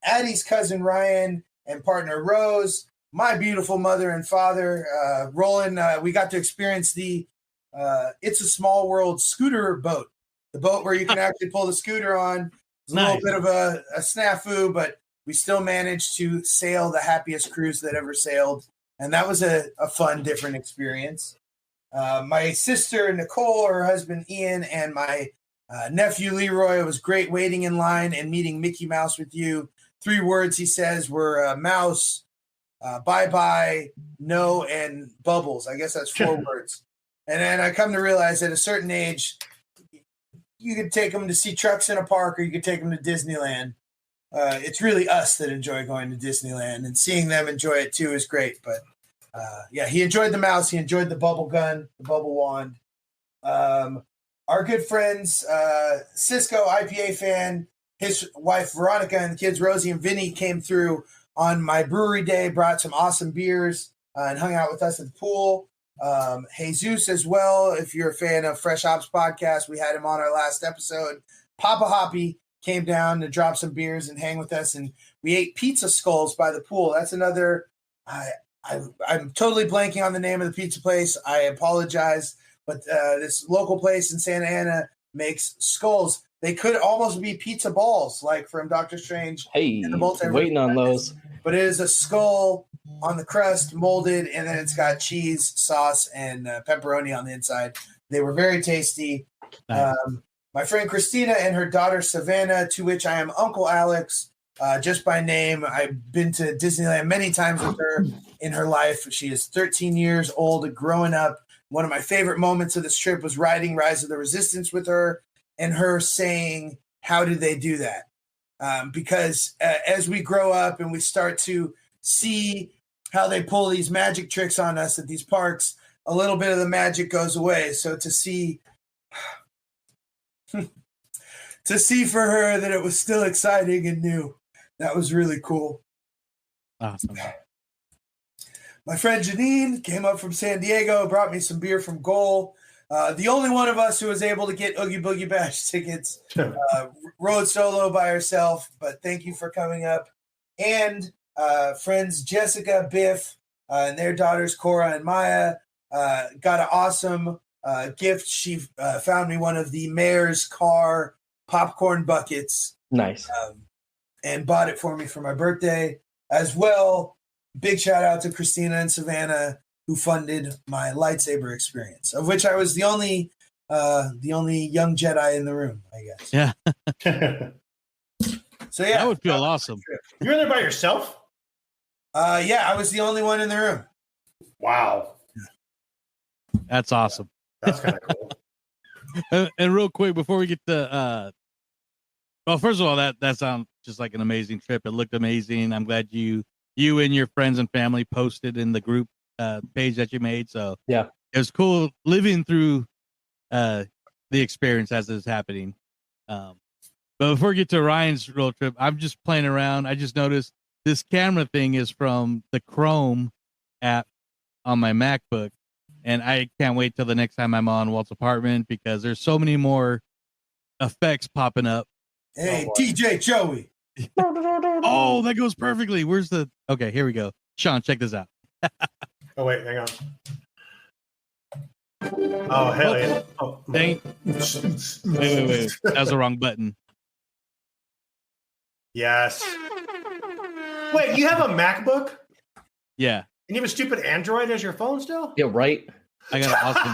K: Addie's cousin Ryan and partner Rose, my beautiful mother and father, Roland. We got to experience the It's a Small World scooter boat, the boat where you can actually pull the scooter on. It's a little bit of a snafu, but we still managed to sail the happiest cruise that ever sailed. And that was a fun, different experience. My sister Nicole, her husband Ian, and my nephew Leroy. It was great waiting in line and meeting Mickey Mouse with you. 3 words he says were mouse, bye-bye, no, and bubbles. I guess that's 4 words. And then I come to realize at a certain age, you could take them to see trucks in a park, or you could take them to Disneyland. It's really us that enjoy going to Disneyland, and seeing them enjoy it too is great. But he enjoyed the mouse. He enjoyed the bubble gun, the bubble wand. Our good friends, Cisco IPA fan, his wife Veronica and the kids Rosie and Vinny came through on my brewery day, brought some awesome beers and hung out with us at the pool. Jesus as well. If you're a fan of Fresh Hops Podcast, we had him on our last episode. Papa Hoppy came down to drop some beers and hang with us, and we ate pizza skulls by the pool. That's another. I'm totally blanking on the name of the pizza place. I apologize, but this local place in Santa Ana makes skulls. They could almost be pizza balls, like from Doctor Strange.
J: Hey, waiting on those.
K: But it is a skull on the crust, molded, and then it's got cheese, sauce, and pepperoni on the inside. They were very tasty.
I: Nice.
K: My friend Christina and her daughter Savannah, to which I am Uncle Alex, just by name. I've been to Disneyland many times with her in her life. She is 13 years old, growing up. One of my favorite moments of this trip was riding Rise of the Resistance with her and her saying, how do they do that? Because as we grow up and we start to see how they pull these magic tricks on us at these parks, a little bit of the magic goes away. So to see for her that it was still exciting and new, that was really cool.
I: Awesome.
K: My friend Janine came up from San Diego, brought me some beer from Goal. The only one of us who was able to get Oogie Boogie Bash tickets, rode solo by herself, but thank you for coming up. And friends Jessica, Biff, and their daughters Cora and Maya got an awesome gift. She found me one of the mayor's car popcorn buckets.
J: Nice.
K: And bought it for me for my birthday as well. Big shout out to Christina and Savannah, who funded my lightsaber experience, of which I was the only young Jedi in the room, I guess.
I: Yeah.
K: So yeah,
I: that would feel awesome.
L: You're in there by yourself?
K: Yeah, I was the only one in the room.
L: Wow.
I: That's awesome.
L: That's kind of cool.
I: And real quick before we get to well, first of all, that sounds just like an amazing trip. It looked amazing. I'm glad you and your friends and family posted in the group page that you made. So
J: yeah,
I: it was cool living through the experience as it's happening. But before we get to Ryan's road trip, I'm just playing around. I just noticed this camera thing is from the Chrome app on my MacBook. And I can't wait till the next time I'm on Walt's apartment because there's so many more effects popping up.
K: Hey, DJ Joey.
I: Oh, that goes perfectly. Where's the... Okay, here we go. Shawn, check this out.
L: Oh, wait, hang on. Oh, hell yeah. Oh.
I: Wait. That was the wrong button.
L: Yes. Wait, you have a MacBook?
I: Yeah.
L: And you have a stupid Android as your phone still?
J: Yeah, right.
I: I got an awesome...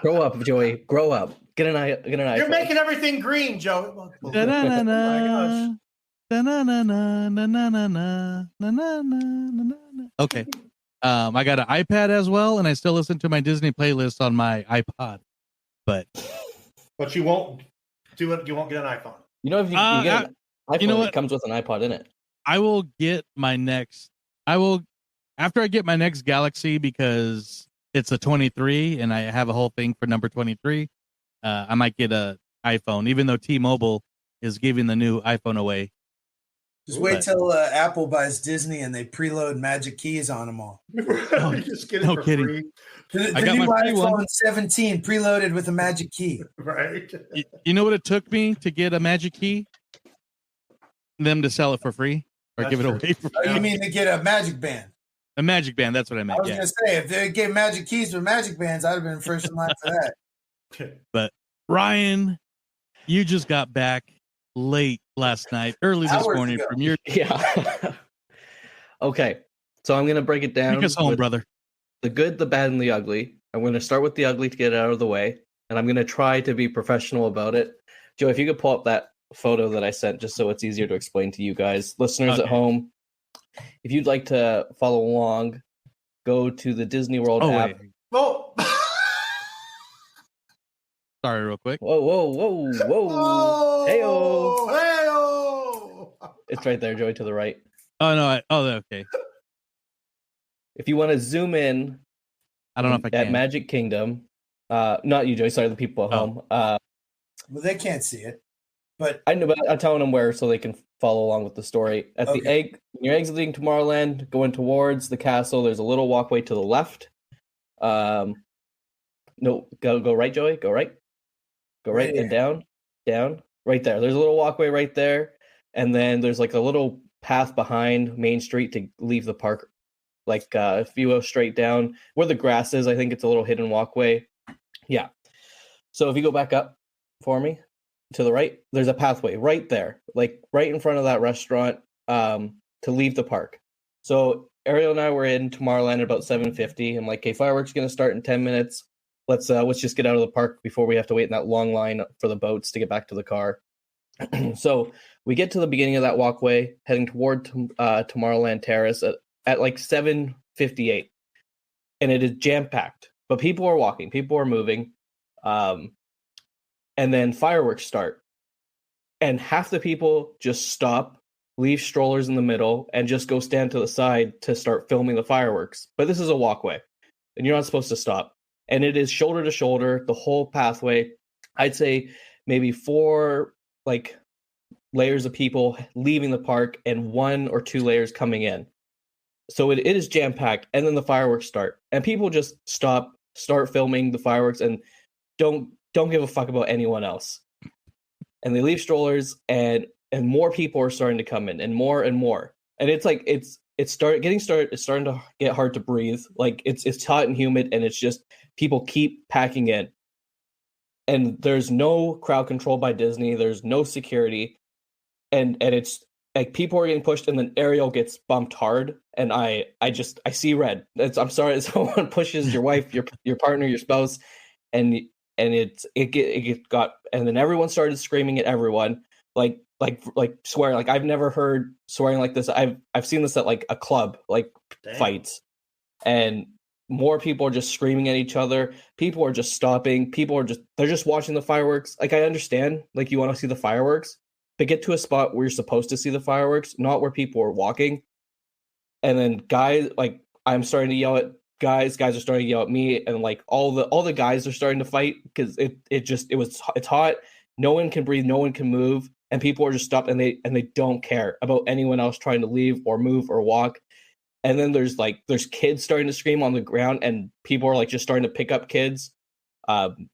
J: Grow up, Joey. Grow up. Get an iPhone.
L: You're making everything green, Joey. Oh
I: my gosh. Okay. I got an iPad as well, and I still listen to my Disney playlist on my iPod. But
L: you won't do it. You won't get an iPhone.
J: You know, if you get an iPhone,
I: you know
J: it comes with an iPod in it.
I: I will get my next. After I get my next Galaxy, because it's a 23 and I have a whole thing for number 23. I might get a iPhone, even though T-Mobile is giving the new iPhone away.
K: Just wait till Apple buys Disney and they preload Magic Keys on them all.
L: Just get it for
I: kidding.
L: free.
K: The
I: I got
K: new
I: my free
K: iPhone
I: one.
K: 17 preloaded with a Magic Key.
L: Right.
I: You know what it took me to get a Magic Key? Them to sell it for free or give it away for free.
K: Oh, you mean to get a Magic Band?
I: A Magic Band, that's what I meant.
K: I was going to say, if they gave Magic Keys for Magic Bands, I'd have been first in line for that.
I: But Ryan, you just got back late last night, early this morning from your...
J: Yeah. Okay, so I'm going to break it down.
I: Take us home, brother.
J: The good, the bad, and the ugly. I'm going to start with the ugly to get it out of the way, and I'm going to try to be professional about it. Joe, if you could pull up that photo that I sent, just so it's easier to explain to you guys, listeners at home. If you'd like to follow along, go to the Disney World app.
I: Wait.
L: Oh.
I: Sorry, real quick.
J: Whoa. Hey-o.
L: Hey-o.
J: It's right there, Joey, to the right.
I: Oh, no. Okay.
J: If you want to zoom in,
I: I don't know if I can.
J: At Magic Kingdom, not you, Joey. Sorry, the people at home.
K: Well, they can't see it. But
J: I know, but I'm telling them where so they can follow along with the story. At the
K: Okay.
J: when you're exiting Tomorrowland, going towards the castle, there's a little walkway to the left. No, go right, Joey. Go right. Go right,
K: Right
J: and
K: here.
J: down, right there. There's a little walkway right there, and then there's like a little path behind Main Street to leave the park. Like if you go straight down where the grass is, I think it's a little hidden walkway. Yeah. So if you go back up for me to the right, there's a pathway right there, like right in front of that restaurant, to leave the park. So Ariel and I were in Tomorrowland at about 7:50. I'm like, okay, fireworks going to start in 10 minutes. Let's just get out of the park before we have to wait in that long line for the boats to get back to the car. So we get to the beginning of that walkway, heading toward Tomorrowland Terrace at like 7:58, and it is jam packed. But people are walking, people are moving, and then fireworks start, and half the people just stop, leave strollers in the middle, and just go stand to the side to start filming the fireworks. But this is a walkway, and you're not supposed to stop. And it is shoulder to shoulder, the whole pathway. I'd say maybe 4 like layers of people leaving the park and 1 or 2 layers coming in. So it is jam packed, and then the fireworks start, and people just start filming the fireworks, and don't give a fuck about anyone else. And they leave strollers, and more people are starting to come in, and more, and it's like it's starting to get hard to breathe. Like it's hot and humid, and it's just people keep packing in, and there's no crowd control by Disney. There's no security, and it's like people are getting pushed, and then Ariel gets bumped hard, and I see red. I'm sorry, someone pushes your wife, your partner, your spouse, and it got, and then everyone started screaming at everyone, like swearing. Like I've never heard swearing like this. I've seen this at like a club, like
L: Dang.
J: fights, and more people are just screaming at each other. People are just stopping. They're just watching the fireworks. Like I understand, like you want to see the fireworks, but get to a spot where you're supposed to see the fireworks, not where people are walking. And then guys, like I'm starting to yell at guys are starting to yell at me, and like all the guys are starting to fight because it's hot. No one can breathe, no one can move, and people are just stopped, and they don't care about anyone else trying to leave or move or walk. And then there's kids starting to scream on the ground, and people are like just starting to pick up kids,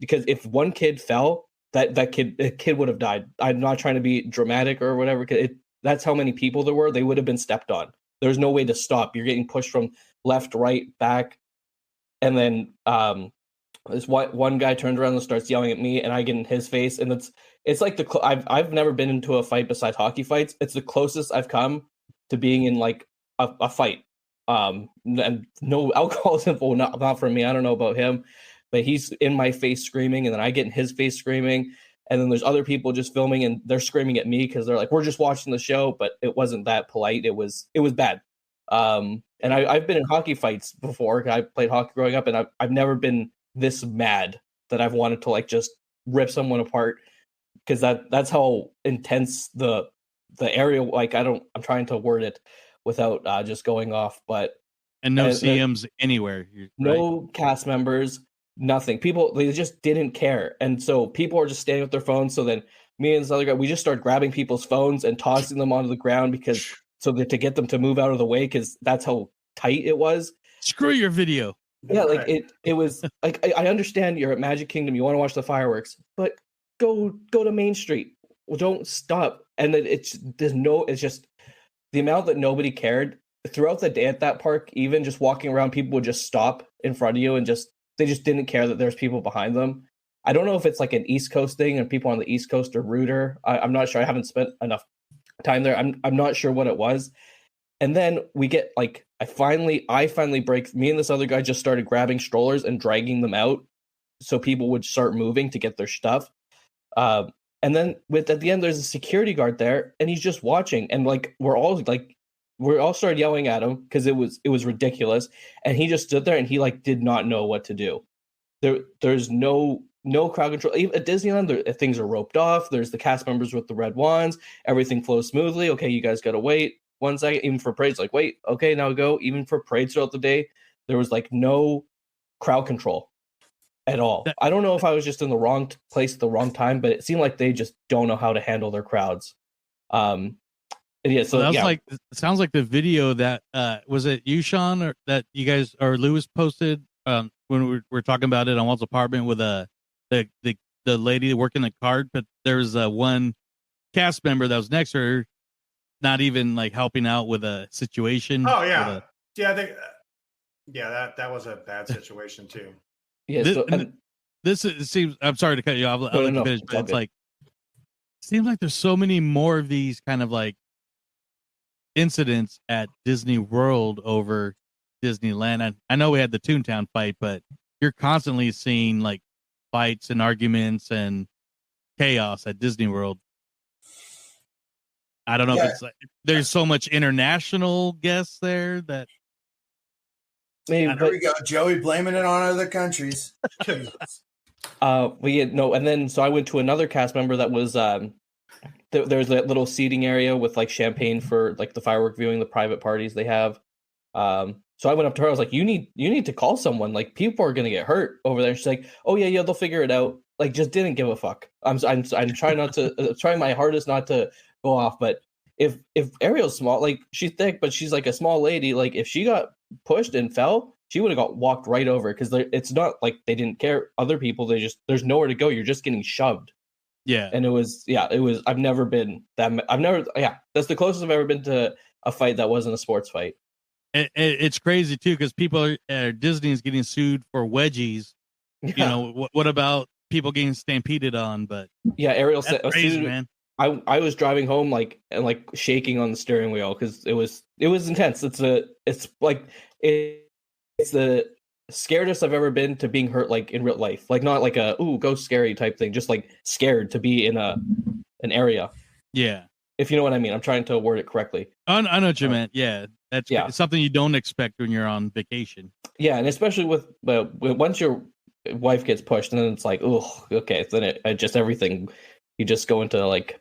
J: because if one kid fell, the kid would have died. I'm not trying to be dramatic or whatever. That's how many people there were. They would have been stepped on. There's no way to stop. You're getting pushed from left, right, back, and then this one guy turns around and starts yelling at me, and I get in his face, and it's like I've never been into a fight besides hockey fights. It's the closest I've come to being in like a fight. And no alcohol is involved, not for me. I don't know about him, but he's in my face screaming, and then I get in his face screaming, and then there's other people just filming, and they're screaming at me because they're like, we're just watching the show, but it wasn't that polite. It was bad. And I've been in hockey fights before. I played hockey growing up, and I've never been this mad that I've wanted to like just rip someone apart, because that's how intense the area. Like I'm trying to word it without just going off, but
I: and no CMs anywhere.
J: No
I: right?
J: Cast members, nothing. People, they just didn't care, and so people are just standing with their phones. So then me and this other guy, we just start grabbing people's phones and tossing them onto the ground to get them to move out of the way, because that's how tight it was.
I: Screw your video.
J: Yeah, like it was like I understand you're at Magic Kingdom, you want to watch the fireworks, but go to Main Street. Well, don't stop. And then it's just the amount that nobody cared throughout the day at that park. Even just walking around, people would just stop in front of you, and they just didn't care that there's people behind them. I don't know if it's like an East Coast thing and people on the East Coast are ruder. I'm not sure. I haven't spent enough time there. I'm not sure what it was. And then we get like I finally break. Me and this other guy just started grabbing strollers and dragging them out so people would start moving to get their stuff. And then at the end, there's a security guard there, and he's just watching. And like we're all started yelling at him because it was ridiculous. And he just stood there, and he like did not know what to do. There's no crowd control. Even at Disneyland, things are roped off. There's the cast members with the red wands. Everything flows smoothly. Okay, you guys got to wait 1 second. Even for parades, like wait, okay, now go. Even for parades throughout the day, there was like no crowd control. at all. I don't know if I was just in the wrong place at the wrong time, but it seemed like they just don't know how to handle their crowds. And yeah, so
I: that was
J: yeah.
I: like, it sounds like the video that was it you, Shawn, or that you guys or Lewis posted when we were talking about it on Walt's apartment with the lady working the card, but there's one cast member that was next to her, not even like helping out with a situation.
L: Oh yeah, that was a bad situation too.
J: Yeah,
I: this seems. I'm sorry to cut you off. I'll let you finish, but it's like seems like there's so many more of these kind of like incidents at Disney World over Disneyland. I know we had the Toontown fight, but you're constantly seeing like fights and arguments and chaos at Disney World. I don't know if it's like there's so much international guests there that
K: maybe. There we go, Joey blaming it on other countries.
J: And then so I went to another cast member that was there's that little seating area with like champagne for like the firework viewing, the private parties they have. So I went up to her. I was like, "You need to call someone. Like people are gonna get hurt over there." And she's like, "Oh yeah, they'll figure it out." Like just didn't give a fuck. I'm trying not to trying my hardest not to go off, but if Ariel's small, like she's thick, but she's like a small lady. Like if she got pushed and fell, she would have got walked right over because it's not like they didn't care. Other people, there's nowhere to go. You're just getting shoved.
I: Yeah.
J: And it was. I've never been that. That's the closest I've ever been to a fight that wasn't a sports fight.
I: It's crazy too because people Disney is getting sued for wedgies. Yeah. You know what about people getting stampeded on? But
J: yeah, Ariel said,
I: crazy, man.
J: I was driving home and shaking on the steering wheel because it was intense. It's the scaredest I've ever been to being hurt like in real life. Like not like a ghost scary type thing, just like scared to be in an area.
I: Yeah.
J: If you know what I mean. I'm trying to word it correctly.
I: I know what you meant. Yeah. It's something you don't expect when you're on vacation.
J: Yeah, and especially with once your wife gets pushed, and then it's like, oh, okay, then it just everything. You just go into like,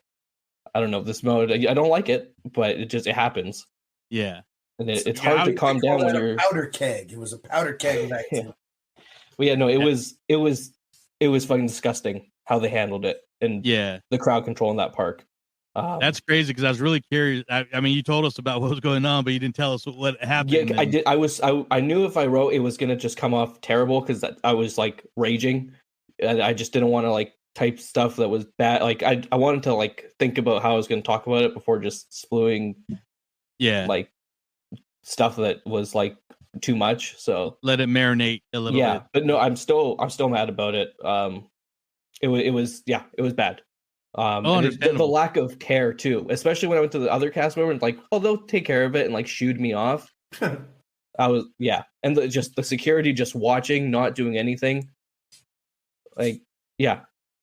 J: I don't know, this mode. I don't like it, but it happens.
I: Yeah,
J: and it's hard to calm down when you're
K: powder keg. It was a powder keg night.
J: Yeah. Well, yeah, no, it was fucking disgusting how they handled it, and the crowd control in that park.
I: That's crazy because I was really curious. I mean, you told us about what was going on, but you didn't tell us what happened.
J: Yeah, I did. I knew if I wrote, it was gonna just come off terrible because I was like raging, and I just didn't want to like type stuff that was bad. Like I wanted to like think about how I was gonna talk about it before just spewing, like stuff that was like too much. So
I: let it marinate a little bit.
J: Yeah, but no, I'm still mad about it. It was bad. The lack of care too, especially when I went to the other cast member and like, oh, they'll take care of it and like shooed me off. And the security just watching, not doing anything. Like, yeah.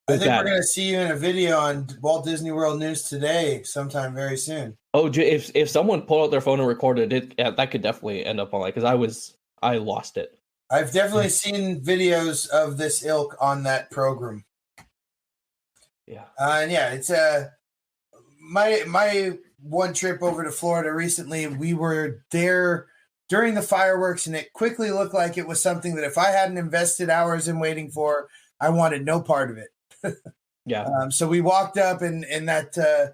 K: I think we're gonna see you in a video on Walt Disney World News Today sometime very soon.
J: Oh, if someone pulled out their phone and recorded it, that could definitely end up on like because I lost it.
K: I've definitely seen videos of this ilk on that program.
J: Yeah.
K: And it's my one trip over to Florida recently, we were there during the fireworks, and it quickly looked like it was something that if I hadn't invested hours in waiting for, I wanted no part of it.
J: Yeah.
K: So we walked up and that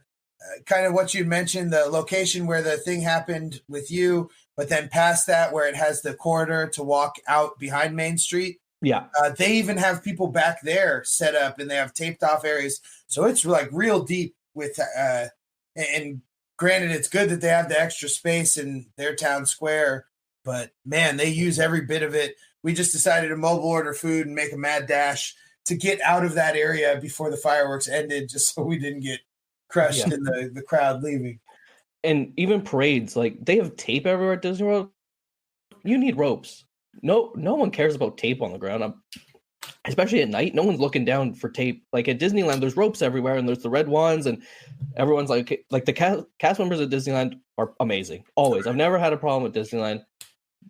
K: kind of what you mentioned, the location where the thing happened with you, but then past that where it has the corridor to walk out behind Main Street.
J: Yeah.
K: They even have people back there set up, and they have taped off areas. So it's like real deep with, and granted, it's good that they have the extra space in their town square, but man, they use every bit of it. We just decided to mobile order food and make a mad dash to get out of that area before the fireworks ended, just so we didn't get crushed in the crowd leaving.
J: And even parades, like they have tape everywhere at Disney World. You need ropes. No one cares about tape on the ground. Especially at night, no one's looking down for tape. Like at Disneyland, there's ropes everywhere, and there's the red ones, and everyone's like the cast members at Disneyland are amazing. Always, I've never had a problem with Disneyland.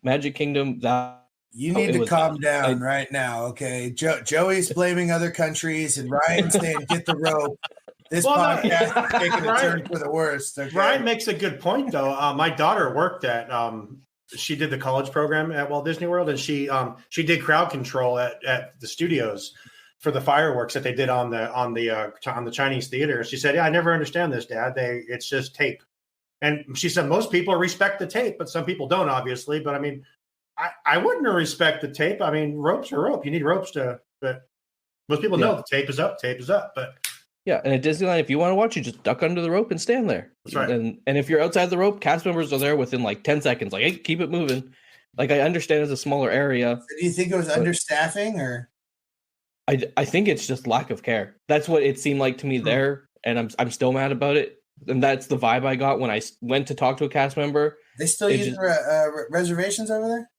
J: Magic Kingdom,
K: you need to calm down right now, okay? Joey's blaming other countries, and Ryan's saying get the rope. This podcast is taking a turn for the worst. Okay?
L: Ryan makes a good point, though. My daughter worked at she did the college program at Walt Disney World, and she did crowd control at the studios for the fireworks that they did on the Chinese theater. She said, "Yeah, I never understand this, Dad. It's just tape." And she said most people respect the tape, but some people don't, obviously. But I mean, I wouldn't respect the tape. I mean, ropes are rope. You need ropes but most people know the tape is up. But
J: yeah, and at Disneyland, if you want to watch, you just duck under the rope and stand there.
L: That's right.
J: And if you're outside the rope, cast members are there within like 10 seconds. Like, hey, keep it moving. Like, I understand it's a smaller area.
K: So do you think it was understaffing, or?
J: I think it's just lack of care. That's what it seemed like to me there, and I'm still mad about it. And that's the vibe I got when I went to talk to a cast member.
K: They still use reservations over there?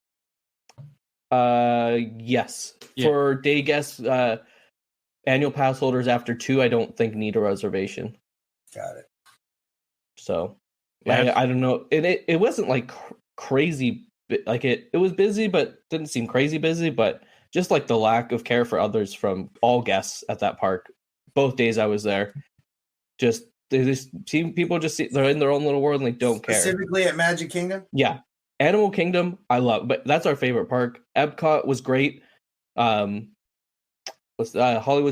J: Yes. Yeah. For day guests, annual pass holders after 2, I don't think need a reservation.
K: Got it.
J: So, yeah. I don't know. It wasn't like crazy. Like it was busy, but didn't seem crazy busy. But just like the lack of care for others from all guests at that park. Both days I was there, they just see people they're in their own little world and they don't care.
K: Specifically at Magic Kingdom?
J: Yeah. Animal Kingdom, I love, but that's our favorite park. Epcot was great. Hollywood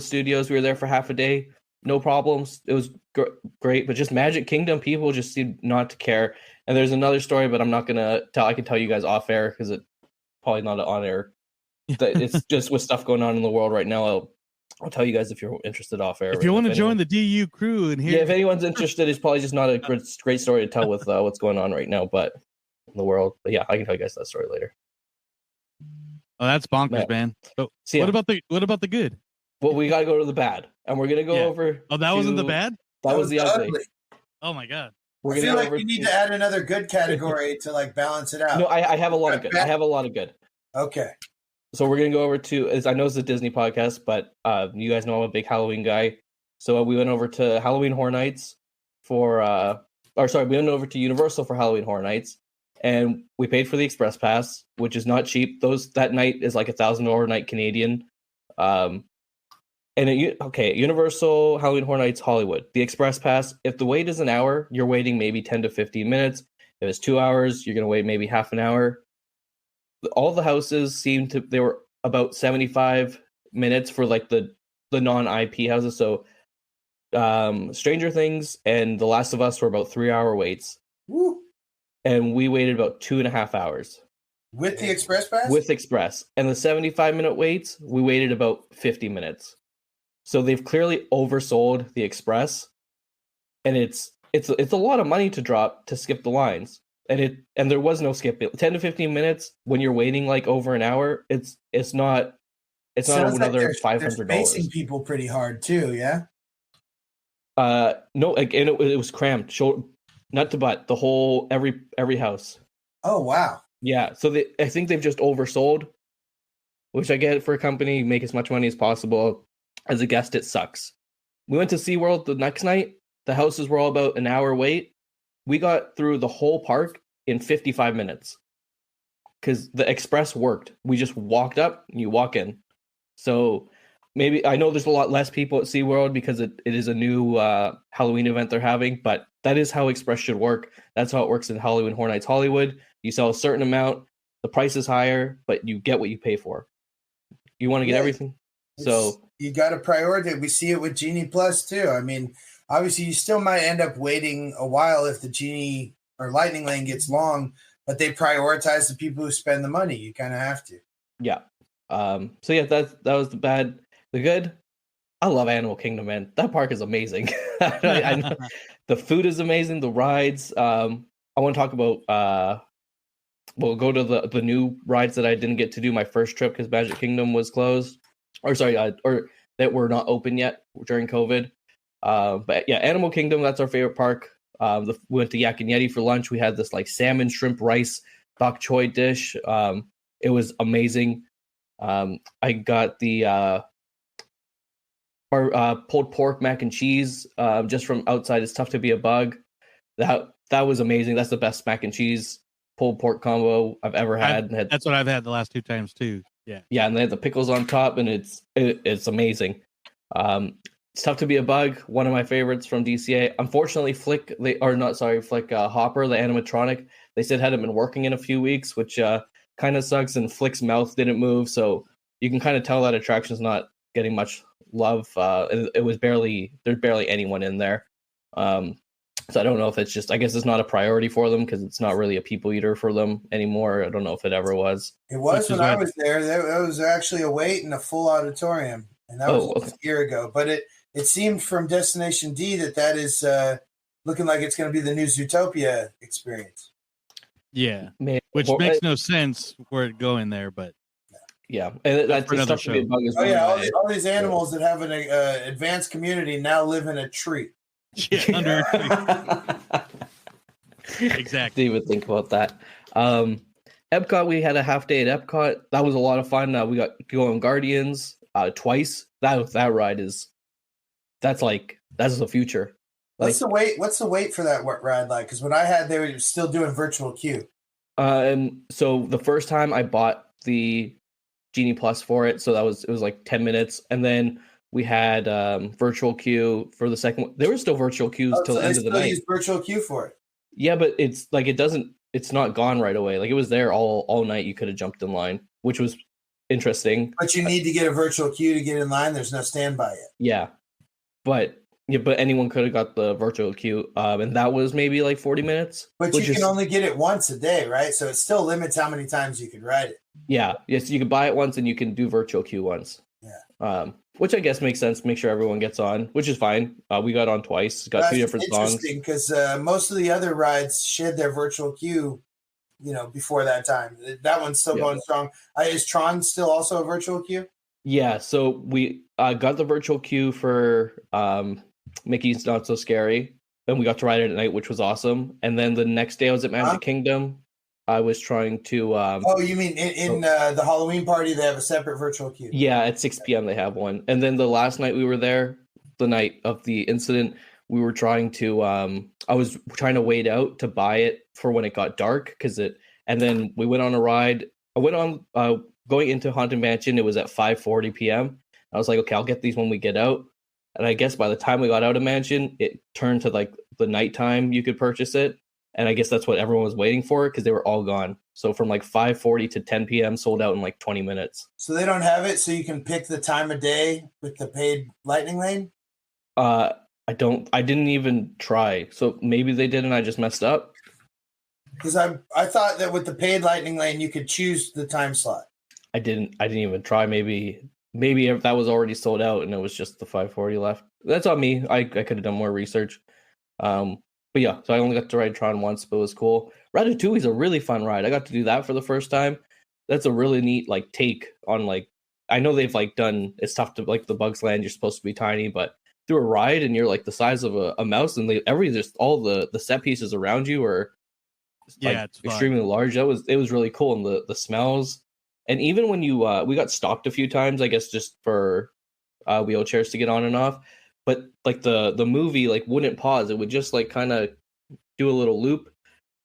J: Studios, we were there for half a day. No problems. It was great, but just Magic Kingdom, people just seem not to care. And there's another story, but I'm not going to tell. I can tell you guys off air because it's probably not on air. It's just with stuff going on in the world right now. I'll tell you guys if you're interested off air.
I: If you want to join the DU crew and
J: if anyone's interested, it's probably just not a great story to tell with what's going on right now, but in the world. But yeah, I can tell you guys that story later.
I: Oh, that's bonkers, man. So what about the good?
J: Well, we got to go to the bad, and we're gonna go over.
I: Oh, that wasn't the bad.
J: That was the ugly.
I: Oh my god.
K: I feel like we need to add another good category to like balance it out.
J: No, I have a lot of good. I have a lot of good.
K: Okay.
J: So we're going to go over to, I know it's a Disney podcast, but you guys know I'm a big Halloween guy. So we went over to Halloween Horror Nights we went over to Universal for Halloween Horror Nights, and we paid for the Express Pass, which is not cheap. That night is like $1,000 a night Canadian. Universal Halloween Horror Nights Hollywood, the Express Pass, if the wait is an hour, you're waiting maybe 10 to 15 minutes. If it's 2 hours, you're going to wait maybe half an hour. All the houses they were about 75 minutes for like the non-IP houses. So Stranger Things and The Last of Us were about 3-hour waits.
K: Woo.
J: And we waited about 2.5 hours.
K: With the Express Pass?
J: With Express. And the 75-minute waits, we waited about 50 minutes. So they've clearly oversold the Express. And it's a lot of money to drop to skip the lines. And there was no skip. 10 to 15 minutes when you're waiting like over an hour. It's not another $500.
K: They're facing people pretty hard too. Yeah.
J: No, and it was crammed, nut to butt, the whole every house.
K: Oh wow.
J: Yeah. So I think they've just oversold, which I get for a company, make as much money as possible. As a guest, it sucks. We went to SeaWorld the next night. The houses were all about an hour wait. We got through the whole park in 55 minutes because the Express worked. We just walked up and you walk in. So maybe I know there's a lot less people at SeaWorld because it is a new Halloween event they're having, but that is how Express should work. That's how it works in Halloween Horror Nights Hollywood. You sell a certain amount, the price is higher, but you get what you pay for. You want to get everything. So
K: you got to prioritize. We see it with Genie Plus too. I mean, obviously, you still might end up waiting a while if the Genie or Lightning Lane gets long, but they prioritize the people who spend the money. You kind of have to.
J: Yeah. So yeah, that was the bad. The good, I love Animal Kingdom, man. That park is amazing. I know. The food is amazing. The rides. I want to talk about. We'll go to the new rides that I didn't get to do my first trip because Magic Kingdom was closed, or that were not open yet during COVID. But yeah, Animal Kingdom, that's our favorite park. We went to Yak and Yeti for lunch. We had this like salmon, shrimp, rice, bok choy dish. It was amazing. I got the pulled pork mac and cheese just from outside. It's tough to be a bug. That was amazing. That's the best mac and cheese pulled pork combo I've ever had.
I: That's what I've had the last 2 times too.
J: Yeah, and they had the pickles on top, and it's amazing. It's tough to be a bug. One of my favorites from DCA. Unfortunately, Hopper, the animatronic, They said hadn't been working in a few weeks, which kind of sucks. And Flick's mouth didn't move, so you can kind of tell that attraction's not getting much love. It was there's barely anyone in there. So I don't know if it's just, I guess it's not a priority for them because it's not really a people eater for them anymore. I don't know if it ever was.
K: It was when I was there. There was actually a wait in a full auditorium, and that was a year ago. But it seemed from Destination D that is looking like it's going to be the new Zootopia experience.
I: Yeah, which makes no sense for it going there, but
J: yeah, and that's
I: another show.
K: All these animals that have an advanced community now live in a tree.
I: Yeah, under a tree. Exactly.
J: Didn't even think about that. Epcot, we had a half day at Epcot. That was a lot of fun. We got to go on Guardians twice. That ride that's the future.
K: What's the wait for that ride like? Because when I had, they were still doing virtual queue.
J: So the first time I bought the Genie Plus for it, so it was like 10 minutes, and then we had virtual queue for the second one. There were still virtual queues till the end of the night.
K: Use virtual queue for it.
J: Yeah, but it's like it's not gone right away. Like it was there all night. You could have jumped in line, which was interesting.
K: But you need to get a virtual queue to get in line. There's no standby yet.
J: Yeah, but anyone could have got the virtual queue, and that was maybe like 40 minutes.
K: But you can only get it once a day, right? So it still limits how many times you can ride it.
J: Yeah, yes, you can buy it once, and you can do virtual queue once.
K: Yeah.
J: Which I guess makes sense. Make sure everyone gets on, which is fine. We got on twice. Got 2 different songs.
K: Interesting, because most of the other rides shed their virtual queue, before that time. That one's still going strong. Is Tron still also a virtual queue?
J: Yeah. So we got the virtual queue for Mickey's Not So Scary, and we got to ride it at night, which was awesome. And then the next day I was at Magic Kingdom. I was trying to.
K: You mean in the Halloween party? They have a separate virtual queue.
J: Yeah, at 6 p.m. they have one. And then the last night we were there, the night of the incident, we were trying to. I was trying to wait out to buy it for when it got dark and then we went on a ride. I went on going into Haunted Mansion. It was at 5:40 p.m. I was like, okay, I'll get these when we get out. And I guess by the time we got out of Mansion, it turned to like the nighttime you could purchase it. And I guess that's what everyone was waiting for because they were all gone. So from like 5:40 to 10 p.m. sold out in like 20 minutes.
K: So they don't have it so you can pick the time of day with the paid Lightning Lane?
J: I didn't even try. So maybe they did and I just messed up.
K: Because I thought that with the paid Lightning Lane you could choose the time slot.
J: I didn't even try. Maybe if that was already sold out and it was just the 5:40 left. That's on me. I could have done more research. But yeah, so I only got to ride Tron once, but it was cool. Ratatouille is a really fun ride. I got to do that for the first time. That's a really neat take on I know they've done. It's tough to the Bugs Land. You're supposed to be tiny, but through a ride and you're the size of a mouse, and just all the set pieces around you are it's extremely large. It was really cool, and the smells, and even when you we got stopped a few times, I guess just for wheelchairs to get on and off. But the movie wouldn't pause. It would just kind of do a little loop,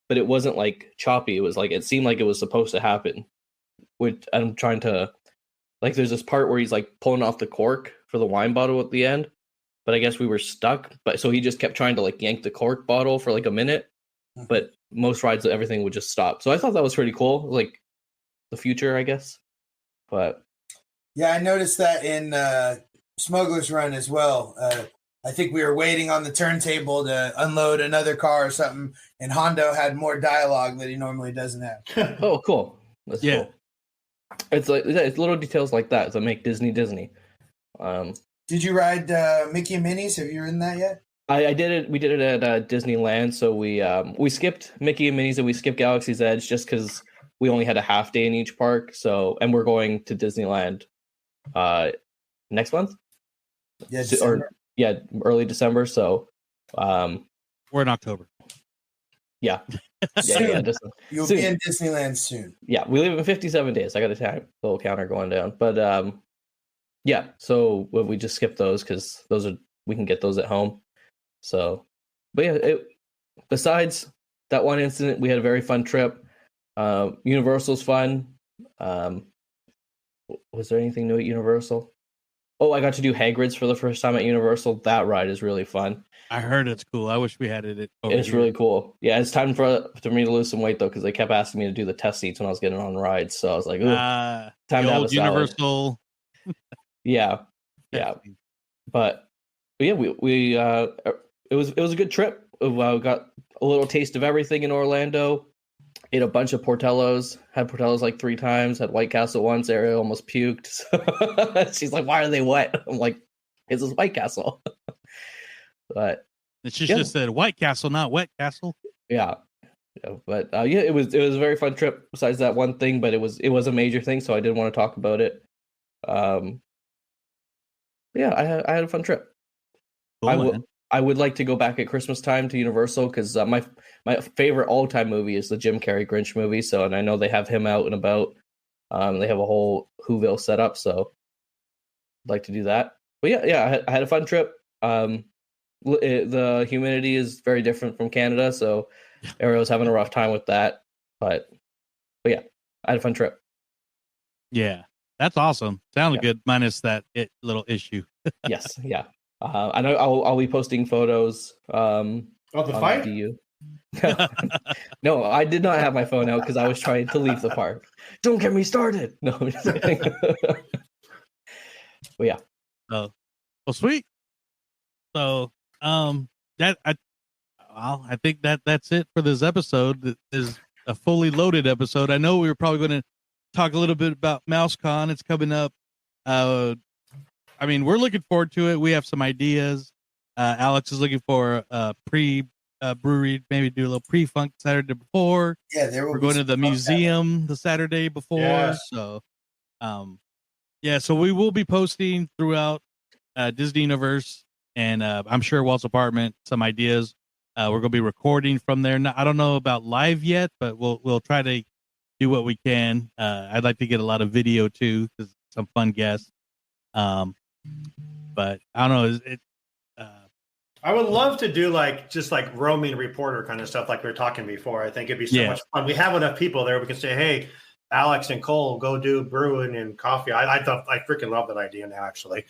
J: but it wasn't choppy. It was it seemed like it was supposed to happen. Which I'm trying to there's this part where he's pulling off the cork for the wine bottle at the end, but I guess we were stuck. But so he just kept trying to yank the cork bottle for a minute, but most rides everything would just stop. So I thought that was pretty cool, the future, I guess. But
K: yeah, I noticed that in Smuggler's Run as well. I think we were waiting on the turntable to unload another car or something, and Hondo had more dialogue that he normally doesn't have.
J: Oh, cool. That's cool. It's it's little details like that that make Disney Disney.
K: Did you ride Mickey and Minnie's? Have you ridden that yet?
J: I did it. We did it at Disneyland. So we skipped Mickey and Minnie's and we skipped Galaxy's Edge just because we only had a half day in each park. So, and we're going to Disneyland next month.
K: Yeah,
J: early December. So
I: we're in October.
J: Yeah.
K: You'll be in Disneyland soon.
J: Yeah, we leave in 57 days. I got a little counter going down. But yeah, so we just skip those because we can get those at home. So, but yeah, besides that one incident, we had a very fun trip. Universal's fun. Was there anything new at Universal? I got to do Hagrid's for the first time at Universal. That ride is really fun.
I: I heard it's cool. I wish we had it.
J: It's really cool. Yeah, it's time for me to lose some weight though, because they kept asking me to do the test seats when I was getting on rides. So I was like, time to have a
I: Universal.
J: Yeah. But yeah, we it was a good trip. We got a little taste of everything in Orlando. Ate a bunch of Portellos. Had Portellos like 3 times. Had White Castle once. Ariel almost puked. So she's like, "Why are they wet?" I'm like, "It's this White Castle." But
I: she just said White Castle, not Wet Castle.
J: Yeah. But it was a very fun trip. Besides that one thing, but it was a major thing, so I didn't want to talk about it. I had a fun trip. Cool, I would like to go back at Christmas time to Universal because my favorite all-time movie is the Jim Carrey Grinch movie. So, and I know they have him out and about. They have a whole Whoville set up, so I'd like to do that. But I had a fun trip. The humidity is very different from Canada, so Ariel's having a rough time with that. But yeah, I had a fun trip.
I: Yeah, that's awesome. Sounded good, minus that little issue.
J: Yes, yeah. I know I'll be posting photos.
L: Of the fight?
J: No, I did not have my phone out because I was trying to leave the park. Don't get me started. No, I'm just kidding. But yeah.
I: Oh, well, sweet. So, I think that's it for this episode. This is a fully loaded episode. I know we were probably going to talk a little bit about MouseCon. It's coming up. I mean, we're looking forward to it. We have some ideas. Alex is looking for a pre-brewery, maybe do a little pre-funk Saturday before.
K: Yeah,
I: we're going to the museum the Saturday before. Yeah. So, so we will be posting throughout Disney Universe, and I'm sure Walt's apartment some ideas. We're going to be recording from there. Now, I don't know about live yet, but we'll try to do what we can. I'd like to get a lot of video too, because some fun guests. But I don't know.
L: I would love to do just roaming reporter kind of stuff like we were talking before. I think it'd be so much fun. We have enough people there. We can say, hey, Alex and Cole, go do brewing and coffee. I freaking love that idea now, actually.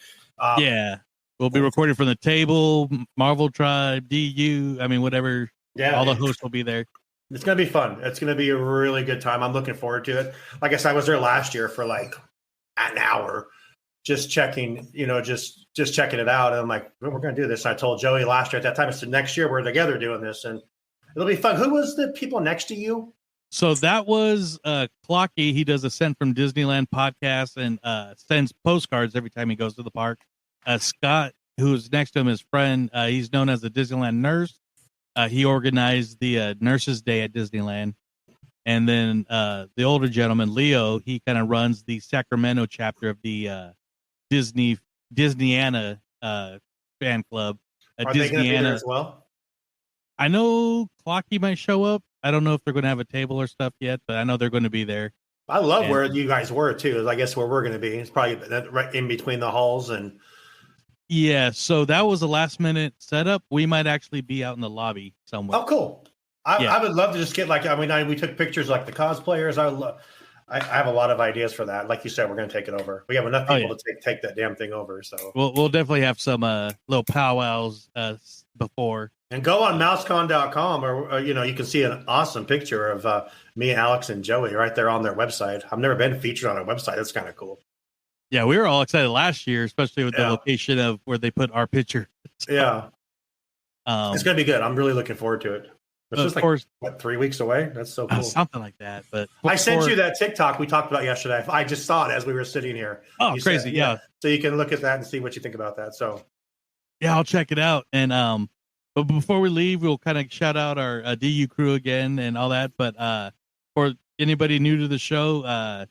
I: We'll be recording from the table, Marvel Tribe, DU. I mean, whatever. Yeah. All the hosts will be there.
L: It's going to be fun. It's going to be a really good time. I'm looking forward to it. Like I said, I was there last year for an hour. Just checking, just checking it out. And I'm like, well, we're going to do this. And I told Joey last year at that time, I said, next year we're together doing this and it'll be fun. Who was the people next to you?
I: So that was Clocky. He does a Sent from Disneyland podcast and sends postcards every time he goes to the park. Scott, who's next to him, his friend, he's known as the Disneyland nurse. He organized the Nurses Day at Disneyland. And then the older gentleman, Leo, he kind of runs the Sacramento chapter of the Disneyana fan club.
L: Are they going to be there as well?
I: I know Clocky might show up. I don't know if they're going to have a table or stuff yet, but I know they're going to be there.
L: I love where you guys were too. I guess where we're going to be. It's probably right in between the halls and.
I: Yeah, so that was a last minute setup. We might actually be out in the lobby somewhere.
L: Oh, cool! I would love to just get we took pictures like the cosplayers. I have a lot of ideas for that. Like you said, we're going to take it over. We have enough people to take that damn thing over. So
I: we'll definitely have some little powwows before.
L: And go on mousecon.com or you can see an awesome picture of me, Alex, and Joey right there on their website. I've never been featured on a website. That's kind of cool.
I: Yeah, we were all excited last year, especially with the location of where they put our picture.
L: So, yeah. It's going to be good. I'm really looking forward to it. It's just
I: of course,
L: 3 weeks away? That's so cool.
I: Something like that. But
L: I sent you that TikTok we talked about yesterday. I just saw it as we were sitting here.
I: Oh, crazy. Yeah.
L: So you can look at that and see what you think about that. So
I: yeah, I'll check it out. And but before we leave, we'll kind of shout out our DU crew again and all that. But for anybody new to the show,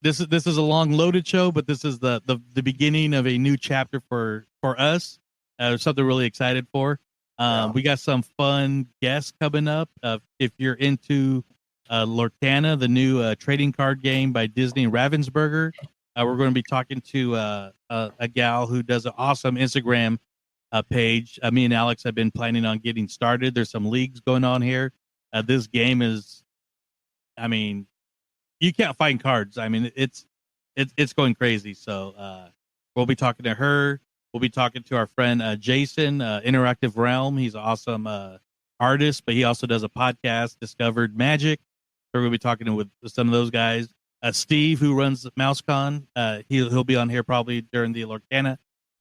I: this is a long loaded show, but this is the beginning of a new chapter for us. Something really excited for. We got some fun guests coming up. If you're into Lorcana, the new trading card game by Disney Ravensburger, we're going to be talking to a gal who does an awesome Instagram page. Me and Alex have been planning on getting started. There's some leagues going on here. This game is, you can't find cards. It's it's going crazy. So we'll be talking to her. We'll be talking to our friend Jason, Interactive Realm. He's an awesome artist, but he also does a podcast, Discovered Magic. So we're going to be talking with some of those guys. Steve, who runs MouseCon, he'll be on here probably during the Lorcana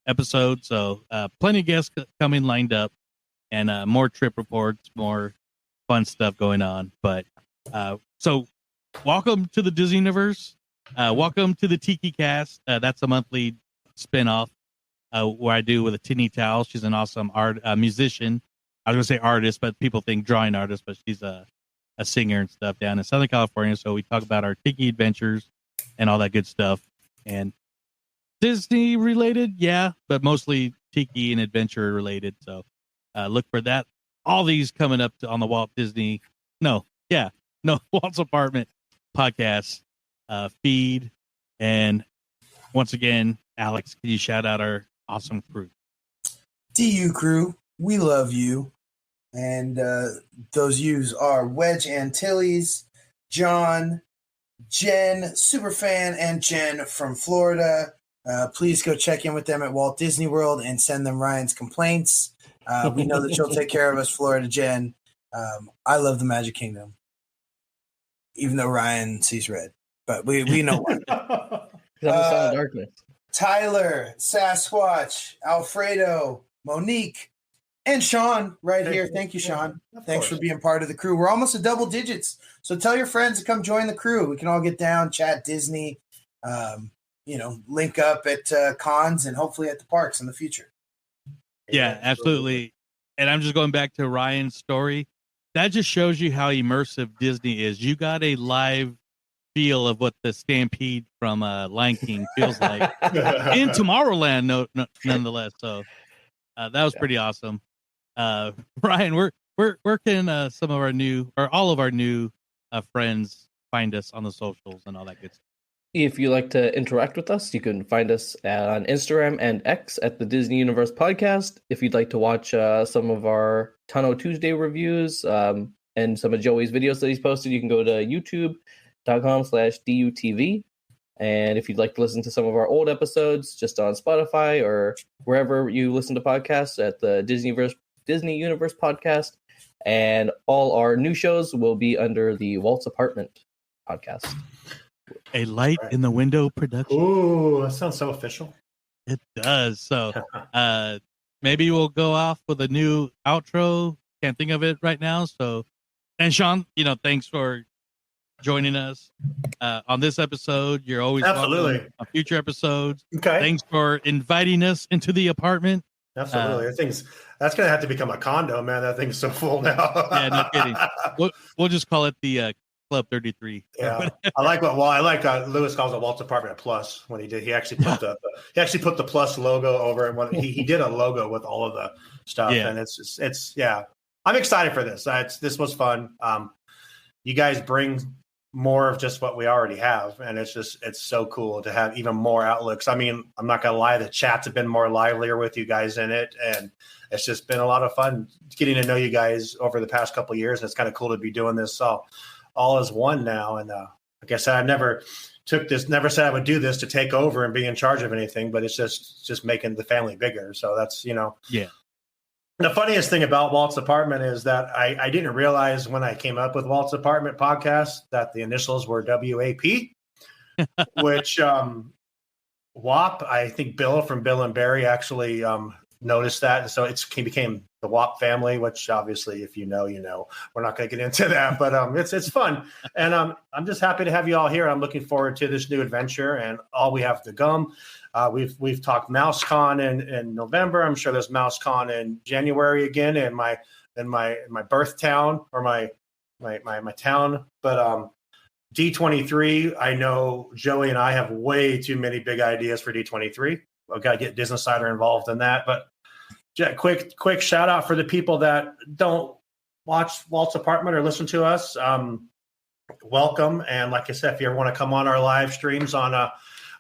I: episode. So plenty of guests coming lined up, and more trip reports, more fun stuff going on. But so welcome to the Disney Universe. Welcome to the Tiki Cast. That's a monthly spinoff where I do with a Tinny Towel. She's an awesome musician. I was going to say artist, but people think drawing artist, but she's a singer and stuff down in Southern California. So we talk about our Tiki adventures and all that good stuff. And Disney related, yeah, but mostly Tiki and adventure related. So look for that. All these coming up on the Walt's Apartment podcast feed. And once again, Alex, can you shout out our awesome crew?
K: DU crew, we love you. And those yous are Wedge Antilles, John, Jen, Superfan, and Jen from Florida. Please go check in with them at Walt Disney World and send them Ryan's complaints. We know that you'll take care of us, Florida Jen. I love the Magic Kingdom, even though Ryan sees red. But we know why.
J: Darkness.
K: Tyler, Sasquatch, Alfredo, Monique, and Shawn here. Thank you, Shawn. Thanks for being part of the crew. We're almost at double digits. So tell your friends to come join the crew. We can all get down, chat Disney, link up at cons and hopefully at the parks in the future.
I: Yeah, absolutely. And I'm just going back to Ryan's story. That just shows you how immersive Disney is. You got a live feel of what the Stampede from Lion King feels like in Tomorrowland, nonetheless. So that was pretty awesome. Ryan, where can some of our new or all of our new friends find us on the socials and all that good stuff?
J: If you like to interact with us, you can find us on Instagram and X at the Disney Universe Podcast. If you'd like to watch some of our Tano Tuesday reviews and some of Joey's videos that he's posted, you can go to youtube.com/DUTV. And if you'd like to listen to some of our old episodes just on Spotify or wherever you listen to podcasts at the Disney Universe Podcast. And all our new shows will be under the Walt's Apartment podcast.
I: A Light in the Window production.
L: Ooh, that sounds so official.
I: It does. So maybe we'll go off with a new outro. Can't think of it right now. So, and Shawn, thanks for joining us on this episode. You're always welcome on future episodes.
L: Okay.
I: Thanks for inviting us into the apartment.
L: Absolutely. That's going to have to become a condo, man. That thing's so full now.
I: Yeah, no kidding. We'll just call it the Club 33.
L: Yeah, I like Lewis calls it Walt's Apartment Plus. When he actually put the Plus logo over it. When he did a logo with all of the stuff, and it's I'm excited for this. This was fun. You guys bring more of just what we already have, and it's so cool to have even more outlooks. I mean, I'm not gonna lie, the chats have been more livelier with you guys in it, and it's just been a lot of fun getting to know you guys over the past couple of years. And it's kind of cool to be doing this all as one now. And like I said, I never said I would do this to take over and be in charge of anything, but it's just making the family bigger. So that's,
I: yeah.
L: The funniest thing about Walt's Apartment is that I didn't realize when I came up with Walt's Apartment podcast that the initials were WAP, which WAP, I think Bill from Bill and Barry actually noticed that. And so it became the WAP family, which obviously, if you know, we're not going to get into that, but it's fun. And I'm just happy to have you all here. I'm looking forward to this new adventure and all we have to come. We've talked MouseCon in November. I'm sure there's MouseCon in January again in my birth town or my town. But D23, I know Joey and I have way too many big ideas for D23. I've got to get Disney Insider involved in that. But quick shout out for the people that don't watch Walt's Apartment or listen to us. Welcome. And like I said, if you ever want to come on our live streams on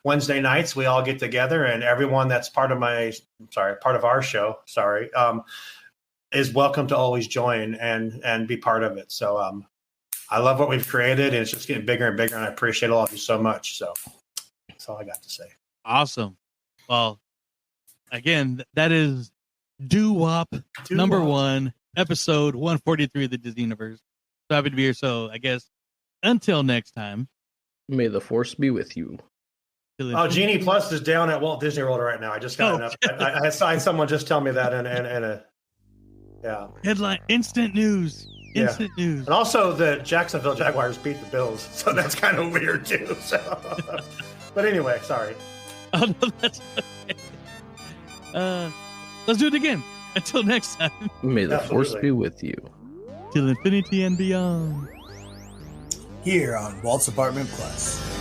L: Wednesday nights, we all get together, and everyone that's part of our show, is welcome to always join and be part of it. So I love what we've created, and it's just getting bigger and bigger, and I appreciate all of you so much. So That's all I got to say.
I: Awesome. Well, again, that is Doo-Wop number 1, episode 143 of the Disney Universe. So happy to be here. So I guess until next time,
J: may the force be with you.
L: Oh, Genie Plus is down at Walt Disney World right now. I just got I signed someone just tell me that yeah.
I: Headline, instant news. Instant news.
L: And also the Jacksonville Jaguars beat the Bills, so that's kind of weird too. So. But anyway, sorry.
I: Oh, no, that's okay. Let's do it again. Until next time.
J: May the force be with you.
I: Till infinity and beyond.
K: Here on Walt's Apartment Plus.